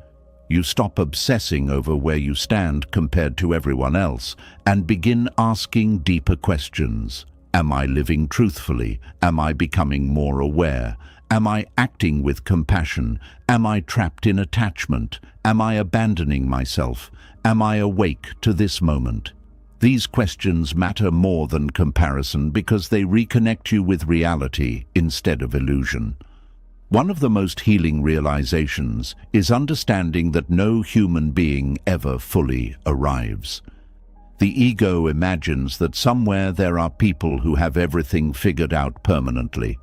You stop obsessing over where you stand compared to everyone else and begin asking deeper questions. Am I living truthfully? Am I becoming more aware? Am I acting with compassion? Am I trapped in attachment? Am I abandoning myself? Am I awake to this moment? These questions matter more than comparison because they reconnect you with reality instead of illusion. One of the most healing realizations is understanding that no human being ever fully arrives. The ego imagines that somewhere there are people who have everything figured out permanently.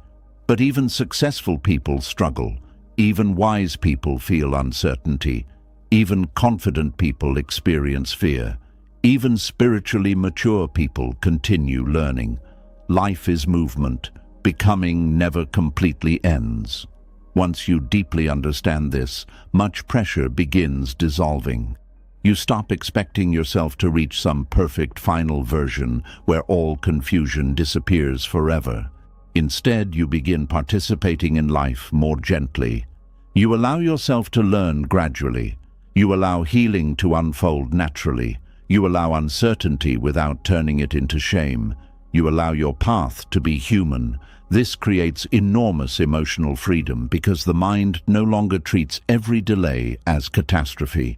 But even successful people struggle. Even wise people feel uncertainty. Even confident people experience fear. Even spiritually mature people continue learning. Life is movement. Becoming never completely ends. Once you deeply understand this, much pressure begins dissolving. You stop expecting yourself to reach some perfect final version where all confusion disappears forever. Instead, you begin participating in life more gently. You allow yourself to learn gradually. You allow healing to unfold naturally. You allow uncertainty without turning it into shame. You allow your path to be human. This creates enormous emotional freedom because the mind no longer treats every delay as catastrophe.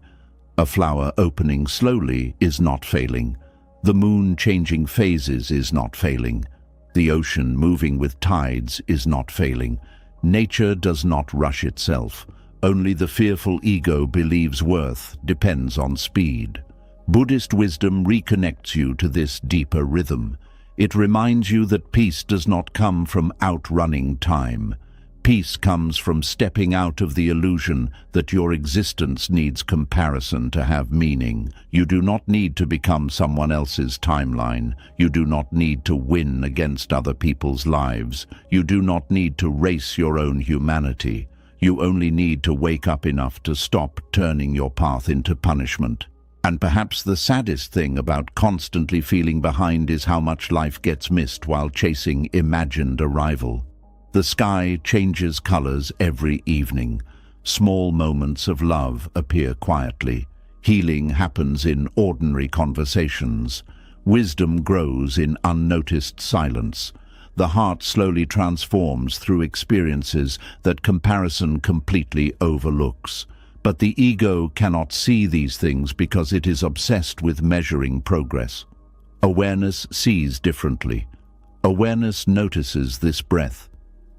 A flower opening slowly is not failing. The moon changing phases is not failing. The ocean moving with tides is not failing. Nature does not rush itself. Only the fearful ego believes worth depends on speed. Buddhist wisdom reconnects you to this deeper rhythm. It reminds you that peace does not come from outrunning time. Peace comes from stepping out of the illusion that your existence needs comparison to have meaning. You do not need to become someone else's timeline. You do not need to win against other people's lives. You do not need to race your own humanity. You only need to wake up enough to stop turning your path into punishment. And perhaps the saddest thing about constantly feeling behind is how much life gets missed while chasing imagined arrival. The sky changes colors every evening. Small moments of love appear quietly. Healing happens in ordinary conversations. Wisdom grows in unnoticed silence. The heart slowly transforms through experiences that comparison completely overlooks. But the ego cannot see these things because it is obsessed with measuring progress. Awareness sees differently. Awareness notices this breath,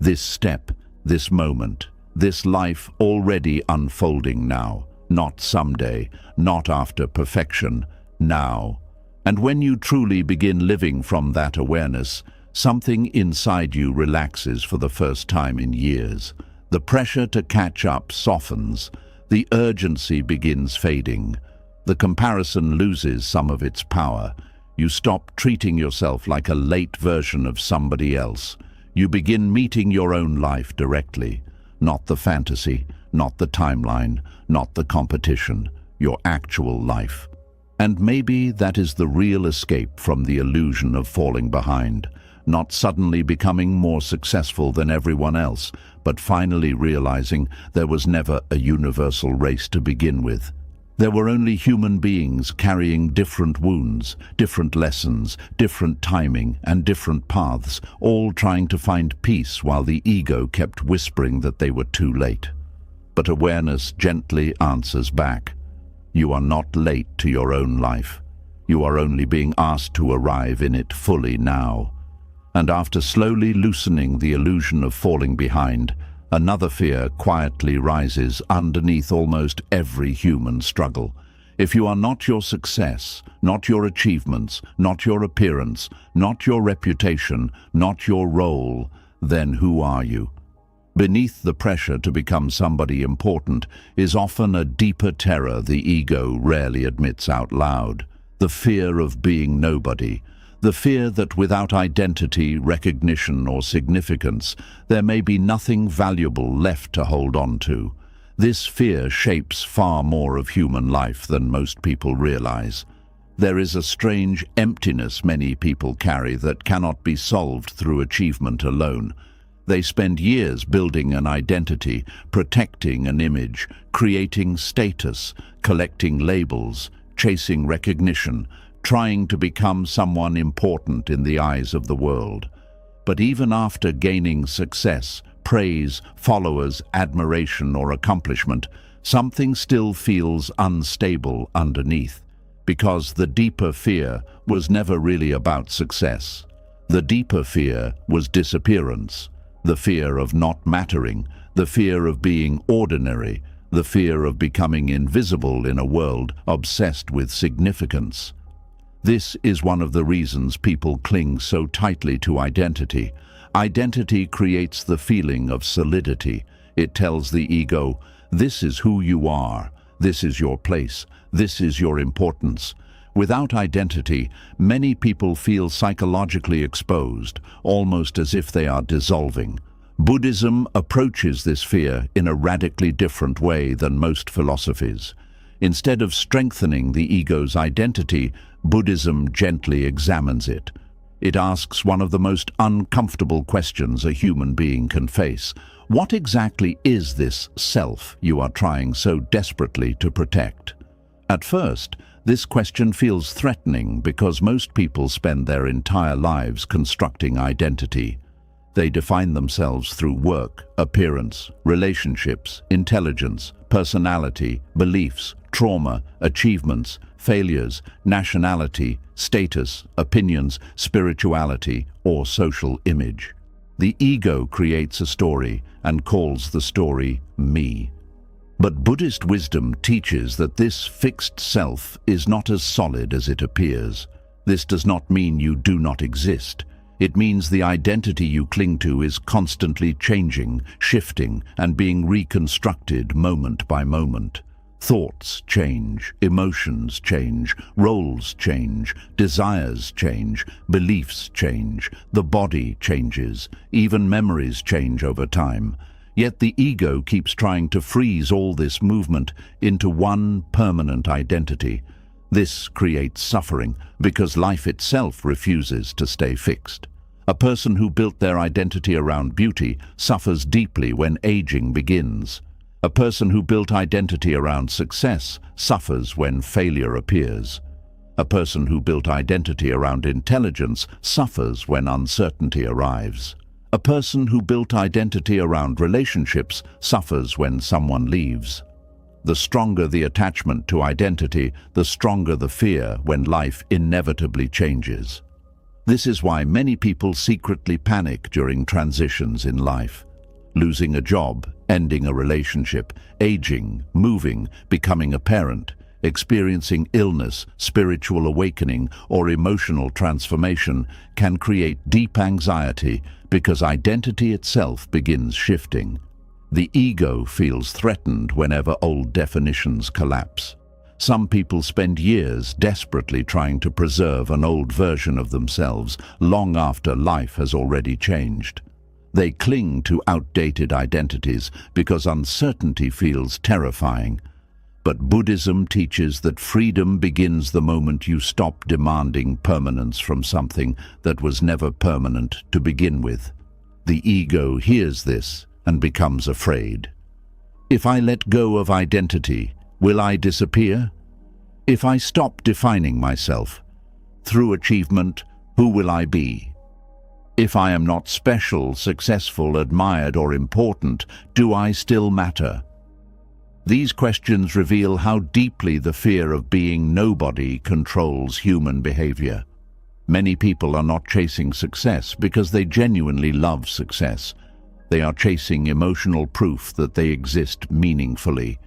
this step, this moment, this life already unfolding now, not someday, not after perfection, now. And when you truly begin living from that awareness, something inside you relaxes for the first time in years. The pressure to catch up softens. The urgency begins fading. The comparison loses some of its power. You stop treating yourself like a late version of somebody else. You begin meeting your own life directly. Not the fantasy, not the timeline, not the competition, your actual life. And maybe that is the real escape from the illusion of falling behind. Not suddenly becoming more successful than everyone else, but finally realizing there was never a universal race to begin with. There were only human beings carrying different wounds, different lessons, different timing, and different paths, all trying to find peace while the ego kept whispering that they were too late. But awareness gently answers back. You are not late to your own life. You are only being asked to arrive in it fully now. And after slowly loosening the illusion of falling behind, another fear quietly rises underneath almost every human struggle. If you are not your success, not your achievements, not your appearance, not your reputation, not your role, then who are you? Beneath the pressure to become somebody important is often a deeper terror the ego rarely admits out loud. The fear of being nobody. The fear that without identity, recognition, or significance, there may be nothing valuable left to hold on to. This fear shapes far more of human life than most people realize. There is a strange emptiness many people carry that cannot be solved through achievement alone. They spend years building an identity, protecting an image, creating status, collecting labels, chasing recognition, trying to become someone important in the eyes of the world. But even after gaining success, praise, followers, admiration, or accomplishment, something still feels unstable underneath, because the deeper fear was never really about success. The deeper fear was disappearance, the fear of not mattering, the fear of being ordinary, the fear of becoming invisible in a world obsessed with significance. This is one of the reasons people cling so tightly to identity. Identity creates the feeling of solidity. It tells the ego, this is who you are, this is your place, this is your importance. Without identity, many people feel psychologically exposed, almost as if they are dissolving. Buddhism approaches this fear in a radically different way than most philosophies. Instead of strengthening the ego's identity, Buddhism gently examines it. It asks one of the most uncomfortable questions a human being can face. What exactly is this self you are trying so desperately to protect? At first, this question feels threatening because most people spend their entire lives constructing identity. They define themselves through work, appearance, relationships, intelligence, personality, beliefs, trauma, achievements, failures, nationality, status, opinions, spirituality, or social image. The ego creates a story and calls the story me. But Buddhist wisdom teaches that this fixed self is not as solid as it appears. This does not mean you do not exist. It means the identity you cling to is constantly changing, shifting, and being reconstructed moment by moment. Thoughts change, emotions change, roles change, desires change, beliefs change, the body changes, even memories change over time. Yet the ego keeps trying to freeze all this movement into one permanent identity. This creates suffering because life itself refuses to stay fixed. A person who built their identity around beauty suffers deeply when aging begins. A person who built identity around success suffers when failure appears. A person who built identity around intelligence suffers when uncertainty arrives. A person who built identity around relationships suffers when someone leaves. The stronger the attachment to identity, the stronger the fear when life inevitably changes. This is why many people secretly panic during transitions in life. Losing a job, ending a relationship, aging, moving, becoming a parent, experiencing illness, spiritual awakening, or emotional transformation can create deep anxiety because identity itself begins shifting. The ego feels threatened whenever old definitions collapse. Some people spend years desperately trying to preserve an old version of themselves long after life has already changed. They cling to outdated identities because uncertainty feels terrifying. But Buddhism teaches that freedom begins the moment you stop demanding permanence from something that was never permanent to begin with. The ego hears this and becomes afraid. If I let go of identity, will I disappear? If I stop defining myself, through achievement, who will I be? If I am not special, successful, admired, or important, do I still matter? These questions reveal how deeply the fear of being nobody controls human behavior. Many people are not chasing success because they genuinely love success. They are chasing emotional proof that they exist meaningfully.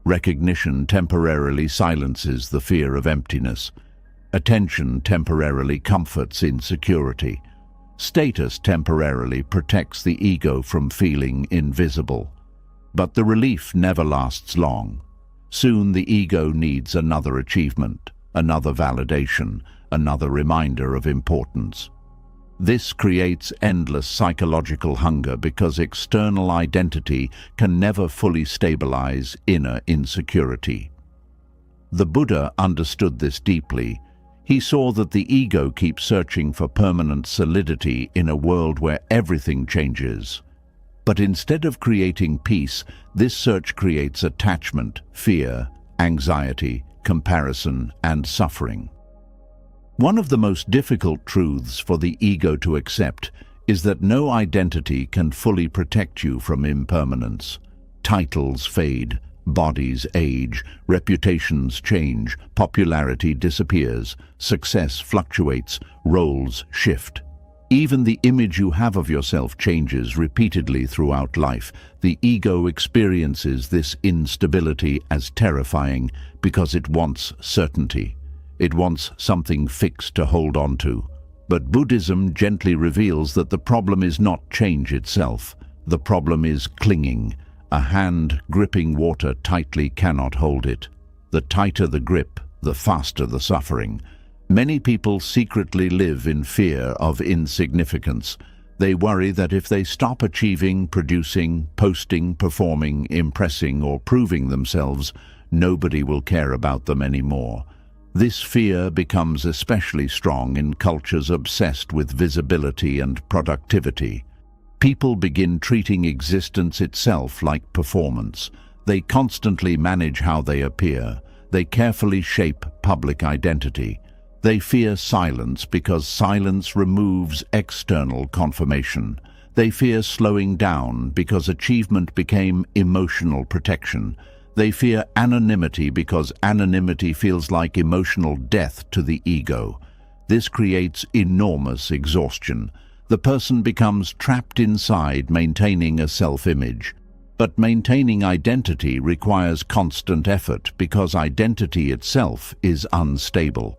Recognition temporarily silences the fear of emptiness. Attention temporarily comforts insecurity. Status temporarily protects the ego from feeling invisible. But the relief never lasts long. Soon the ego needs another achievement, another validation, another reminder of importance. This creates endless psychological hunger because external identity can never fully stabilize inner insecurity. The Buddha understood this deeply. He saw that the ego keeps searching for permanent solidity in a world where everything changes. But instead of creating peace, this search creates attachment, fear, anxiety, comparison, and suffering. One of the most difficult truths for the ego to accept is that no identity can fully protect you from impermanence. Titles fade, bodies age, reputations change, popularity disappears, success fluctuates, roles shift. Even the image you have of yourself changes repeatedly throughout life. The ego experiences this instability as terrifying because it wants certainty. It wants something fixed to hold on to. But Buddhism gently reveals that the problem is not change itself. The problem is clinging. A hand gripping water tightly cannot hold it. The tighter the grip, the faster the suffering. Many people secretly live in fear of insignificance. They worry that if they stop achieving, producing, posting, performing, impressing, or proving themselves, nobody will care about them anymore. This fear becomes especially strong in cultures obsessed with visibility and productivity. People begin treating existence itself like performance. They constantly manage how they appear. They carefully shape public identity. They fear silence because silence removes external confirmation. They fear slowing down because achievement became emotional protection. They fear anonymity because anonymity feels like emotional death to the ego. This creates enormous exhaustion. The person becomes trapped inside maintaining a self-image. But maintaining identity requires constant effort because identity itself is unstable.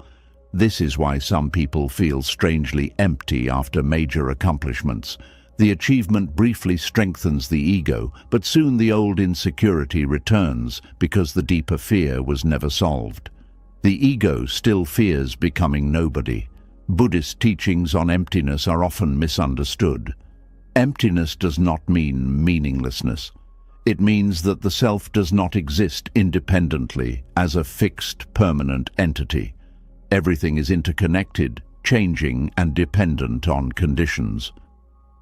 This is why some people feel strangely empty after major accomplishments. The achievement briefly strengthens the ego, but soon the old insecurity returns because the deeper fear was never solved. The ego still fears becoming nobody. Buddhist teachings on emptiness are often misunderstood. Emptiness does not mean meaninglessness. It means that the self does not exist independently as a fixed, permanent entity. Everything is interconnected, changing, and dependent on conditions.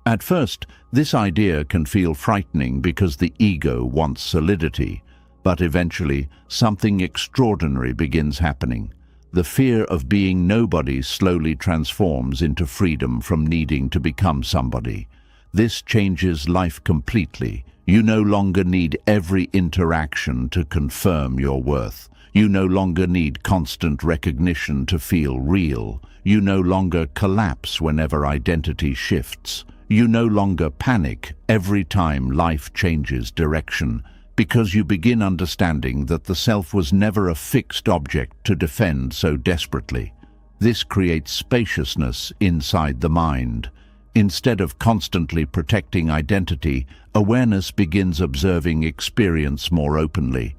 At first, this idea can feel frightening because the ego wants solidity, but eventually something extraordinary begins happening. The fear of being nobody slowly transforms into freedom from needing to become somebody. This changes life completely. You no longer need every interaction to confirm your worth. You no longer need constant recognition to feel real. You no longer collapse whenever identity shifts. You no longer panic every time life changes direction, because you begin understanding that the self was never a fixed object to defend so desperately. This creates spaciousness inside the mind. Instead of constantly protecting identity, awareness begins observing experience more openly.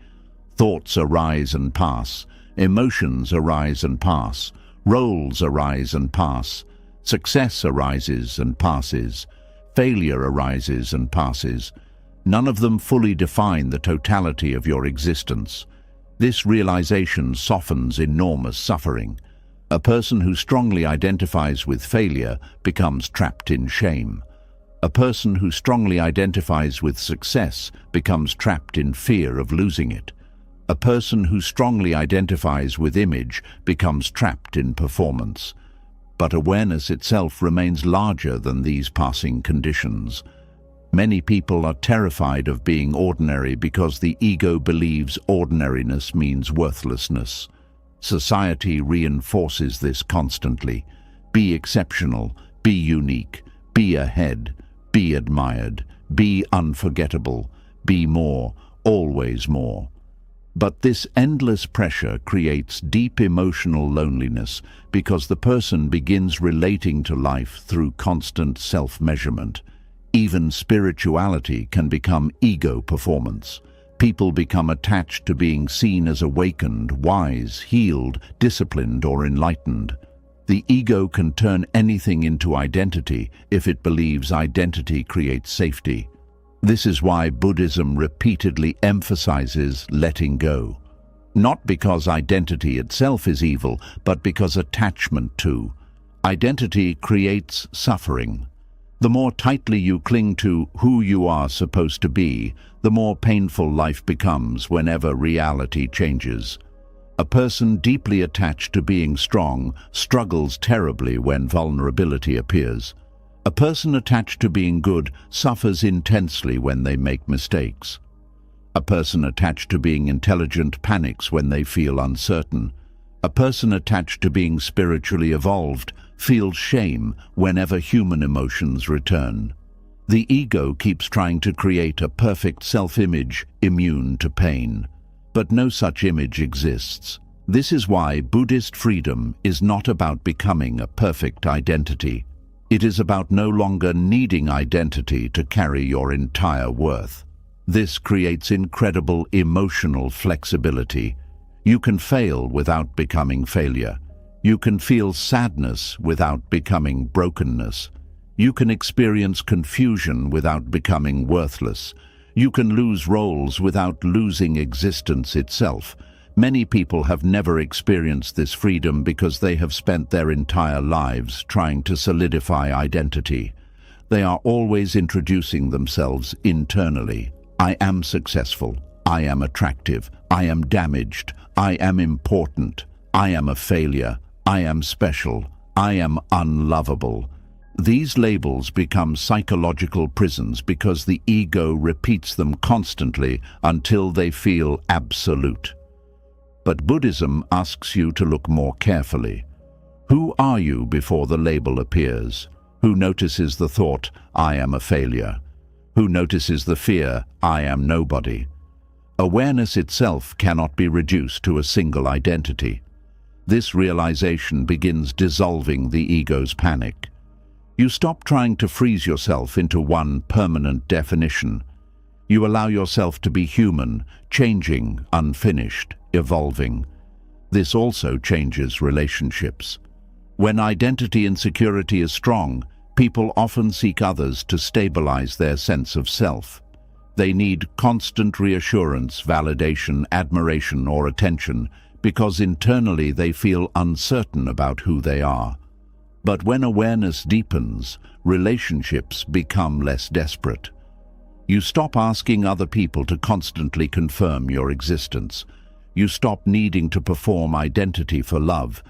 Thoughts arise and pass. Emotions arise and pass. Roles arise and pass. Success arises and passes. Failure arises and passes. None of them fully define the totality of your existence. This realization softens enormous suffering. A person who strongly identifies with failure becomes trapped in shame. A person who strongly identifies with success becomes trapped in fear of losing it. A person who strongly identifies with image becomes trapped in performance. But awareness itself remains larger than these passing conditions. Many people are terrified of being ordinary because the ego believes ordinariness means worthlessness. Society reinforces this constantly. Be exceptional, be unique, be ahead, be admired, be unforgettable, be more, always more. But this endless pressure creates deep emotional loneliness because the person begins relating to life through constant self-measurement. Even spirituality can become ego performance. People become attached to being seen as awakened, wise, healed, disciplined, or enlightened. The ego can turn anything into identity if it believes identity creates safety. This is why Buddhism repeatedly emphasizes letting go. Not because identity itself is evil, but because attachment to identity creates suffering. The more tightly you cling to who you are supposed to be, the more painful life becomes whenever reality changes. A person deeply attached to being strong struggles terribly when vulnerability appears. A person attached to being good suffers intensely when they make mistakes. A person attached to being intelligent panics when they feel uncertain. A person attached to being spiritually evolved feels shame whenever human emotions return. The ego keeps trying to create a perfect self-image immune to pain. But no such image exists. This is why Buddhist freedom is not about becoming a perfect identity. It is about no longer needing identity to carry your entire worth. This creates incredible emotional flexibility. You can fail without becoming failure. You can feel sadness without becoming brokenness. You can experience confusion without becoming worthless. You can lose roles without losing existence itself. Many people have never experienced this freedom because they have spent their entire lives trying to solidify identity. They are always introducing themselves internally. I am successful. I am attractive. I am damaged. I am important. I am a failure. I am special. I am unlovable. These labels become psychological prisons because the ego repeats them constantly until they feel absolute. But Buddhism asks you to look more carefully. Who are you before the label appears? Who notices the thought, I am a failure? Who notices the fear, I am nobody? Awareness itself cannot be reduced to a single identity. This realization begins dissolving the ego's panic. You stop trying to freeze yourself into one permanent definition. You allow yourself to be human, changing, unfinished, evolving. This also changes relationships. When identity insecurity is strong, people often seek others to stabilize their sense of self. They need constant reassurance, validation, admiration, or attention because internally they feel uncertain about who they are. But when awareness deepens, relationships become less desperate. You stop asking other people to constantly confirm your existence. You stop needing to perform identity for love.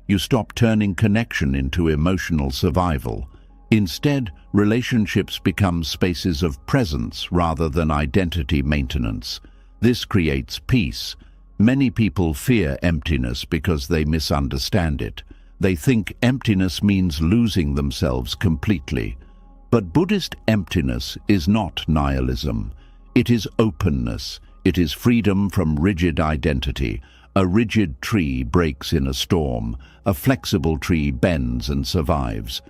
You stop turning connection into emotional survival. Instead, relationships become spaces of presence rather than identity maintenance. This creates peace. Many people fear emptiness because they misunderstand it. They think emptiness means losing themselves completely. But Buddhist emptiness is not nihilism. It is openness. It is freedom from rigid identity. A rigid tree breaks in a storm. A flexible tree bends and survives.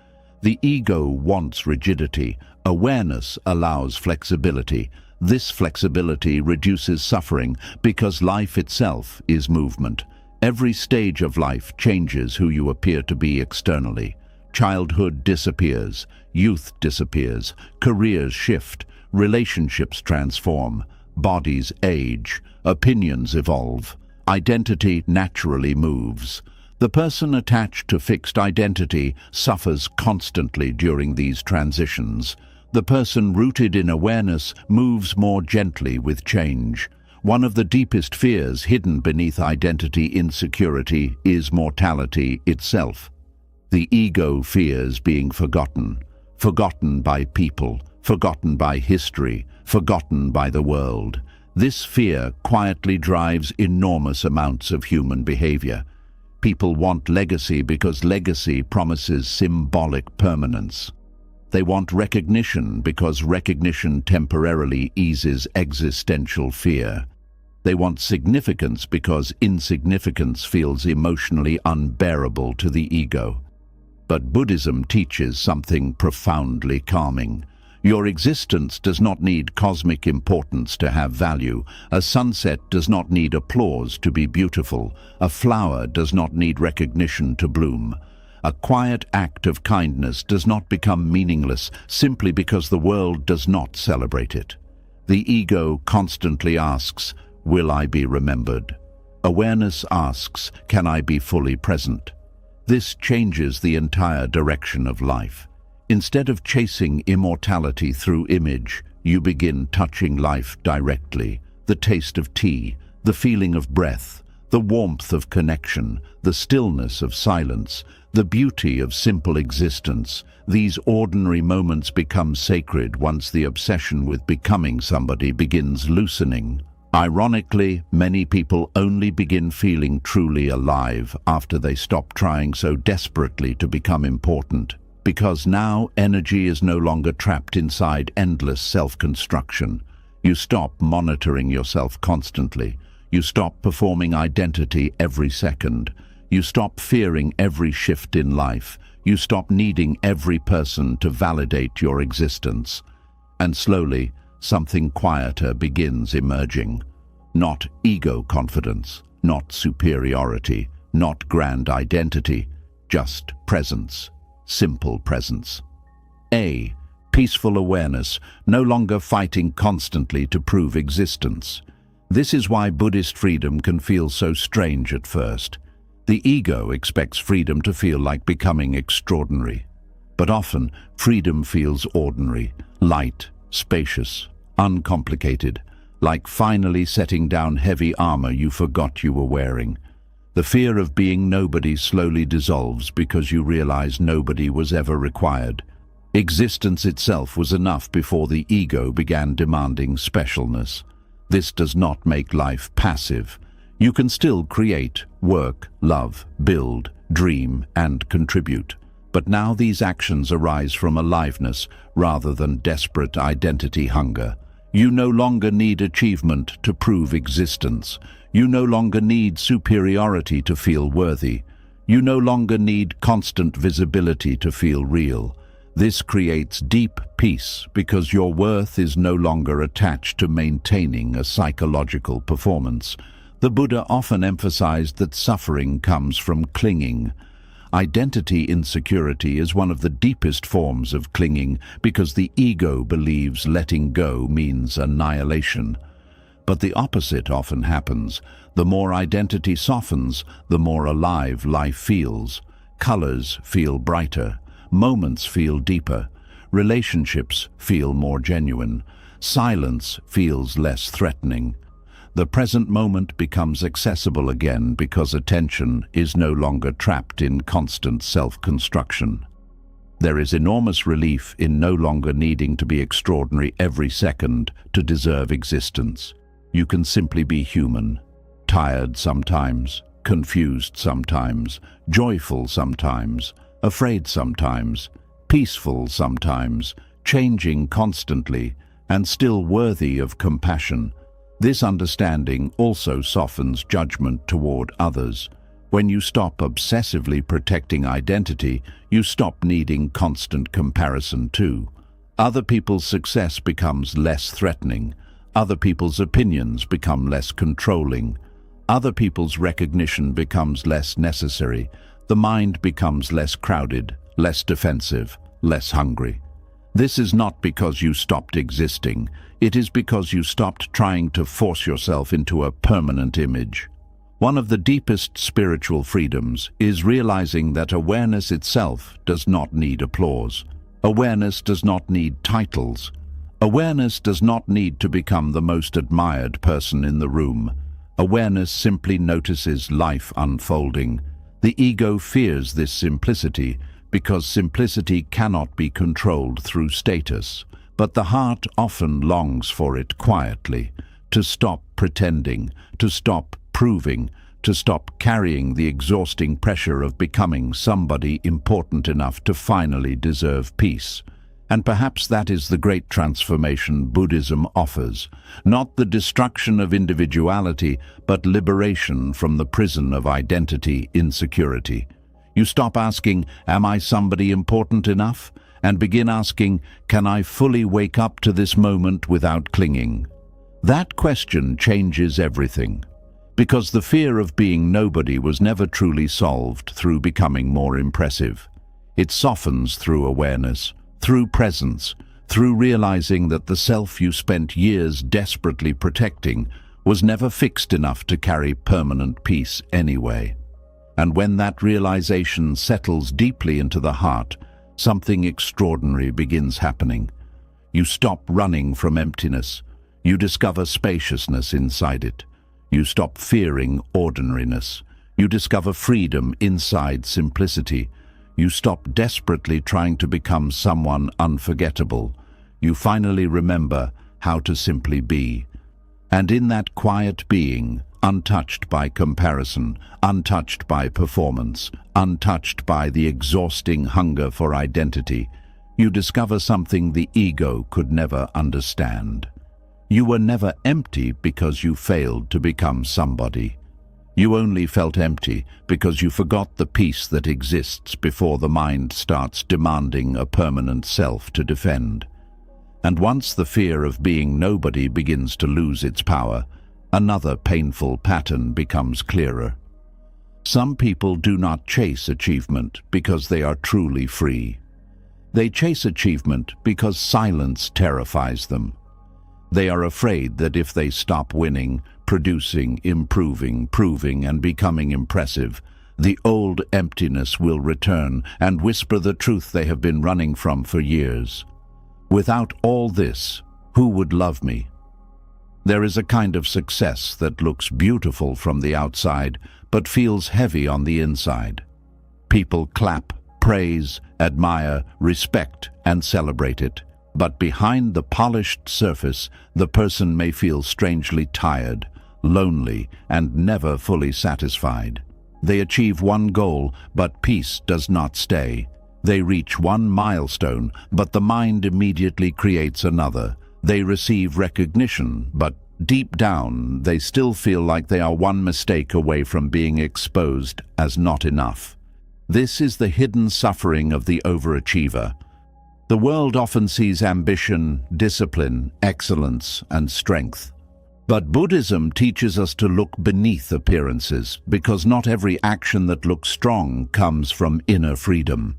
The ego wants rigidity. Awareness allows flexibility. This flexibility reduces suffering because life itself is movement. Every stage of life changes who you appear to be externally. Childhood disappears, youth disappears, careers shift, relationships transform, bodies age, opinions evolve, identity naturally moves. The person attached to fixed identity suffers constantly during these transitions. The person rooted in awareness moves more gently with change. One of the deepest fears hidden beneath identity insecurity is mortality itself. The ego fears being forgotten, forgotten by people, forgotten by history, forgotten by the world. This fear quietly drives enormous amounts of human behavior. People want legacy because legacy promises symbolic permanence. They want recognition because recognition temporarily eases existential fear. They want significance because insignificance feels emotionally unbearable to the ego. But Buddhism teaches something profoundly calming. Your existence does not need cosmic importance to have value. A sunset does not need applause to be beautiful. A flower does not need recognition to bloom. A quiet act of kindness does not become meaningless simply because the world does not celebrate it. The ego constantly asks, will I be remembered? Awareness asks, can I be fully present? This changes the entire direction of life. Instead of chasing immortality through image, you begin touching life directly. The taste of tea, the feeling of breath, the warmth of connection, the stillness of silence, the beauty of simple existence. These ordinary moments become sacred once the obsession with becoming somebody begins loosening. Ironically, many people only begin feeling truly alive after they stop trying so desperately to become important, because now energy is no longer trapped inside endless self-construction. You stop monitoring yourself constantly. You stop performing identity every second. You stop fearing every shift in life. You stop needing every person to validate your existence. And slowly, something quieter begins emerging. Not ego confidence, not superiority, not grand identity, just presence, simple presence. A. Peaceful awareness, no longer fighting constantly to prove existence. This is why Buddhist freedom can feel so strange at first. The ego expects freedom to feel like becoming extraordinary. But often, freedom feels ordinary, light, spacious, uncomplicated, like finally setting down heavy armor you forgot you were wearing. The fear of being nobody slowly dissolves because you realize nobody was ever required. Existence itself was enough before the ego began demanding specialness. This does not make life passive. You can still create, work, love, build, dream, and contribute. But now these actions arise from aliveness rather than desperate identity hunger. You no longer need achievement to prove existence. You no longer need superiority to feel worthy. You no longer need constant visibility to feel real. This creates deep peace because your worth is no longer attached to maintaining a psychological performance. The Buddha often emphasized that suffering comes from clinging. Identity insecurity is one of the deepest forms of clinging because the ego believes letting go means annihilation. But the opposite often happens. The more identity softens, the more alive life feels. Colors feel brighter. Moments feel deeper. Relationships feel more genuine. Silence feels less threatening. The present moment becomes accessible again because attention is no longer trapped in constant self-construction. There is enormous relief in no longer needing to be extraordinary every second to deserve existence. You can simply be human, tired sometimes, confused sometimes, joyful sometimes, afraid sometimes, peaceful sometimes, changing constantly, and still worthy of compassion. This understanding also softens judgment toward others. When you stop obsessively protecting identity, you stop needing constant comparison too. Other people's success becomes less threatening. Other people's opinions become less controlling. Other people's recognition becomes less necessary. The mind becomes less crowded, less defensive, less hungry. This is not because you stopped existing. It is because you stopped trying to force yourself into a permanent image. One of the deepest spiritual freedoms is realizing that awareness itself does not need applause. Awareness does not need titles. Awareness does not need to become the most admired person in the room. Awareness simply notices life unfolding. The ego fears this simplicity because simplicity cannot be controlled through status. But the heart often longs for it quietly, to stop pretending, to stop proving, to stop carrying the exhausting pressure of becoming somebody important enough to finally deserve peace. And perhaps that is the great transformation Buddhism offers, not the destruction of individuality, but liberation from the prison of identity insecurity. You stop asking, am I somebody important enough? And begin asking, can I fully wake up to this moment without clinging? That question changes everything. Because the fear of being nobody was never truly solved through becoming more impressive. It softens through awareness, through presence, through realizing that the self you spent years desperately protecting was never fixed enough to carry permanent peace anyway. And when that realization settles deeply into the heart, something extraordinary begins happening. You stop running from emptiness. You discover spaciousness inside it. You stop fearing ordinariness. You discover freedom inside simplicity. You stop desperately trying to become someone unforgettable. You finally remember how to simply be. And in that quiet being, untouched by comparison, untouched by performance, untouched by the exhausting hunger for identity, you discover something the ego could never understand. You were never empty because you failed to become somebody. You only felt empty because you forgot the peace that exists before the mind starts demanding a permanent self to defend. And once the fear of being nobody begins to lose its power, another painful pattern becomes clearer. Some people do not chase achievement because they are truly free. They chase achievement because silence terrifies them. They are afraid that if they stop winning, producing, improving, proving, and becoming impressive, the old emptiness will return and whisper the truth they have been running from for years. Without all this, who would love me? There is a kind of success that looks beautiful from the outside, but feels heavy on the inside. People clap, praise, admire, respect, and celebrate it. But behind the polished surface, the person may feel strangely tired, lonely, and never fully satisfied. They achieve one goal, but peace does not stay. They reach one milestone, but the mind immediately creates another. They receive recognition, but deep down, they still feel like they are one mistake away from being exposed as not enough. This is the hidden suffering of the overachiever. The world often sees ambition, discipline, excellence, and strength. But Buddhism teaches us to look beneath appearances, because not every action that looks strong comes from inner freedom.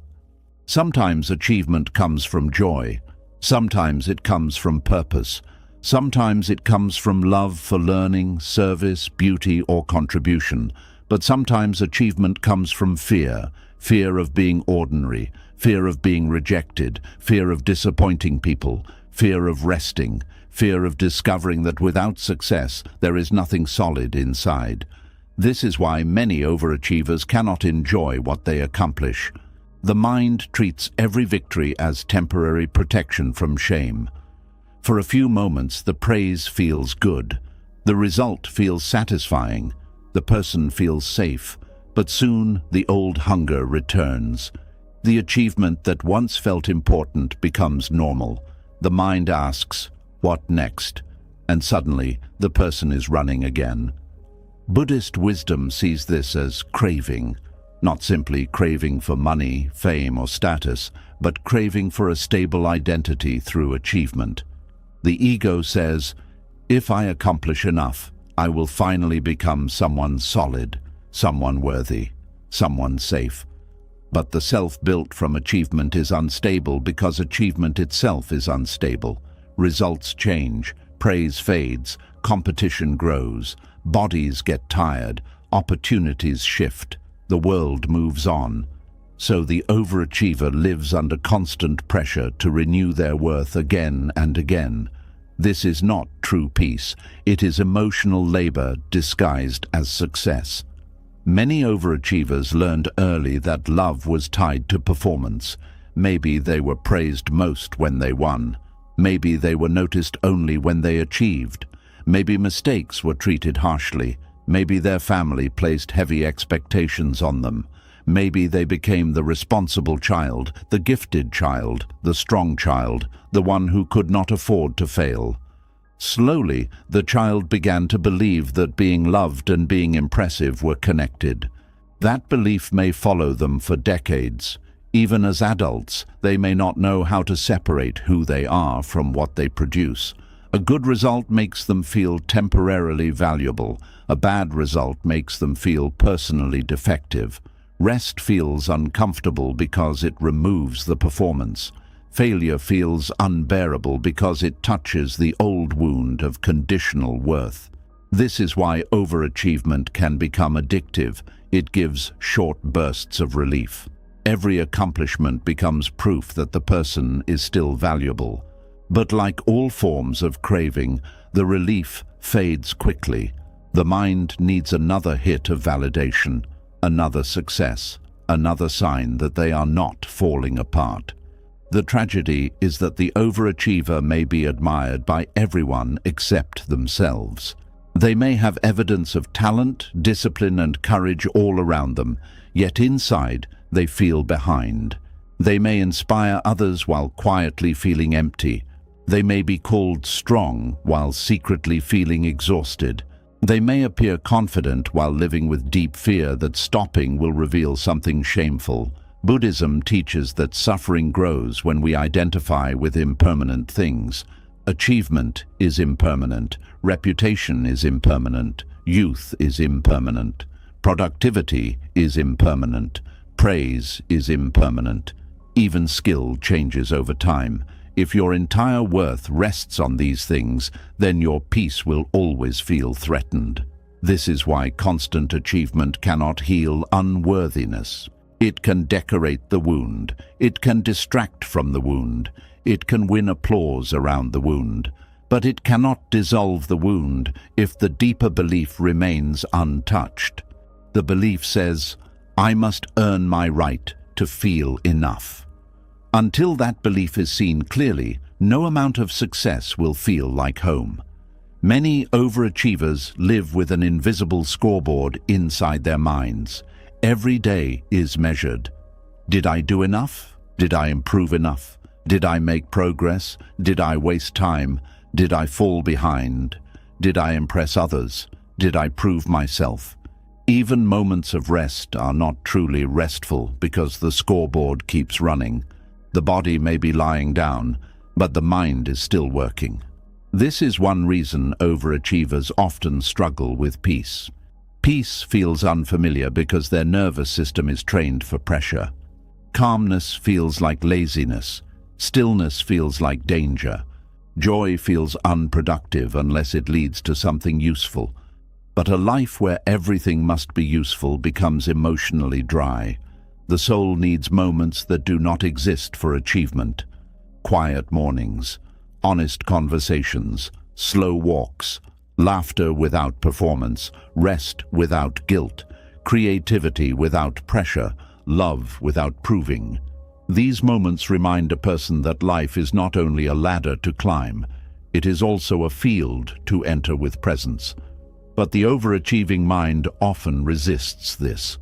Sometimes achievement comes from joy. Sometimes it comes from purpose. Sometimes it comes from love for learning, service, beauty, or contribution. But sometimes achievement comes from fear, fear of being ordinary, fear of being rejected, fear of disappointing people, fear of resting, fear of discovering that without success there is nothing solid inside. This is why many overachievers cannot enjoy what they accomplish. The mind treats every victory as temporary protection from shame. For a few moments, the praise feels good. The result feels satisfying. The person feels safe. But soon, the old hunger returns. The achievement that once felt important becomes normal. The mind asks, "What next?" And suddenly, the person is running again. Buddhist wisdom sees this as craving. Not simply craving for money, fame, or status, but craving for a stable identity through achievement. The ego says, if I accomplish enough, I will finally become someone solid, someone worthy, someone safe. But the self built from achievement is unstable because achievement itself is unstable. Results change, praise fades, competition grows, bodies get tired, opportunities shift. The world moves on. So the overachiever lives under constant pressure to renew their worth again and again. This is not true peace. It is emotional labor disguised as success. Many overachievers learned early that love was tied to performance. Maybe they were praised most when they won. Maybe they were noticed only when they achieved. Maybe mistakes were treated harshly. Maybe their family placed heavy expectations on them. Maybe they became the responsible child, the gifted child, the strong child, the one who could not afford to fail. Slowly, the child began to believe that being loved and being impressive were connected. That belief may follow them for decades. Even as adults, they may not know how to separate who they are from what they produce. A good result makes them feel temporarily valuable. A bad result makes them feel personally defective. Rest feels uncomfortable because it removes the performance. Failure feels unbearable because it touches the old wound of conditional worth. This is why overachievement can become addictive. It gives short bursts of relief. Every accomplishment becomes proof that the person is still valuable. But like all forms of craving, the relief fades quickly. The mind needs another hit of validation, another success, another sign that they are not falling apart. The tragedy is that the overachiever may be admired by everyone except themselves. They may have evidence of talent, discipline, and courage all around them, yet inside they feel behind. They may inspire others while quietly feeling empty. They may be called strong while secretly feeling exhausted. They may appear confident while living with deep fear that stopping will reveal something shameful. Buddhism teaches that suffering grows when we identify with impermanent things. Achievement is impermanent. Reputation is impermanent. Youth is impermanent. Productivity is impermanent. Praise is impermanent. Even skill changes over time. If your entire worth rests on these things, then your peace will always feel threatened. This is why constant achievement cannot heal unworthiness. It can decorate the wound. It can distract from the wound. It can win applause around the wound. But it cannot dissolve the wound if the deeper belief remains untouched. The belief says, "I must earn my right to feel enough." Until that belief is seen clearly, no amount of success will feel like home. Many overachievers live with an invisible scoreboard inside their minds. Every day is measured. Did I do enough? Did I improve enough? Did I make progress? Did I waste time? Did I fall behind? Did I impress others? Did I prove myself? Even moments of rest are not truly restful because the scoreboard keeps running. The body may be lying down, but the mind is still working. This is one reason overachievers often struggle with peace. Peace feels unfamiliar because their nervous system is trained for pressure. Calmness feels like laziness. Stillness feels like danger. Joy feels unproductive unless it leads to something useful. But a life where everything must be useful becomes emotionally dry. The soul needs moments that do not exist for achievement. Quiet mornings, honest conversations, slow walks, laughter without performance, rest without guilt, creativity without pressure, love without proving. These moments remind a person that life is not only a ladder to climb, it is also a field to enter with presence. But the overachieving mind often resists this.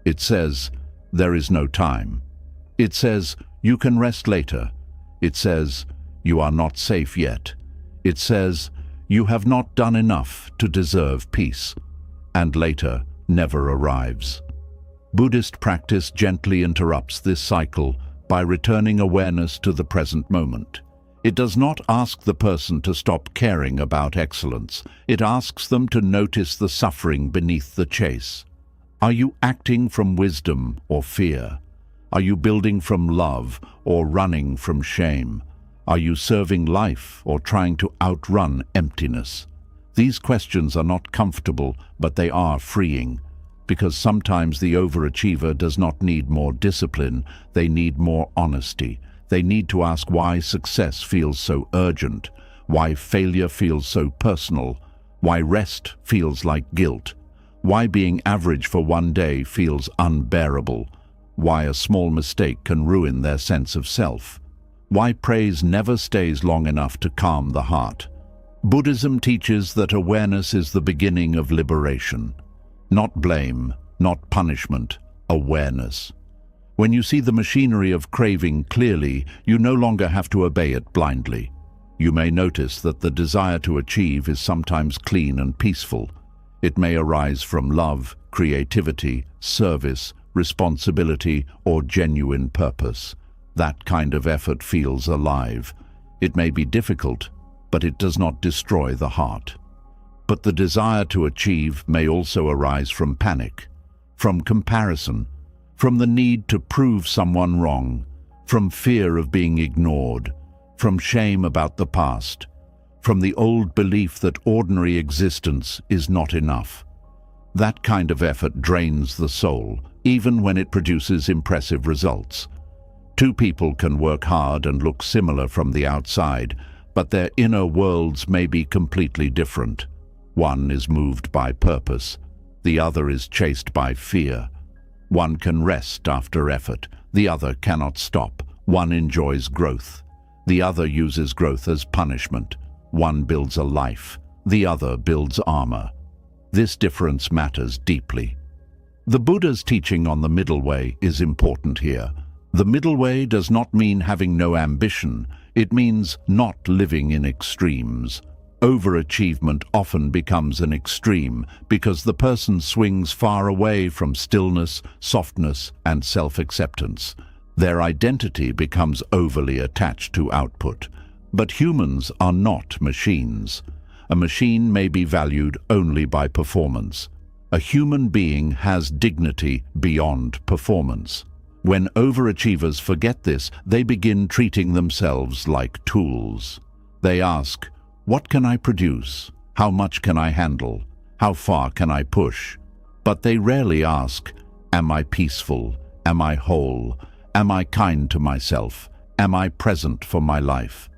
It says, "There is no time." It says, "You can rest later." It says, "You are not safe yet." It says, "You have not done enough to deserve peace." And later never arrives. Buddhist practice gently interrupts this cycle by returning awareness to the present moment. It does not ask the person to stop caring about excellence. It asks them to notice the suffering beneath the chase. Are you acting from wisdom or fear? Are you building from love or running from shame? Are you serving life or trying to outrun emptiness? These questions are not comfortable, but they are freeing. Because sometimes the overachiever does not need more discipline, they need more honesty. They need to ask why success feels so urgent, why failure feels so personal, why rest feels like guilt, why being average for one day feels unbearable, why a small mistake can ruin their sense of self, why praise never stays long enough to calm the heart. Buddhism teaches that awareness is the beginning of liberation. Not blame, not punishment, awareness. When you see the machinery of craving clearly, you no longer have to obey it blindly. You may notice that the desire to achieve is sometimes clean and peaceful. It may arise from love, creativity, service, responsibility, or genuine purpose. That kind of effort feels alive. It may be difficult, but it does not destroy the heart. But the desire to achieve may also arise from panic, from comparison, from the need to prove someone wrong, from fear of being ignored, from shame about the past, from the old belief that ordinary existence is not enough. That kind of effort drains the soul, even when it produces impressive results. Two people can work hard and look similar from the outside, but their inner worlds may be completely different. One is moved by purpose, the other is chased by fear. One can rest after effort, the other cannot stop. One enjoys growth, the other uses growth as punishment. One builds a life, the other builds armor. This difference matters deeply. The Buddha's teaching on the middle way is important here. The middle way does not mean having no ambition, it means not living in extremes. Overachievement often becomes an extreme because the person swings far away from stillness, softness, and self-acceptance. Their identity becomes overly attached to output. But humans are not machines. A machine may be valued only by performance. A human being has dignity beyond performance. When overachievers forget this, they begin treating themselves like tools. They ask, "What can I produce? How much can I handle? How far can I push?" But they rarely ask, "Am I peaceful? Am I whole? Am I kind to myself? Am I present for my life?"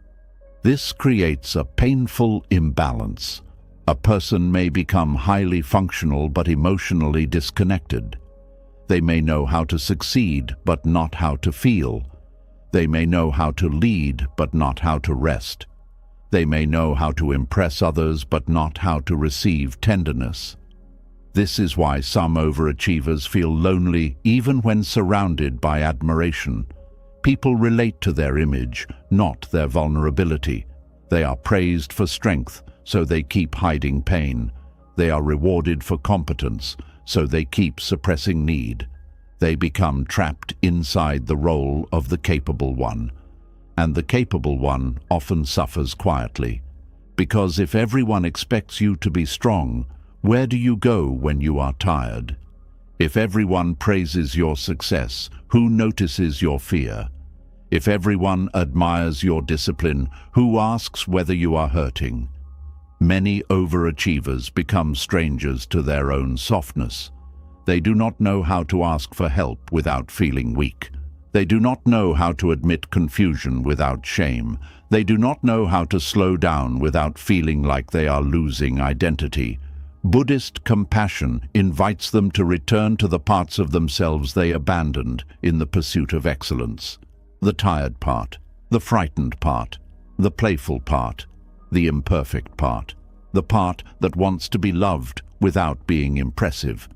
This creates a painful imbalance. A person may become highly functional but emotionally disconnected. They may know how to succeed but not how to feel. They may know how to lead but not how to rest. They may know how to impress others but not how to receive tenderness. This is why some overachievers feel lonely even when surrounded by admiration. People relate to their image, not their vulnerability. They are praised for strength, so they keep hiding pain. They are rewarded for competence, so they keep suppressing need. They become trapped inside the role of the capable one. And the capable one often suffers quietly. Because if everyone expects you to be strong, where do you go when you are tired? If everyone praises your success, who notices your fear? If everyone admires your discipline, who asks whether you are hurting? Many overachievers become strangers to their own softness. They do not know how to ask for help without feeling weak. They do not know how to admit confusion without shame. They do not know how to slow down without feeling like they are losing identity. Buddhist compassion invites them to return to the parts of themselves they abandoned in the pursuit of excellence. The tired part, the frightened part, the playful part, the imperfect part, the part that wants to be loved without being impressive.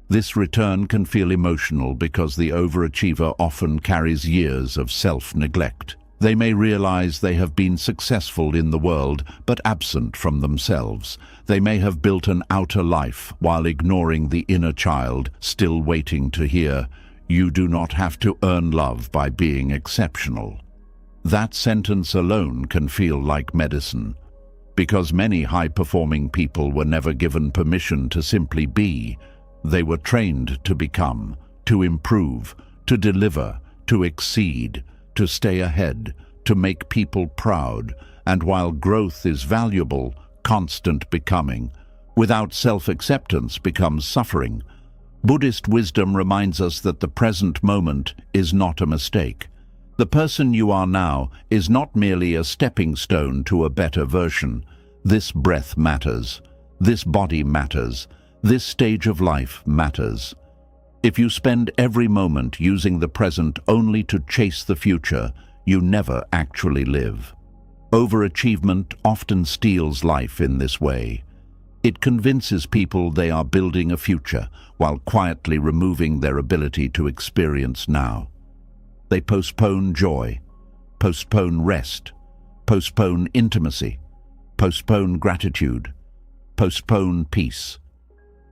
This return can feel emotional because the overachiever often carries years of self-neglect. They may realize they have been successful in the world, but absent from themselves. They may have built an outer life while ignoring the inner child, still waiting to hear, "You do not have to earn love by being exceptional." That sentence alone can feel like medicine, because many high-performing people were never given permission to simply be. They were trained to become, to improve, to deliver, to exceed, to stay ahead, to make people proud. And while growth is valuable, constant becoming, without self-acceptance becomes suffering. Buddhist wisdom reminds us that the present moment is not a mistake. The person you are now is not merely a stepping stone to a better version. This breath matters. This body matters. This stage of life matters. If you spend every moment using the present only to chase the future, you never actually live. Overachievement often steals life in this way. It convinces people they are building a future while quietly removing their ability to experience now. They postpone joy, postpone rest, postpone intimacy, postpone gratitude, postpone peace.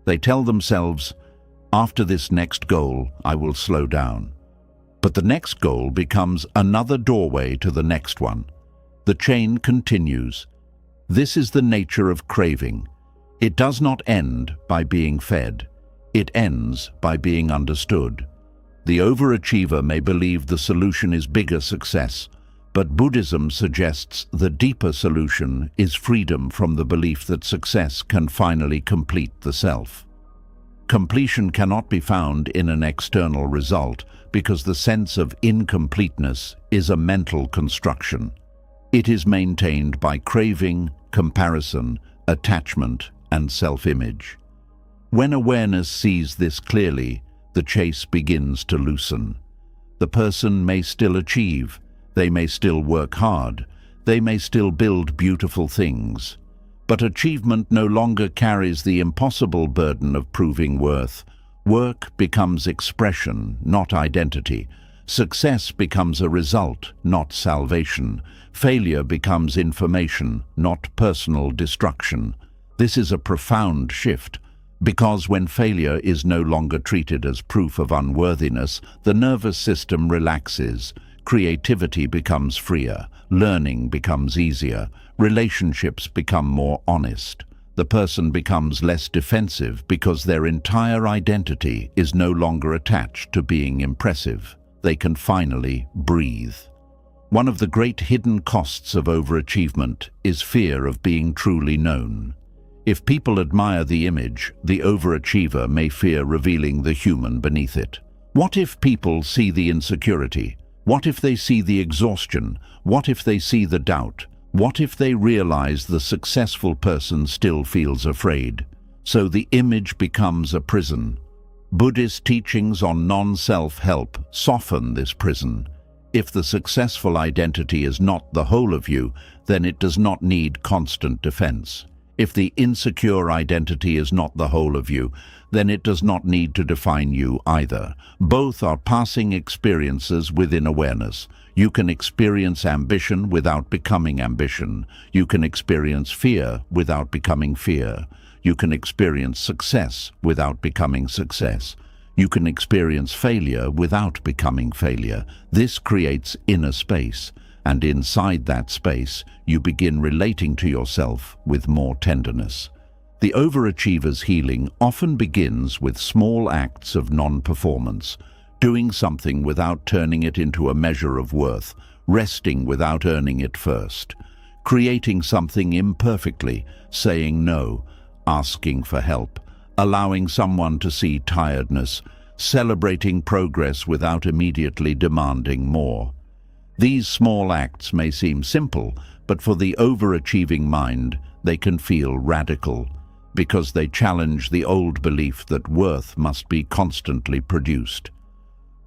They tell themselves, "After this next goal, I will slow down." But the next goal becomes another doorway to the next one. The chain continues. This is the nature of craving. It does not end by being fed. It ends by being understood. The overachiever may believe the solution is bigger success, but Buddhism suggests the deeper solution is freedom from the belief that success can finally complete the self. Completion cannot be found in an external result because the sense of incompleteness is a mental construction. It is maintained by craving, comparison, attachment, and self-image. When awareness sees this clearly, the chase begins to loosen. The person may still achieve, they may still work hard, they may still build beautiful things. But achievement no longer carries the impossible burden of proving worth. Work becomes expression, not identity. Success becomes a result, not salvation. Failure becomes information, not personal destruction. This is a profound shift, because when failure is no longer treated as proof of unworthiness, the nervous system relaxes, creativity becomes freer, learning becomes easier, relationships become more honest. The person becomes less defensive because their entire identity is no longer attached to being impressive. They can finally breathe. One of the great hidden costs of overachievement is fear of being truly known. If people admire the image, the overachiever may fear revealing the human beneath it. What if people see the insecurity? What if they see the exhaustion? What if they see the doubt? What if they realize the successful person still feels afraid? So the image becomes a prison. Buddhist teachings on non-self-help soften this prison. If the successful identity is not the whole of you, then it does not need constant defense. If the insecure identity is not the whole of you, then it does not need to define you either. Both are passing experiences within awareness. You can experience ambition without becoming ambition. You can experience fear without becoming fear. You can experience success without becoming success. You can experience failure without becoming failure. This creates inner space, and inside that space, you begin relating to yourself with more tenderness. The overachiever's healing often begins with small acts of non-performance, doing something without turning it into a measure of worth, resting without earning it first, creating something imperfectly, saying no, asking for help, allowing someone to see tiredness, celebrating progress without immediately demanding more. These small acts may seem simple, but for the overachieving mind, they can feel radical, because they challenge the old belief that worth must be constantly produced.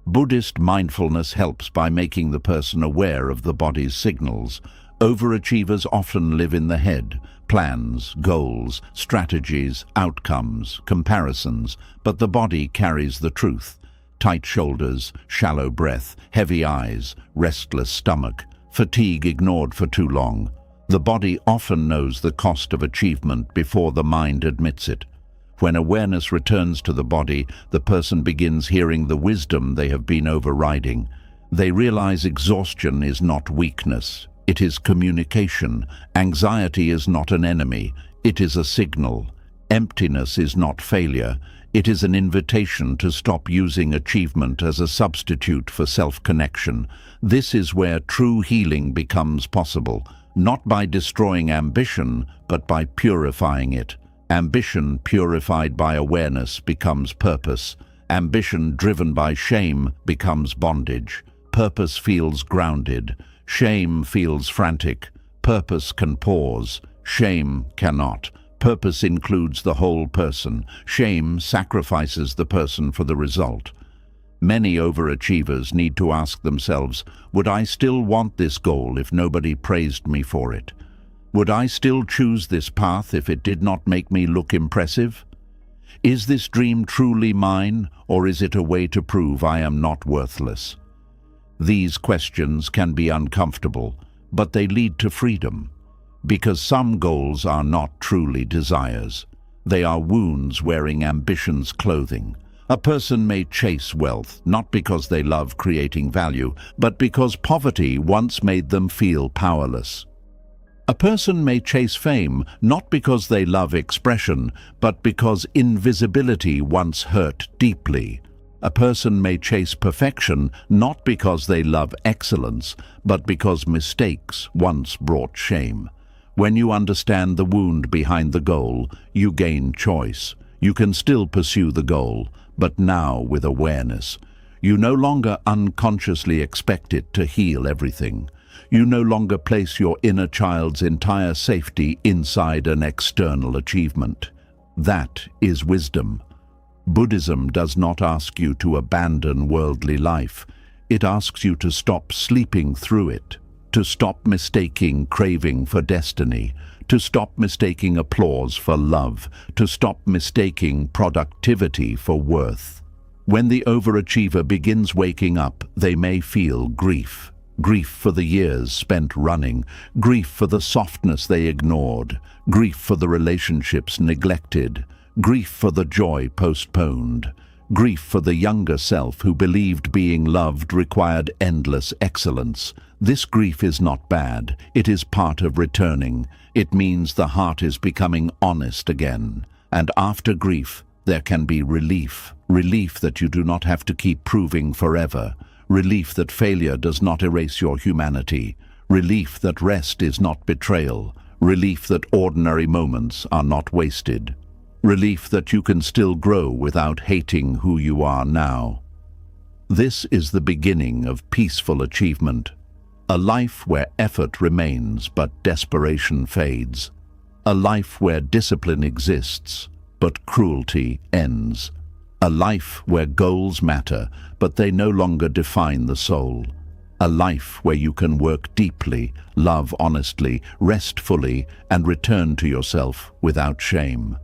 Buddhist mindfulness helps by making the person aware of the body's signals. Overachievers often live in the head, plans, goals, strategies, outcomes, comparisons, but the body carries the truth. Tight shoulders, shallow breath, heavy eyes, restless stomach, fatigue ignored for too long. The body often knows the cost of achievement before the mind admits it. When awareness returns to the body, the person begins hearing the wisdom they have been overriding. They realize exhaustion is not weakness. It is communication. Anxiety is not an enemy. It is a signal. Emptiness is not failure. It is an invitation to stop using achievement as a substitute for self-connection. This is where true healing becomes possible, not by destroying ambition, but by purifying it. Ambition purified by awareness becomes purpose. Ambition driven by shame becomes bondage. Purpose feels grounded. Shame feels frantic. Purpose can pause. Shame cannot. Purpose includes the whole person. Shame sacrifices the person for the result. Many overachievers need to ask themselves, would I still want this goal if nobody praised me for it? Would I still choose this path if it did not make me look impressive? Is this dream truly mine, or is it a way to prove I am not worthless? These questions can be uncomfortable, but they lead to freedom. Because some goals are not truly desires. They are wounds wearing ambition's clothing. A person may chase wealth, not because they love creating value, but because poverty once made them feel powerless. A person may chase fame not because they love expression, but because invisibility once hurt deeply. A person may chase perfection not because they love excellence, but because mistakes once brought shame. When you understand the wound behind the goal, you gain choice. You can still pursue the goal, but now with awareness. You no longer unconsciously expect it to heal everything. You no longer place your inner child's entire safety inside an external achievement. That is wisdom. Buddhism does not ask you to abandon worldly life. It asks you to stop sleeping through it, to stop mistaking craving for destiny, to stop mistaking applause for love, to stop mistaking productivity for worth. When the overachiever begins waking up, they may feel grief. Grief for the years spent running, grief for the softness they ignored, grief for the relationships neglected, grief for the joy postponed, grief for the younger self who believed being loved required endless excellence. This grief is not bad. It is part of returning. It means the heart is becoming honest again. And after grief, there can be relief. Relief that you do not have to keep proving forever. Relief that failure does not erase your humanity. Relief that rest is not betrayal. Relief that ordinary moments are not wasted. Relief that you can still grow without hating who you are now. This is the beginning of peaceful achievement. A life where effort remains but desperation fades. A life where discipline exists but cruelty ends. A life where goals matter, but they no longer define the soul. A life where you can work deeply, love honestly, rest fully, and return to yourself without shame.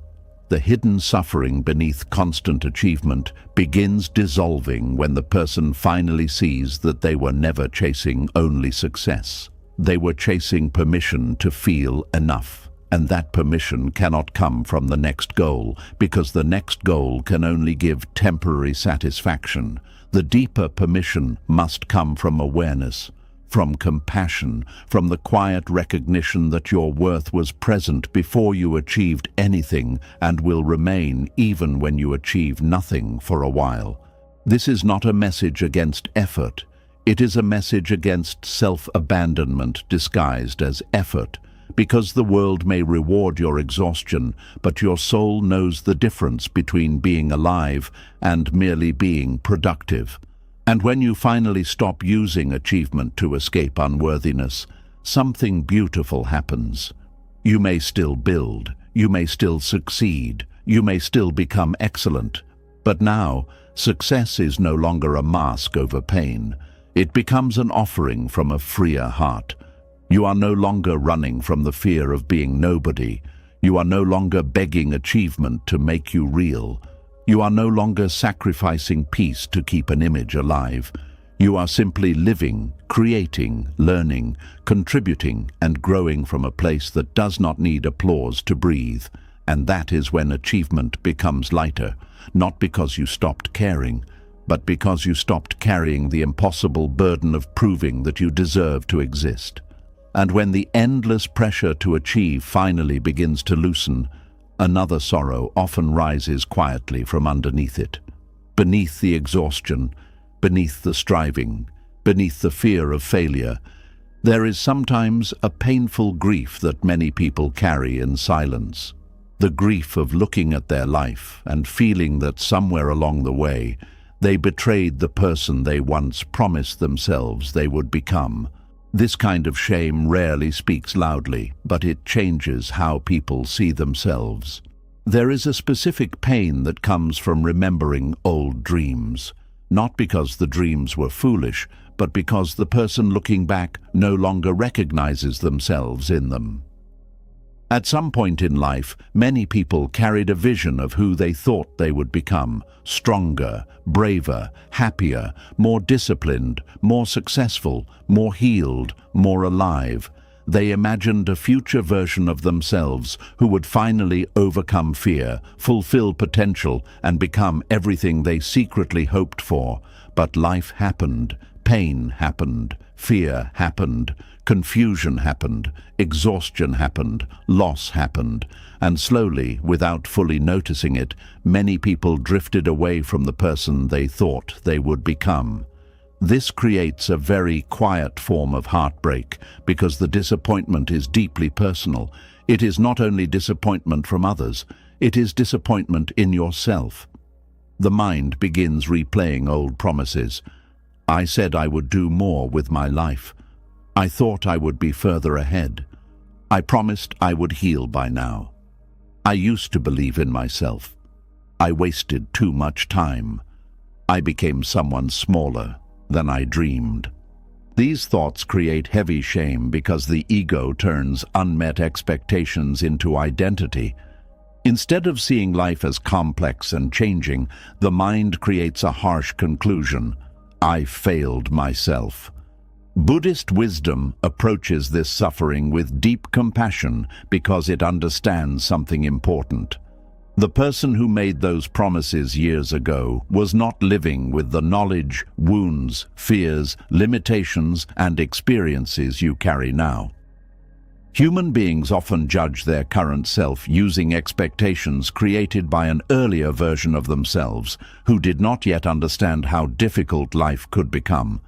The hidden suffering beneath constant achievement begins dissolving when the person finally sees that they were never chasing only success. They were chasing permission to feel enough. And that permission cannot come from the next goal, because the next goal can only give temporary satisfaction. The deeper permission must come from awareness, from compassion, from the quiet recognition that your worth was present before you achieved anything and will remain even when you achieve nothing for a while. This is not a message against effort. It is a message against self-abandonment disguised as effort. Because the world may reward your exhaustion, but your soul knows the difference between being alive and merely being productive. And when you finally stop using achievement to escape unworthiness, something beautiful happens. You may still build, you may still succeed, you may still become excellent. But now, success is no longer a mask over pain. It becomes an offering from a freer heart. You are no longer running from the fear of being nobody. You are no longer begging achievement to make you real. You are no longer sacrificing peace to keep an image alive. You are simply living, creating, learning, contributing, and growing from a place that does not need applause to breathe. And that is when achievement becomes lighter, not because you stopped caring, but because you stopped carrying the impossible burden of proving that you deserve to exist. And when the endless pressure to achieve finally begins to loosen, another sorrow often rises quietly from underneath it. Beneath the exhaustion, beneath the striving, beneath the fear of failure, there is sometimes a painful grief that many people carry in silence. The grief of looking at their life and feeling that somewhere along the way, they betrayed the person they once promised themselves they would become. This kind of shame rarely speaks loudly, but it changes how people see themselves. There is a specific pain that comes from remembering old dreams, not because the dreams were foolish, but because the person looking back no longer recognizes themselves in them. At some point in life, many people carried a vision of who they thought they would become: stronger, braver, happier, more disciplined, more successful, more healed, more alive. They imagined a future version of themselves who would finally overcome fear, fulfill potential, and become everything they secretly hoped for. But life happened. Pain happened, fear happened, confusion happened, exhaustion happened, loss happened, and slowly, without fully noticing it, many people drifted away from the person they thought they would become. This creates a very quiet form of heartbreak because the disappointment is deeply personal. It is not only disappointment from others, it is disappointment in yourself. The mind begins replaying old promises. I said I would do more with my life. I thought I would be further ahead. I promised I would heal by now. I used to believe in myself. I wasted too much time. I became someone smaller than I dreamed. These thoughts create heavy shame because the ego turns unmet expectations into identity. Instead of seeing life as complex and changing, the mind creates a harsh conclusion. I failed myself. Buddhist wisdom approaches this suffering with deep compassion because it understands something important. The person who made those promises years ago was not living with the knowledge, wounds, fears, limitations, and experiences you carry now. Human beings often judge their current self using expectations created by an earlier version of themselves who did not yet understand how difficult life could become.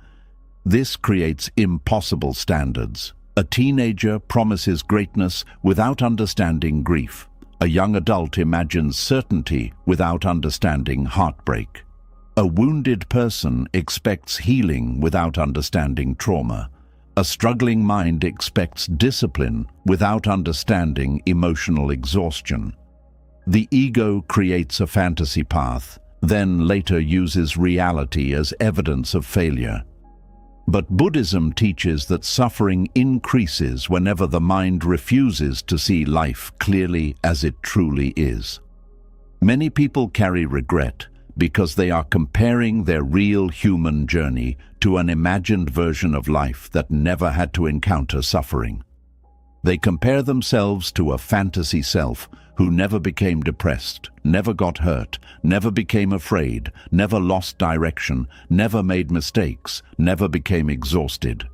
This creates impossible standards. A teenager promises greatness without understanding grief. A young adult imagines certainty without understanding heartbreak. A wounded person expects healing without understanding trauma. A struggling mind expects discipline without understanding emotional exhaustion. The ego creates a fantasy path, then later uses reality as evidence of failure. But Buddhism teaches that suffering increases whenever the mind refuses to see life clearly as it truly is. Many people carry regret because they are comparing their real human journey to an imagined version of life that never had to encounter suffering. They compare themselves to a fantasy self who never became depressed, never got hurt, never became afraid, never lost direction, never made mistakes, never became exhausted.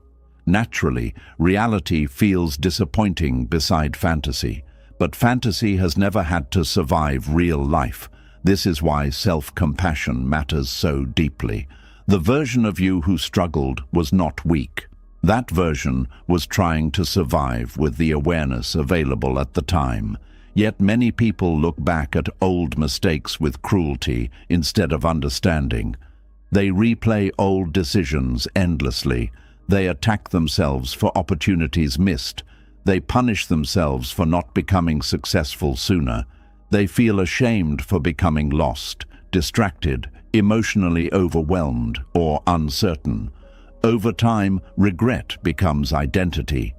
Naturally, reality feels disappointing beside fantasy, but fantasy has never had to survive real life. This is why self-compassion matters so deeply. The version of you who struggled was not weak. That version was trying to survive with the awareness available at the time. Yet many people look back at old mistakes with cruelty instead of understanding. They replay old decisions endlessly. They attack themselves for opportunities missed. They punish themselves for not becoming successful sooner. They feel ashamed for becoming lost, distracted, emotionally overwhelmed, or uncertain. Over time, regret becomes identity.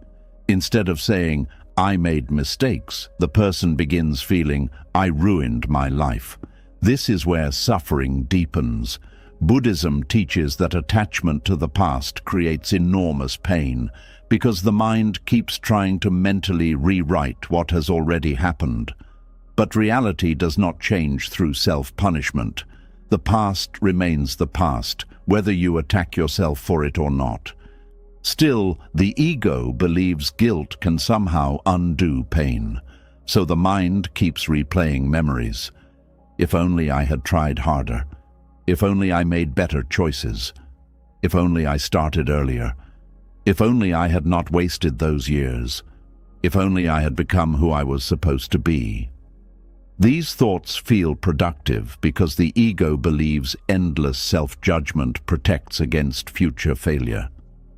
Instead of saying, I made mistakes, the person begins feeling, I ruined my life. This is where suffering deepens. Buddhism teaches that attachment to the past creates enormous pain because the mind keeps trying to mentally rewrite what has already happened. But reality does not change through self-punishment. The past remains the past, whether you attack yourself for it or not. Still, the ego believes guilt can somehow undo pain, so the mind keeps replaying memories. If only I had tried harder. If only I made better choices. If only I started earlier. If only I had not wasted those years. If only I had become who I was supposed to be. These thoughts feel productive because the ego believes endless self-judgment protects against future failure.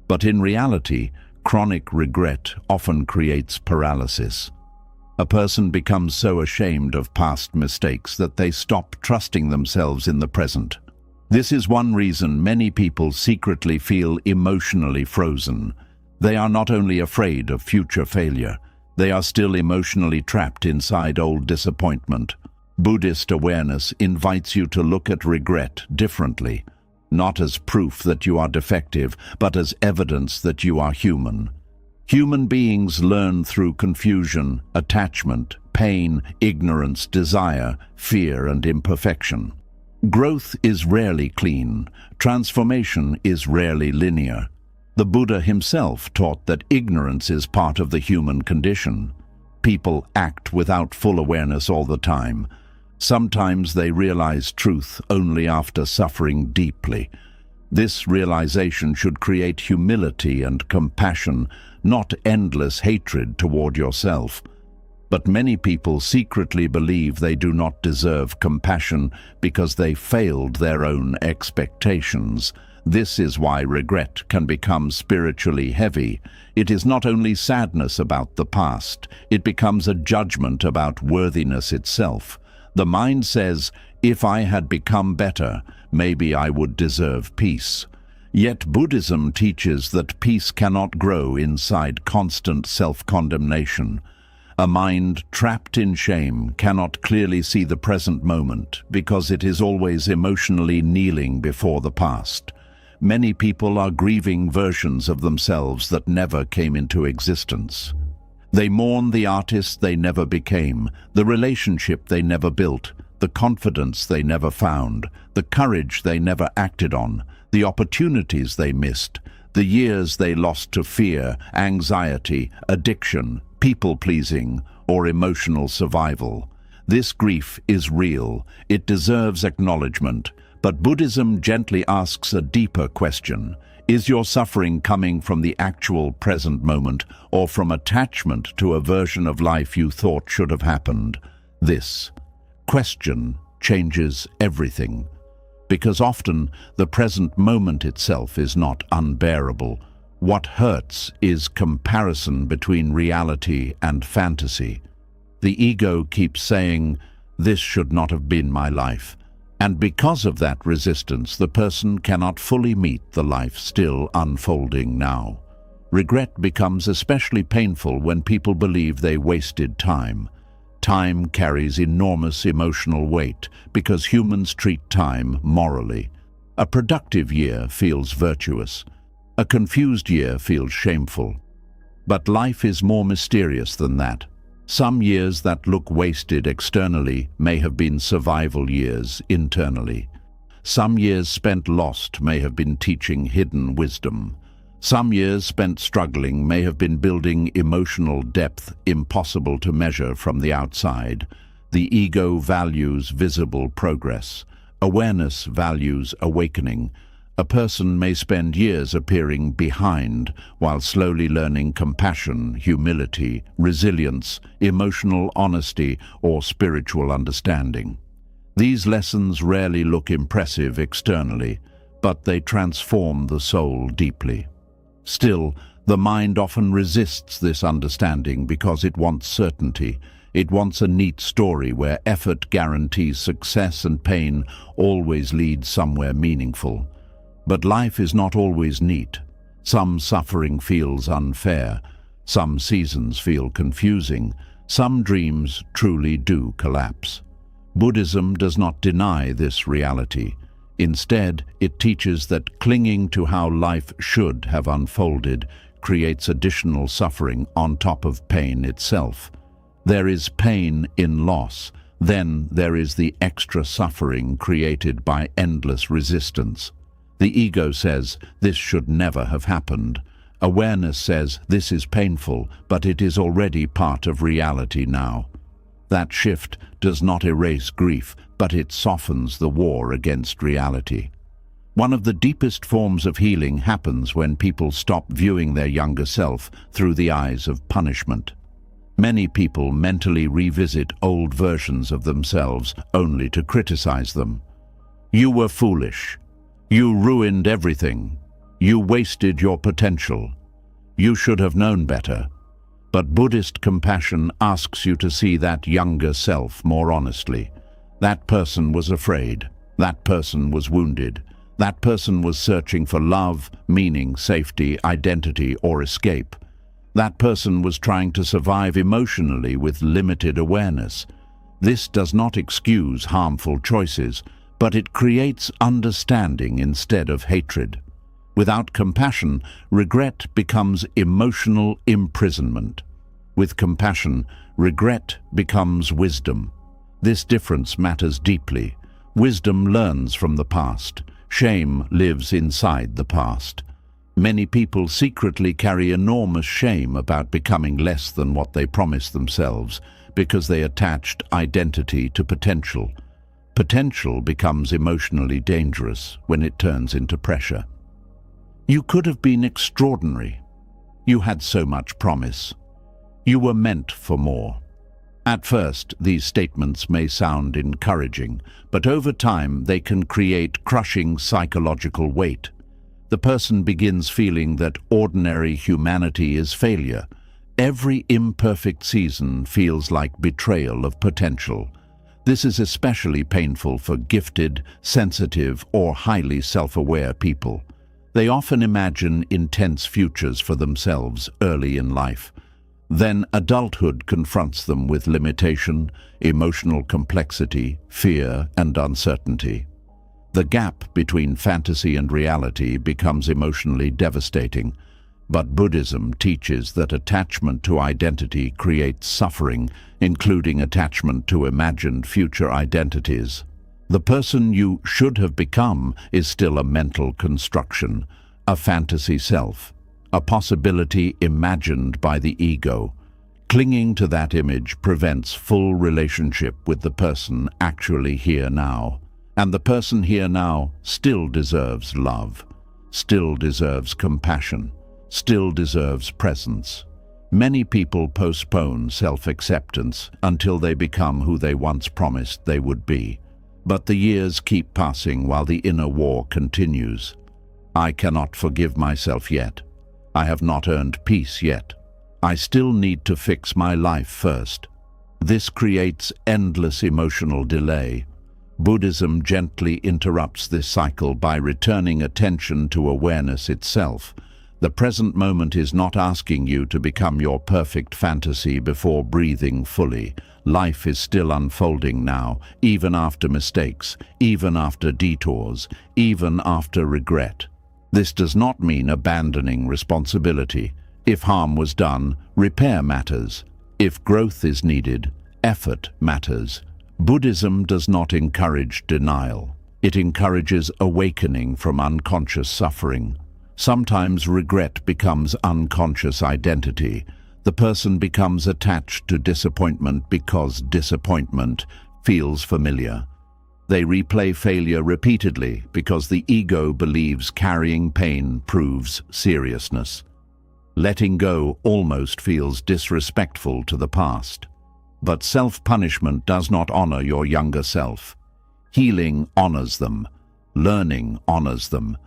But in reality, chronic regret often creates paralysis. A person becomes so ashamed of past mistakes that they stop trusting themselves in the present. This is one reason many people secretly feel emotionally frozen. They are not only afraid of future failure, they are still emotionally trapped inside old disappointment. Buddhist awareness invites you to look at regret differently, not as proof that you are defective, but as evidence that you are human. Human beings learn through confusion, attachment, pain, ignorance, desire, fear, and imperfection. Growth is rarely clean. Transformation is rarely linear. The Buddha himself taught that ignorance is part of the human condition. People act without full awareness all the time. Sometimes they realize truth only after suffering deeply. This realization should create humility and compassion, not endless hatred toward yourself. But many people secretly believe they do not deserve compassion because they failed their own expectations. This is why regret can become spiritually heavy. It is not only sadness about the past, it becomes a judgment about worthiness itself. The mind says, if I had become better, maybe I would deserve peace. Yet Buddhism teaches that peace cannot grow inside constant self-condemnation. A mind trapped in shame cannot clearly see the present moment because it is always emotionally kneeling before the past. Many people are grieving versions of themselves that never came into existence. They mourn the artist they never became, the relationship they never built, the confidence they never found, the courage they never acted on, the opportunities they missed, the years they lost to fear, anxiety, addiction, people-pleasing, or emotional survival. This grief is real. It deserves acknowledgement. But Buddhism gently asks a deeper question. Is your suffering coming from the actual present moment or from attachment to a version of life you thought should have happened? This question changes everything. Because often the present moment itself is not unbearable. What hurts is comparison between reality and fantasy. The ego keeps saying, "This should not have been my life." And because of that resistance, the person cannot fully meet the life still unfolding now. Regret becomes especially painful when people believe they wasted time. Time carries enormous emotional weight because humans treat time morally. A productive year feels virtuous. A confused year feels shameful. But life is more mysterious than that. Some years that look wasted externally may have been survival years internally. Some years spent lost may have been teaching hidden wisdom. Some years spent struggling may have been building emotional depth impossible to measure from the outside. The ego values visible progress. Awareness values awakening. A person may spend years appearing behind while slowly learning compassion, humility, resilience, emotional honesty, or spiritual understanding. These lessons rarely look impressive externally, but they transform the soul deeply. Still, the mind often resists this understanding because it wants certainty. It wants a neat story where effort guarantees success and pain always leads somewhere meaningful. But life is not always neat. Some suffering feels unfair. Some seasons feel confusing. Some dreams truly do collapse. Buddhism does not deny this reality. Instead, it teaches that clinging to how life should have unfolded creates additional suffering on top of pain itself. There is pain in loss. Then there is the extra suffering created by endless resistance. The ego says, this should never have happened. Awareness says, this is painful, but it is already part of reality now. That shift does not erase grief, but it softens the war against reality. One of the deepest forms of healing happens when people stop viewing their younger self through the eyes of punishment. Many people mentally revisit old versions of themselves only to criticize them. You were foolish. You ruined everything. You wasted your potential. You should have known better. But Buddhist compassion asks you to see that younger self more honestly. That person was afraid. That person was wounded. That person was searching for love, meaning, safety, identity, or escape. That person was trying to survive emotionally with limited awareness. This does not excuse harmful choices, but it creates understanding instead of hatred. Without compassion, regret becomes emotional imprisonment. With compassion, regret becomes wisdom. This difference matters deeply. Wisdom learns from the past. Shame lives inside the past. Many people secretly carry enormous shame about becoming less than what they promised themselves because they attached identity to potential. Potential becomes emotionally dangerous when it turns into pressure. You could have been extraordinary. You had so much promise. You were meant for more. At first, these statements may sound encouraging, but over time they can create crushing psychological weight. The person begins feeling that ordinary humanity is failure. Every imperfect season feels like betrayal of potential. This is especially painful for gifted, sensitive, or highly self-aware people. They often imagine intense futures for themselves early in life. Then adulthood confronts them with limitation, emotional complexity, fear, and uncertainty. The gap between fantasy and reality becomes emotionally devastating, but Buddhism teaches that attachment to identity creates suffering, including attachment to imagined future identities. The person you should have become is still a mental construction, a fantasy self, a possibility imagined by the ego. Clinging to that image prevents full relationship with the person actually here now. And the person here now still deserves love, still deserves compassion, still deserves presence. Many people postpone self-acceptance until they become who they once promised they would be. But the years keep passing while the inner war continues. I cannot forgive myself yet. I have not earned peace yet. I still need to fix my life first. This creates endless emotional delay. Buddhism gently interrupts this cycle by returning attention to awareness itself. The present moment is not asking you to become your perfect fantasy before breathing fully. Life is still unfolding now, even after mistakes, even after detours, even after regret. This does not mean abandoning responsibility. If harm was done, repair matters. If growth is needed, effort matters. Buddhism does not encourage denial. It encourages awakening from unconscious suffering. Sometimes regret becomes unconscious identity. The person becomes attached to disappointment because disappointment feels familiar. They replay failure repeatedly because the ego believes carrying pain proves seriousness. Letting go almost feels disrespectful to the past. But self-punishment does not honor your younger self. Healing honors them. Learning honors them.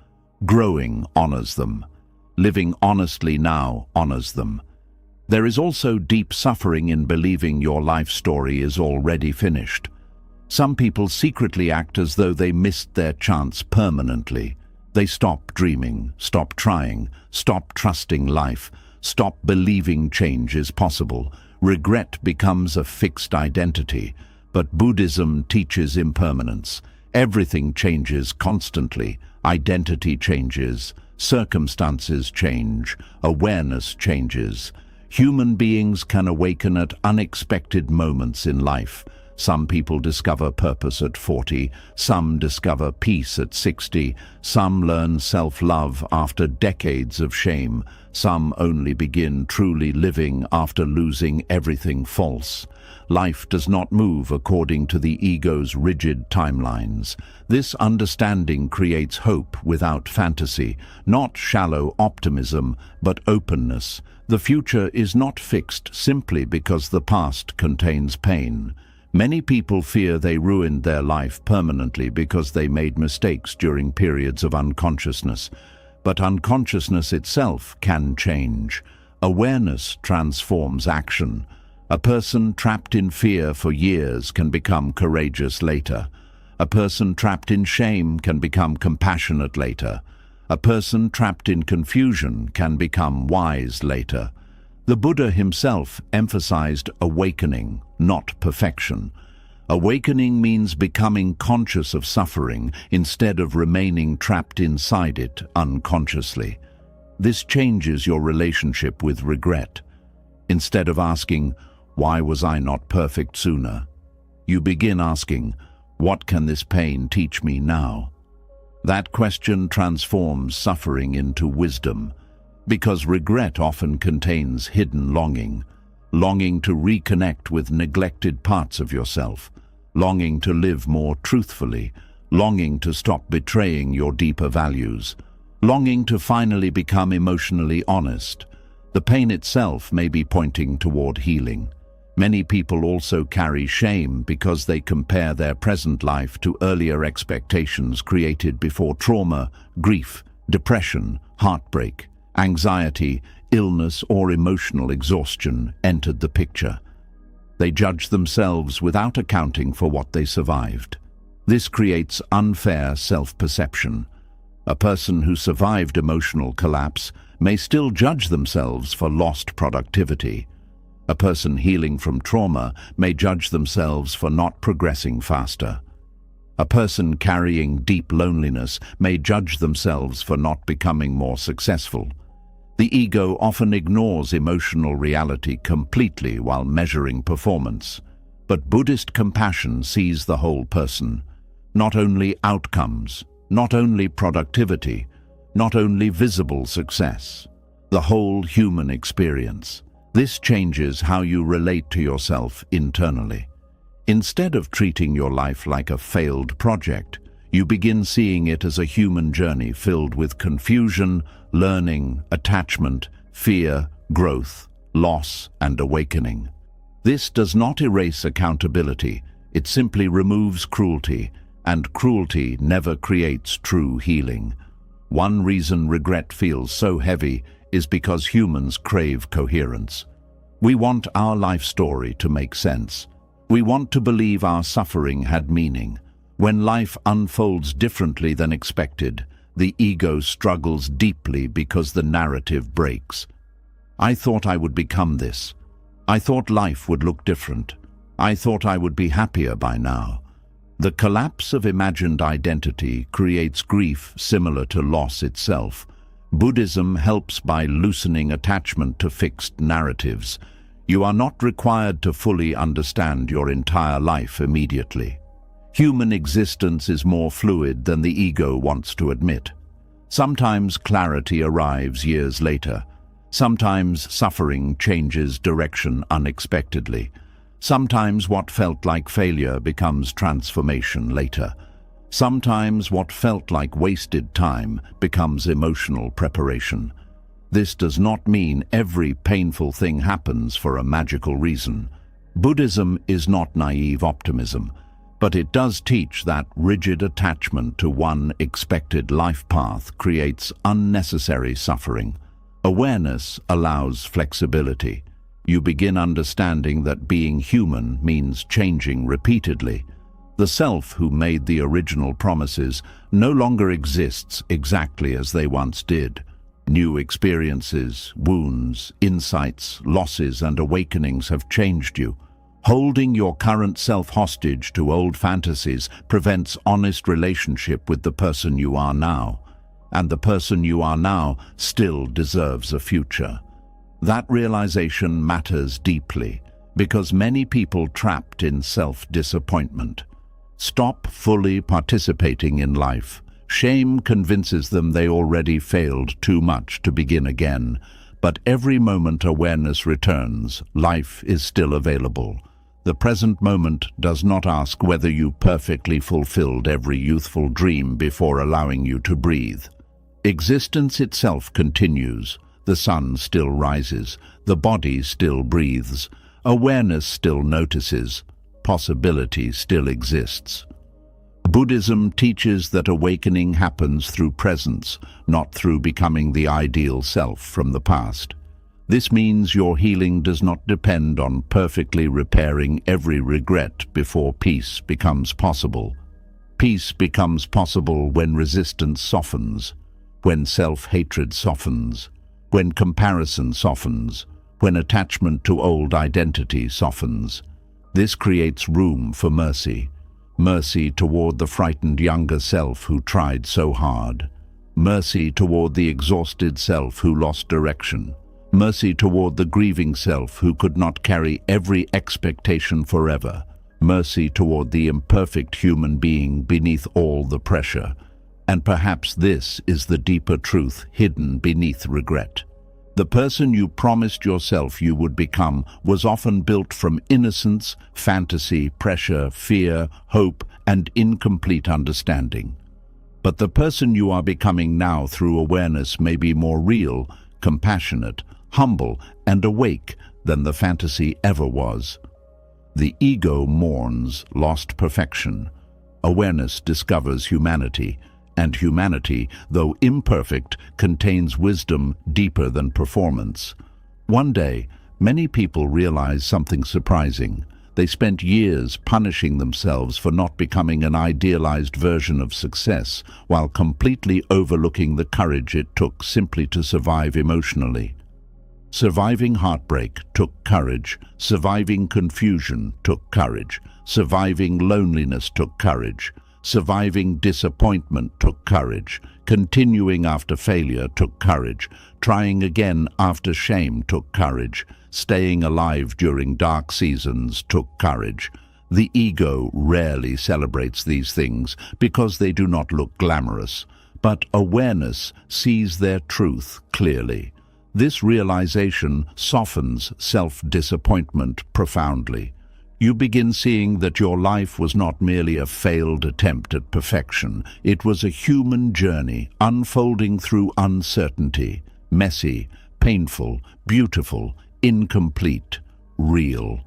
Growing honors them. Living honestly now honors them. There is also deep suffering in believing your life story is already finished. Some people secretly act as though they missed their chance permanently. They stop dreaming, stop trying, stop trusting life, stop believing change is possible. Regret becomes a fixed identity, but Buddhism teaches impermanence. Everything changes constantly. Identity changes, circumstances change, awareness changes. Human beings can awaken at unexpected moments in life. Some people discover purpose at 40, some discover peace at 60, some learn self-love after decades of shame, some only begin truly living after losing everything false. Life does not move according to the ego's rigid timelines. This understanding creates hope without fantasy, not shallow optimism, but openness. The future is not fixed simply because the past contains pain. Many people fear they ruined their life permanently because they made mistakes during periods of unconsciousness. But unconsciousness itself can change. Awareness transforms action. A person trapped in fear for years can become courageous later. A person trapped in shame can become compassionate later. A person trapped in confusion can become wise later. The Buddha himself emphasized awakening, not perfection. Awakening means becoming conscious of suffering instead of remaining trapped inside it unconsciously. This changes your relationship with regret. Instead of asking, "Why was I not perfect sooner?" you begin asking, What can this pain teach me now? That question transforms suffering into wisdom, because regret often contains hidden longing, longing to reconnect with neglected parts of yourself, longing to live more truthfully, longing to stop betraying your deeper values, longing to finally become emotionally honest. The pain itself may be pointing toward healing. Many people also carry shame because they compare their present life to earlier expectations created before trauma, grief, depression, heartbreak, anxiety, illness, or emotional exhaustion entered the picture. They judge themselves without accounting for what they survived. This creates unfair self-perception. A person who survived emotional collapse may still judge themselves for lost productivity. A person healing from trauma may judge themselves for not progressing faster. A person carrying deep loneliness may judge themselves for not becoming more successful. The ego often ignores emotional reality completely while measuring performance. But Buddhist compassion sees the whole person, not only outcomes, not only productivity, not only visible success, the whole human experience. This changes how you relate to yourself internally. Instead of treating your life like a failed project, you begin seeing it as a human journey filled with confusion, learning, attachment, fear, growth, loss, and awakening. This does not erase accountability, it simply removes cruelty, and cruelty never creates true healing. One reason regret feels so heavy is because humans crave coherence. We want our life story to make sense. We want to believe our suffering had meaning. When life unfolds differently than expected, the ego struggles deeply because the narrative breaks. I thought I would become this. I thought life would look different. I thought I would be happier by now. The collapse of imagined identity creates grief similar to loss itself. Buddhism helps by loosening attachment to fixed narratives. You are not required to fully understand your entire life immediately. Human existence is more fluid than the ego wants to admit. Sometimes clarity arrives years later. Sometimes suffering changes direction unexpectedly. Sometimes what felt like failure becomes transformation later. Sometimes what felt like wasted time becomes emotional preparation. This does not mean every painful thing happens for a magical reason. Buddhism is not naive optimism, but it does teach that rigid attachment to one expected life path creates unnecessary suffering. Awareness allows flexibility. You begin understanding that being human means changing repeatedly. The self who made the original promises no longer exists exactly as they once did. New experiences, wounds, insights, losses, and awakenings have changed you. Holding your current self hostage to old fantasies prevents honest relationship with the person you are now. And the person you are now still deserves a future. That realization matters deeply because many people trapped in self-disappointment stop fully participating in life. Shame convinces them they already failed too much to begin again. But every moment awareness returns, life is still available. The present moment does not ask whether you perfectly fulfilled every youthful dream before allowing you to breathe. Existence itself continues. The sun still rises. The body still breathes. Awareness still notices. Possibility still exists. Buddhism teaches that awakening happens through presence, not through becoming the ideal self from the past. This means your healing does not depend on perfectly repairing every regret before peace becomes possible. Peace becomes possible when resistance softens, when self-hatred softens, when comparison softens, when attachment to old identity softens. This creates room for mercy. Mercy toward the frightened younger self who tried so hard. Mercy toward the exhausted self who lost direction. Mercy toward the grieving self who could not carry every expectation forever. mercy toward the imperfect human being beneath all the pressure. And perhaps this is the deeper truth hidden beneath regret. The person you promised yourself you would become was often built from innocence, fantasy, pressure, fear, hope, and incomplete understanding. But the person you are becoming now through awareness may be more real, compassionate, humble, and awake than the fantasy ever was. The ego mourns lost perfection. Awareness discovers humanity, and humanity, though imperfect, contains wisdom deeper than performance. One day, many people realized something surprising. They spent years punishing themselves for not becoming an idealized version of success, while completely overlooking the courage it took simply to survive emotionally. Surviving heartbreak took courage. Surviving confusion took courage. Surviving loneliness took courage. Surviving disappointment took courage. Continuing after failure took courage. Trying again after shame took courage. Staying alive during dark seasons took courage. The ego rarely celebrates these things because they do not look glamorous, but awareness sees their truth clearly. This realization softens self-disappointment profoundly. You begin seeing that your life was not merely a failed attempt at perfection. It was a human journey, unfolding through uncertainty, messy, painful, beautiful, incomplete, real.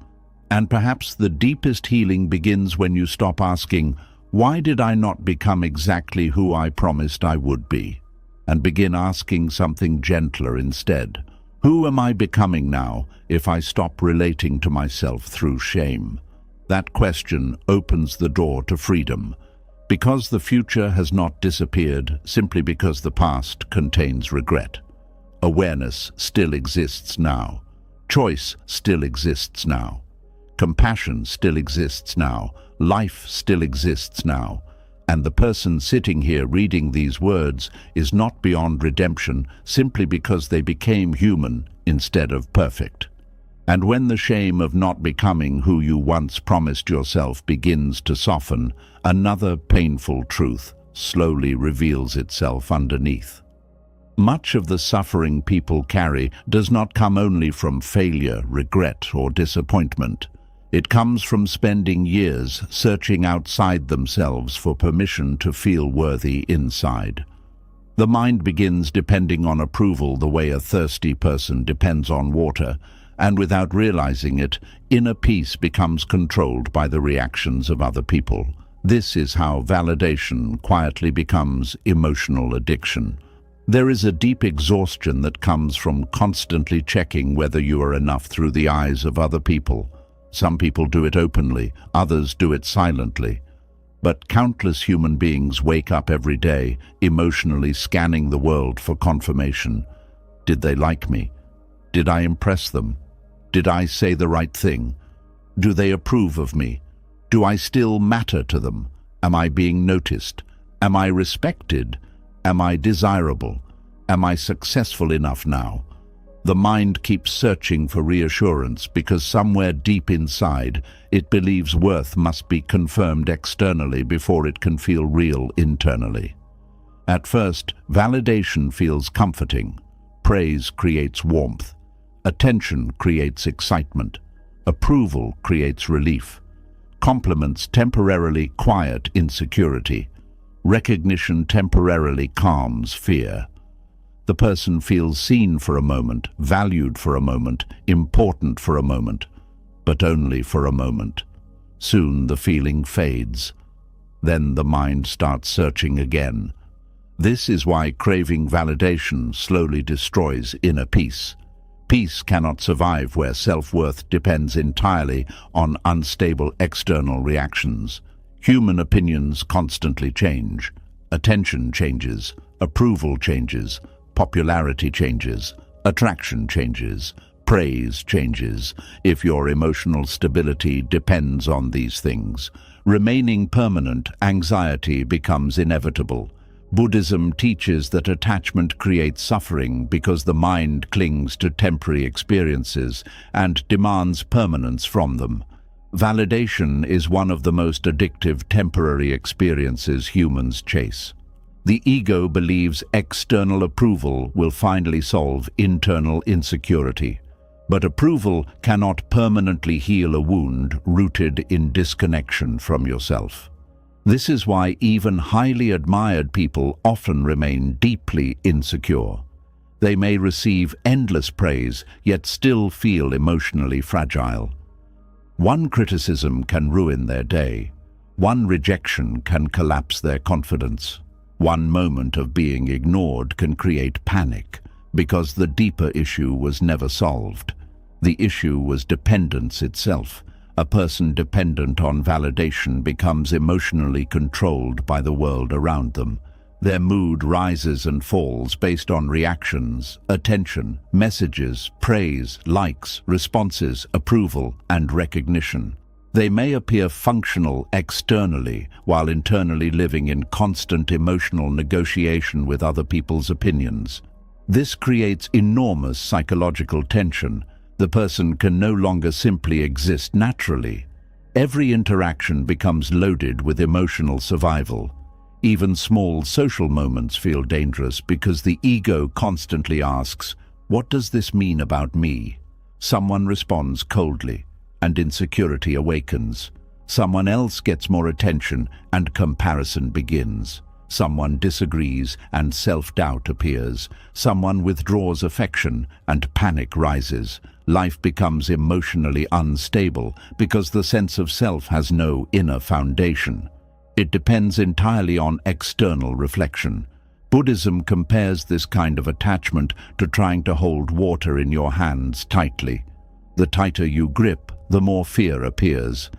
And perhaps the deepest healing begins when you stop asking, "Why did I not become exactly who I promised I would be?" and begin asking something gentler instead. Who am I becoming now if I stop relating to myself through shame? That question opens the door to freedom, because the future has not disappeared simply because the past contains regret. Awareness still exists now. Choice still exists now. Compassion still exists now. Life still exists now. And the person sitting here reading these words is not beyond redemption simply because they became human instead of perfect. And when the shame of not becoming who you once promised yourself begins to soften, another painful truth slowly reveals itself underneath. Much of the suffering people carry does not come only from failure, regret, or disappointment. It comes from spending years searching outside themselves for permission to feel worthy inside. The mind begins depending on approval the way a thirsty person depends on water, and without realizing it, inner peace becomes controlled by the reactions of other people. This is how validation quietly becomes emotional addiction. There is a deep exhaustion that comes from constantly checking whether you are enough through the eyes of other people. Some people do it openly, others do it silently. But countless human beings wake up every day, emotionally scanning the world for confirmation. Did they like me? Did I impress them? Did I say the right thing? Do they approve of me? Do I still matter to them? Am I being noticed? Am I respected? Am I desirable? Am I successful enough now? The mind keeps searching for reassurance because somewhere deep inside it believes worth must be confirmed externally before it can feel real internally. At first, validation feels comforting. Praise creates warmth. Attention creates excitement. Approval creates relief. Compliments temporarily quiet insecurity. Recognition temporarily calms fear. The person feels seen for a moment, valued for a moment, important for a moment, but only for a moment. Soon the feeling fades. Then the mind starts searching again. This is why craving validation slowly destroys inner peace. Peace cannot survive where self-worth depends entirely on unstable external reactions. Human opinions constantly change. Attention changes. Approval changes. Popularity changes, attraction changes, praise changes. If your emotional stability depends on these things, remaining permanent, anxiety becomes inevitable. Buddhism teaches that attachment creates suffering because the mind clings to temporary experiences and demands permanence from them. Validation is one of the most addictive temporary experiences humans chase. The ego believes external approval will finally solve internal insecurity. But approval cannot permanently heal a wound rooted in disconnection from yourself. This is why even highly admired people often remain deeply insecure. They may receive endless praise, yet still feel emotionally fragile. One criticism can ruin their day. One rejection can collapse their confidence. One moment of being ignored can create panic, because the deeper issue was never solved. The issue was dependence itself. A person dependent on validation becomes emotionally controlled by the world around them. Their mood rises and falls based on reactions, attention, messages, praise, likes, responses, approval, and recognition. They may appear functional externally while internally living in constant emotional negotiation with other people's opinions. This creates enormous psychological tension. The person can no longer simply exist naturally. Every interaction becomes loaded with emotional survival. Even small social moments feel dangerous because the ego constantly asks, "What does this mean about me?" Someone responds coldly, and insecurity awakens. Someone else gets more attention, and comparison begins. Someone disagrees, and self-doubt appears. Someone withdraws affection, and panic rises. Life becomes emotionally unstable because the sense of self has no inner foundation. It depends entirely on external reflection. Buddhism compares this kind of attachment to trying to hold water in your hands tightly. The tighter you grip, the more fear appears.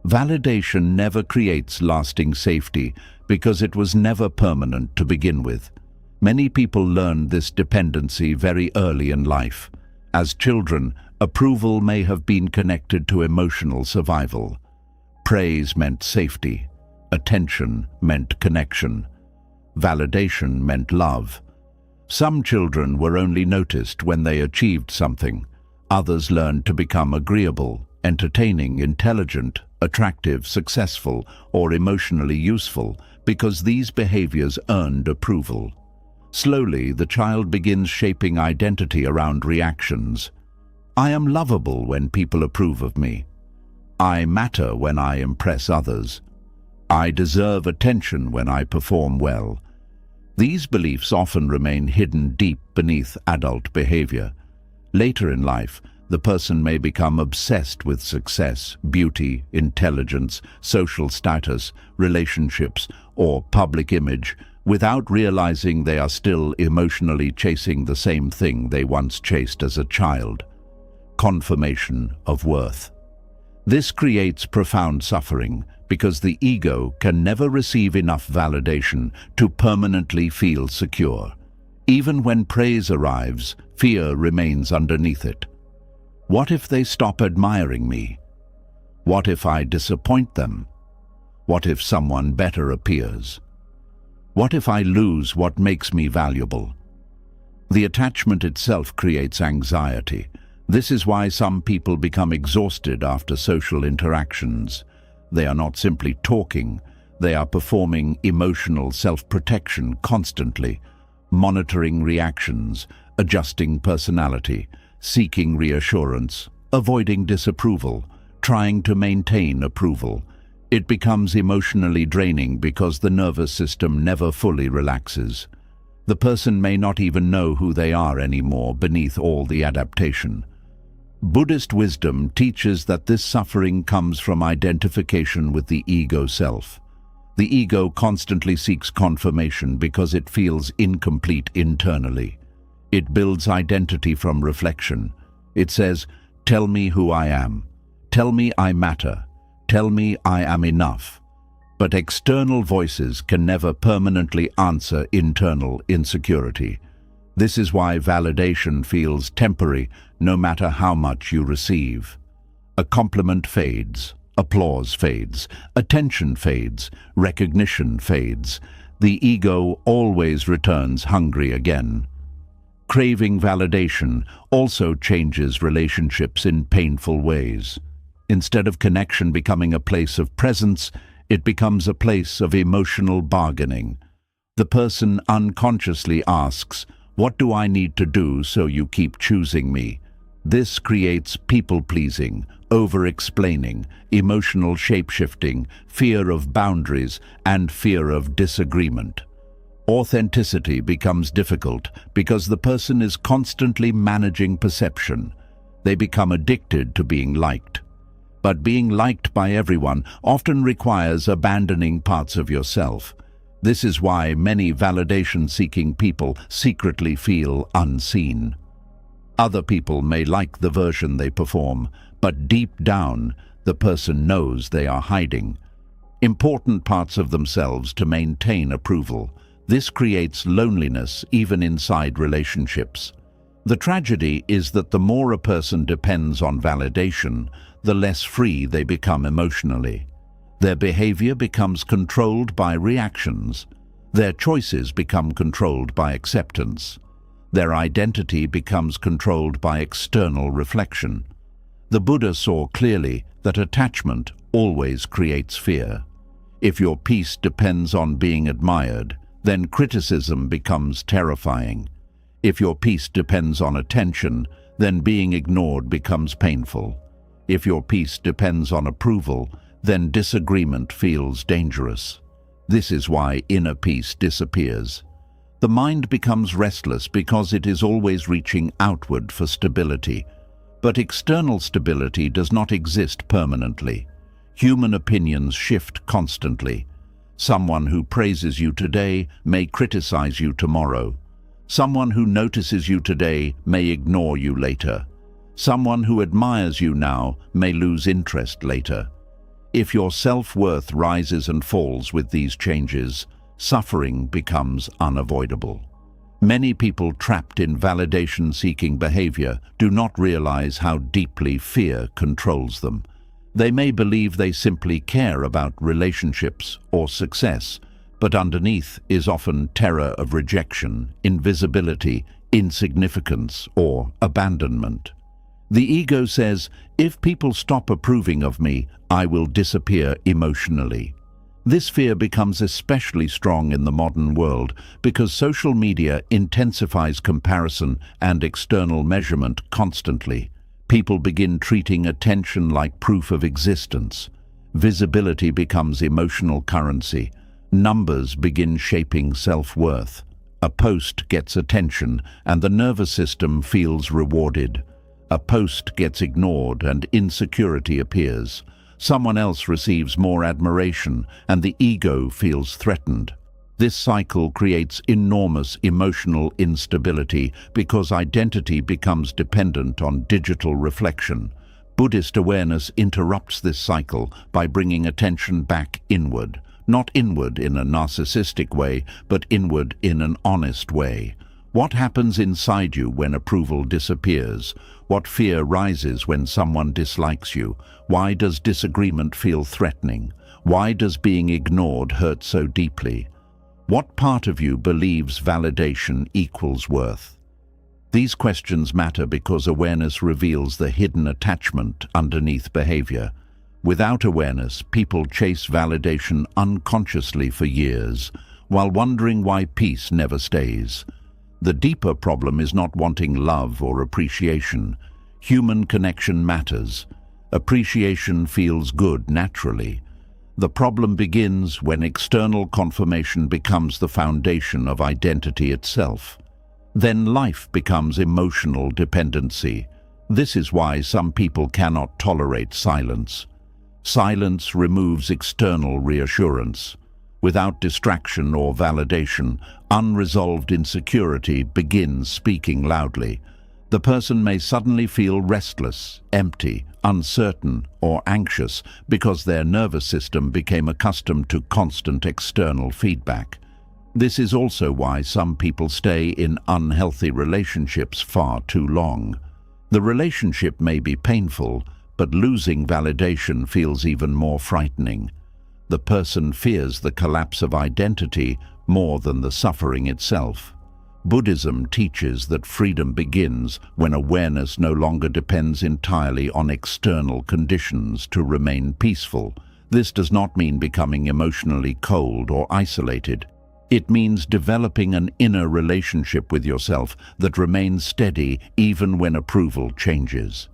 Validation never creates lasting safety because it was never permanent to begin with. Many people learn this dependency very early in life. As children, approval may have been connected to emotional survival. Praise meant safety. Attention meant connection. Validation meant love. Some children were only noticed when they achieved something. Others learned to become agreeable, entertaining, intelligent, attractive, successful, or emotionally useful because these behaviors earned approval. Slowly, the child begins shaping identity around reactions. I am lovable when people approve of me. I matter when I impress others. I deserve attention when I perform well. These beliefs often remain hidden deep beneath adult behavior. Later in life, the person may become obsessed with success, beauty, intelligence, social status, relationships, or public image, without realizing they are still emotionally chasing the same thing they once chased as a child: confirmation of worth. This creates profound suffering because the ego can never receive enough validation to permanently feel secure. Even when praise arrives, fear remains underneath it. What if they stop admiring me? What if I disappoint them? What if someone better appears? What if I lose what makes me valuable? The attachment itself creates anxiety. This is why some people become exhausted after social interactions. They are not simply talking, they are performing emotional self-protection constantly, monitoring reactions, adjusting personality, seeking reassurance, avoiding disapproval, trying to maintain approval. It becomes emotionally draining because the nervous system never fully relaxes. The person may not even know who they are anymore beneath all the adaptation. Buddhist wisdom teaches that this suffering comes from identification with the ego self. The ego constantly seeks confirmation because it feels incomplete internally. It builds identity from reflection. It says, "Tell me who I am. Tell me I matter. Tell me I am enough." But external voices can never permanently answer internal insecurity. This is why validation feels temporary no matter how much you receive. A compliment fades, applause fades, attention fades, recognition fades. The ego always returns hungry again. Craving validation also changes relationships in painful ways. Instead of connection becoming a place of presence, it becomes a place of emotional bargaining. The person unconsciously asks, "What do I need to do so you keep choosing me?" This creates people-pleasing, over-explaining, emotional shape-shifting, fear of boundaries, and fear of disagreement. Authenticity becomes difficult because the person is constantly managing perception. They become addicted to being liked. But being liked by everyone often requires abandoning parts of yourself. This is why many validation-seeking people secretly feel unseen. Other people may like the version they perform, but deep down, the person knows they are hiding important parts of themselves to maintain approval. This creates loneliness even inside relationships. The tragedy is that the more a person depends on validation, the less free they become emotionally. Their behavior becomes controlled by reactions. Their choices become controlled by acceptance. Their identity becomes controlled by external reflection. The Buddha saw clearly that attachment always creates fear. If your peace depends on being admired, then criticism becomes terrifying. If your peace depends on attention, then being ignored becomes painful. If your peace depends on approval, then disagreement feels dangerous. This is why inner peace disappears. The mind becomes restless because it is always reaching outward for stability. But external stability does not exist permanently. Human opinions shift constantly. Someone who praises you today may criticize you tomorrow. Someone who notices you today may ignore you later. Someone who admires you now may lose interest later. If your self-worth rises and falls with these changes, suffering becomes unavoidable. Many people trapped in validation-seeking behavior do not realize how deeply fear controls them. They may believe they simply care about relationships or success, but underneath is often terror of rejection, invisibility, insignificance, or abandonment. The ego says, if people stop approving of me, I will disappear emotionally. This fear becomes especially strong in the modern world because social media intensifies comparison and external measurement constantly. People begin treating attention like proof of existence. Visibility becomes emotional currency. Numbers begin shaping self-worth. A post gets attention and the nervous system feels rewarded. A post gets ignored and insecurity appears. Someone else receives more admiration and the ego feels threatened. This cycle creates enormous emotional instability because identity becomes dependent on digital reflection. Buddhist awareness interrupts this cycle by bringing attention back inward. Not inward in a narcissistic way, but inward in an honest way. What happens inside you when approval disappears? What fear rises when someone dislikes you? Why does disagreement feel threatening? Why does being ignored hurt so deeply? What part of you believes validation equals worth? These questions matter because awareness reveals the hidden attachment underneath behavior. Without awareness, people chase validation unconsciously for years, while wondering why peace never stays. The deeper problem is not wanting love or appreciation. Human connection matters. Appreciation feels good naturally. The problem begins when external confirmation becomes the foundation of identity itself. Then life becomes emotional dependency. This is why some people cannot tolerate silence. Silence removes external reassurance. Without distraction or validation, unresolved insecurity begins speaking loudly. The person may suddenly feel restless, empty, uncertain, or anxious because their nervous system became accustomed to constant external feedback. This is also why some people stay in unhealthy relationships far too long. The relationship may be painful, but losing validation feels even more frightening. The person fears the collapse of identity more than the suffering itself. Buddhism teaches that freedom begins when awareness no longer depends entirely on external conditions to remain peaceful. This does not mean becoming emotionally cold or isolated. It means developing an inner relationship with yourself that remains steady even when approval changes.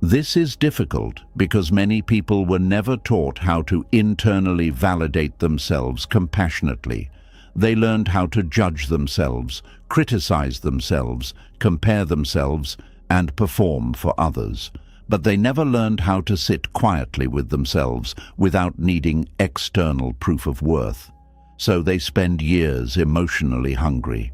This is difficult because many people were never taught how to internally validate themselves compassionately. They learned how to judge themselves, criticize themselves, compare themselves, and perform for others. But they never learned how to sit quietly with themselves without needing external proof of worth. So they spend years emotionally hungry.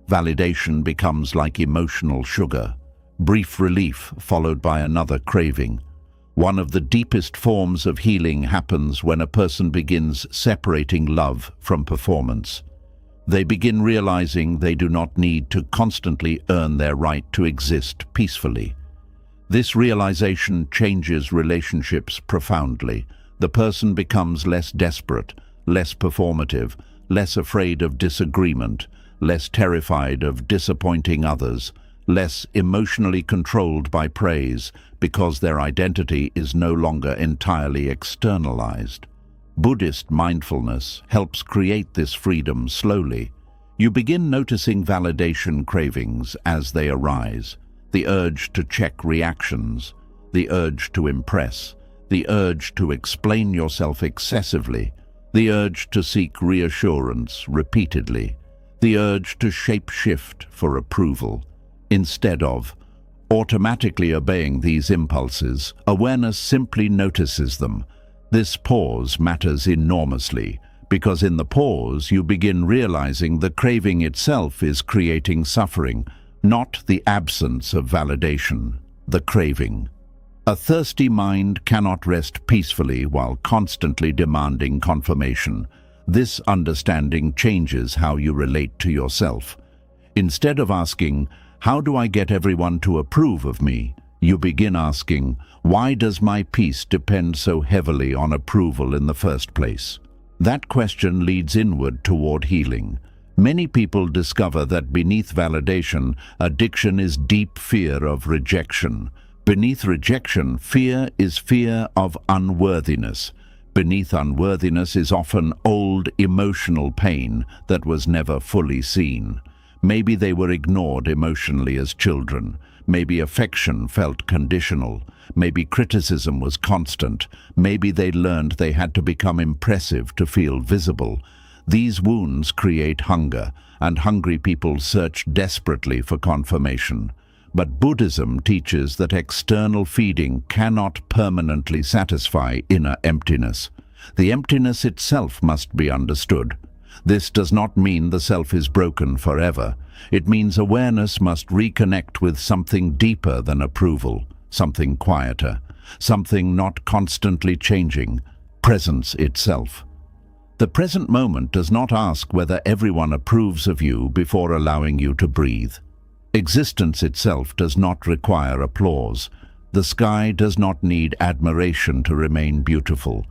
Validation becomes like emotional sugar, brief relief followed by another craving. One of the deepest forms of healing happens when a person begins separating love from performance. They begin realizing they do not need to constantly earn their right to exist peacefully. This realization changes relationships profoundly. The person becomes less desperate, less performative, less afraid of disagreement, less terrified of disappointing others, less emotionally controlled by praise because their identity is no longer entirely externalized. Buddhist mindfulness helps create this freedom slowly. You begin noticing validation cravings as they arise, the urge to check reactions, the urge to impress, the urge to explain yourself excessively, the urge to seek reassurance repeatedly, the urge to shape-shift for approval. Instead of automatically obeying these impulses, awareness simply notices them. This pause matters enormously, because in the pause you begin realizing the craving itself is creating suffering, not the absence of validation, the craving. A thirsty mind cannot rest peacefully while constantly demanding confirmation. This understanding changes how you relate to yourself. Instead of asking, "How do I get everyone to approve of me?" you begin asking, "Why does my peace depend so heavily on approval in the first place?" That question leads inward toward healing. Many people discover that beneath validation, addiction is deep fear of rejection. Beneath rejection, fear is fear of unworthiness. Beneath unworthiness is often old emotional pain that was never fully seen. Maybe they were ignored emotionally as children. Maybe affection felt conditional. Maybe criticism was constant. Maybe they learned they had to become impressive to feel visible. These wounds create hunger, and hungry people search desperately for confirmation. But Buddhism teaches that external feeding cannot permanently satisfy inner emptiness. The emptiness itself must be understood. This does not mean the self is broken forever. It means awareness must reconnect with something deeper than approval, something quieter, something not constantly changing, presence itself. The present moment does not ask whether everyone approves of you before allowing you to breathe. Existence itself does not require applause. The sky does not need admiration to remain beautiful.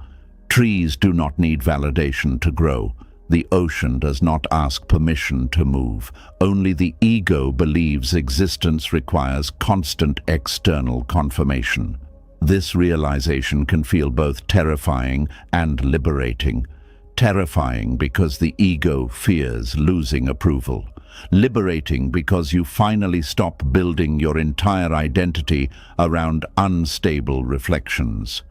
Trees do not need validation to grow. The ocean does not ask permission to move. Only the ego believes existence requires constant external confirmation. This realization can feel both terrifying and liberating. Terrifying because the ego fears losing approval. Liberating because you finally stop building your entire identity around unstable reflections.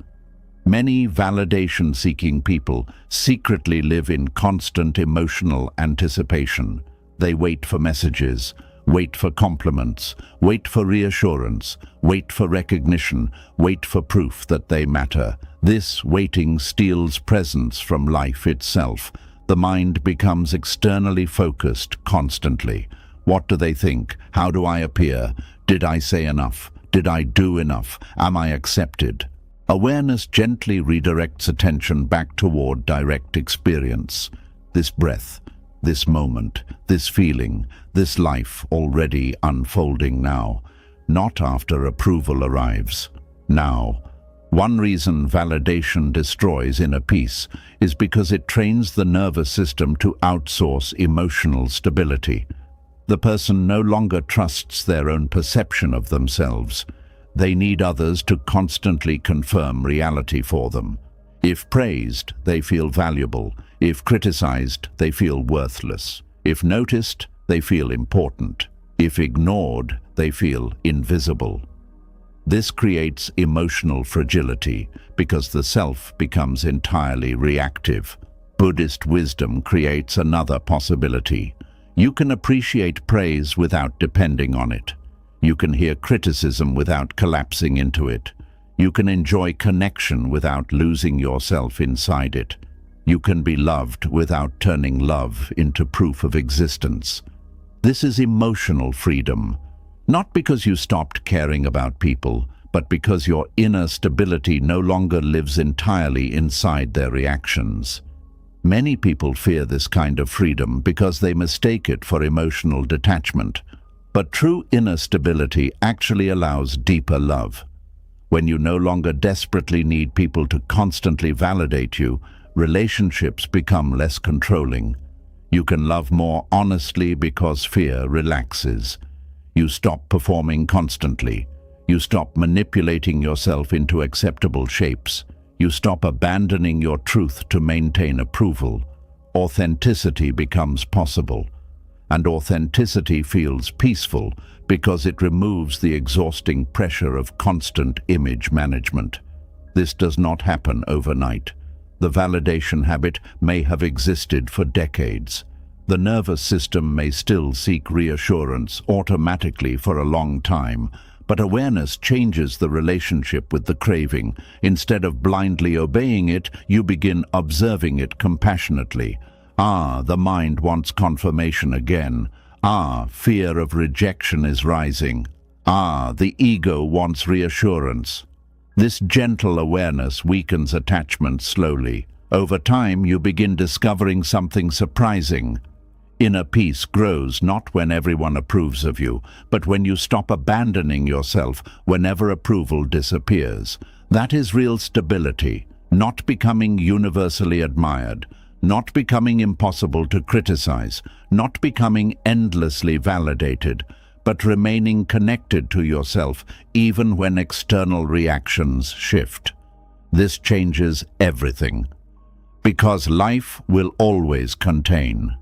Many validation-seeking people secretly live in constant emotional anticipation. They wait for messages, wait for compliments, wait for reassurance, wait for recognition, wait for proof that they matter. This waiting steals presence from life itself. The mind becomes externally focused constantly. What do they think? How do I appear? Did I say enough? Did I do enough? Am I accepted? Awareness gently redirects attention back toward direct experience. This breath, this moment, this feeling, this life already unfolding now. Not after approval arrives. Now. One reason validation destroys inner peace is because it trains the nervous system to outsource emotional stability. The person no longer trusts their own perception of themselves. They need others to constantly confirm reality for them. If praised, they feel valuable. If criticized, they feel worthless. If noticed, they feel important. If ignored, they feel invisible. This creates emotional fragility because the self becomes entirely reactive. Buddhist wisdom creates another possibility. You can appreciate praise without depending on it. You can hear criticism without collapsing into it. You can enjoy connection without losing yourself inside it. You can be loved without turning love into proof of existence. This is emotional freedom, not because you stopped caring about people, but because your inner stability no longer lives entirely inside their reactions. Many people fear this kind of freedom because they mistake it for emotional detachment. But true inner stability actually allows deeper love. When you no longer desperately need people to constantly validate you, relationships become less controlling. You can love more honestly because fear relaxes. You stop performing constantly. You stop manipulating yourself into acceptable shapes. You stop abandoning your truth to maintain approval. Authenticity becomes possible. And authenticity feels peaceful because it removes the exhausting pressure of constant image management. This does not happen overnight. The validation habit may have existed for decades. The nervous system may still seek reassurance automatically for a long time, but awareness changes the relationship with the craving. Instead of blindly obeying it, you begin observing it compassionately. Ah, the mind wants confirmation again. Ah, fear of rejection is rising. Ah, the ego wants reassurance. This gentle awareness weakens attachment slowly. Over time, you begin discovering something surprising. Inner peace grows not when everyone approves of you, but when you stop abandoning yourself whenever approval disappears. That is real stability, not becoming universally admired, not becoming impossible to criticize, not becoming endlessly validated, but remaining connected to yourself even when external reactions shift. This changes everything. Because life will always contain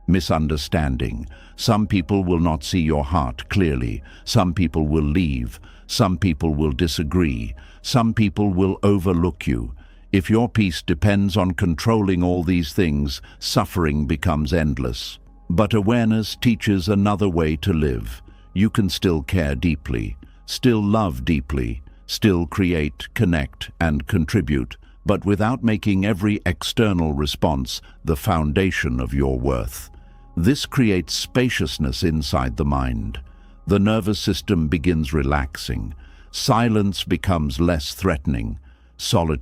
misunderstanding. Some people will not see your heart clearly. Some people will leave. Some people will disagree. Some people will overlook you. If your peace depends on controlling all these things, suffering becomes endless. But awareness teaches another way to live. You can still care deeply, still love deeply, still create, connect, and contribute, but without making every external response the foundation of your worth. This creates spaciousness inside the mind. The nervous system begins relaxing. Silence becomes less threatening. Solitude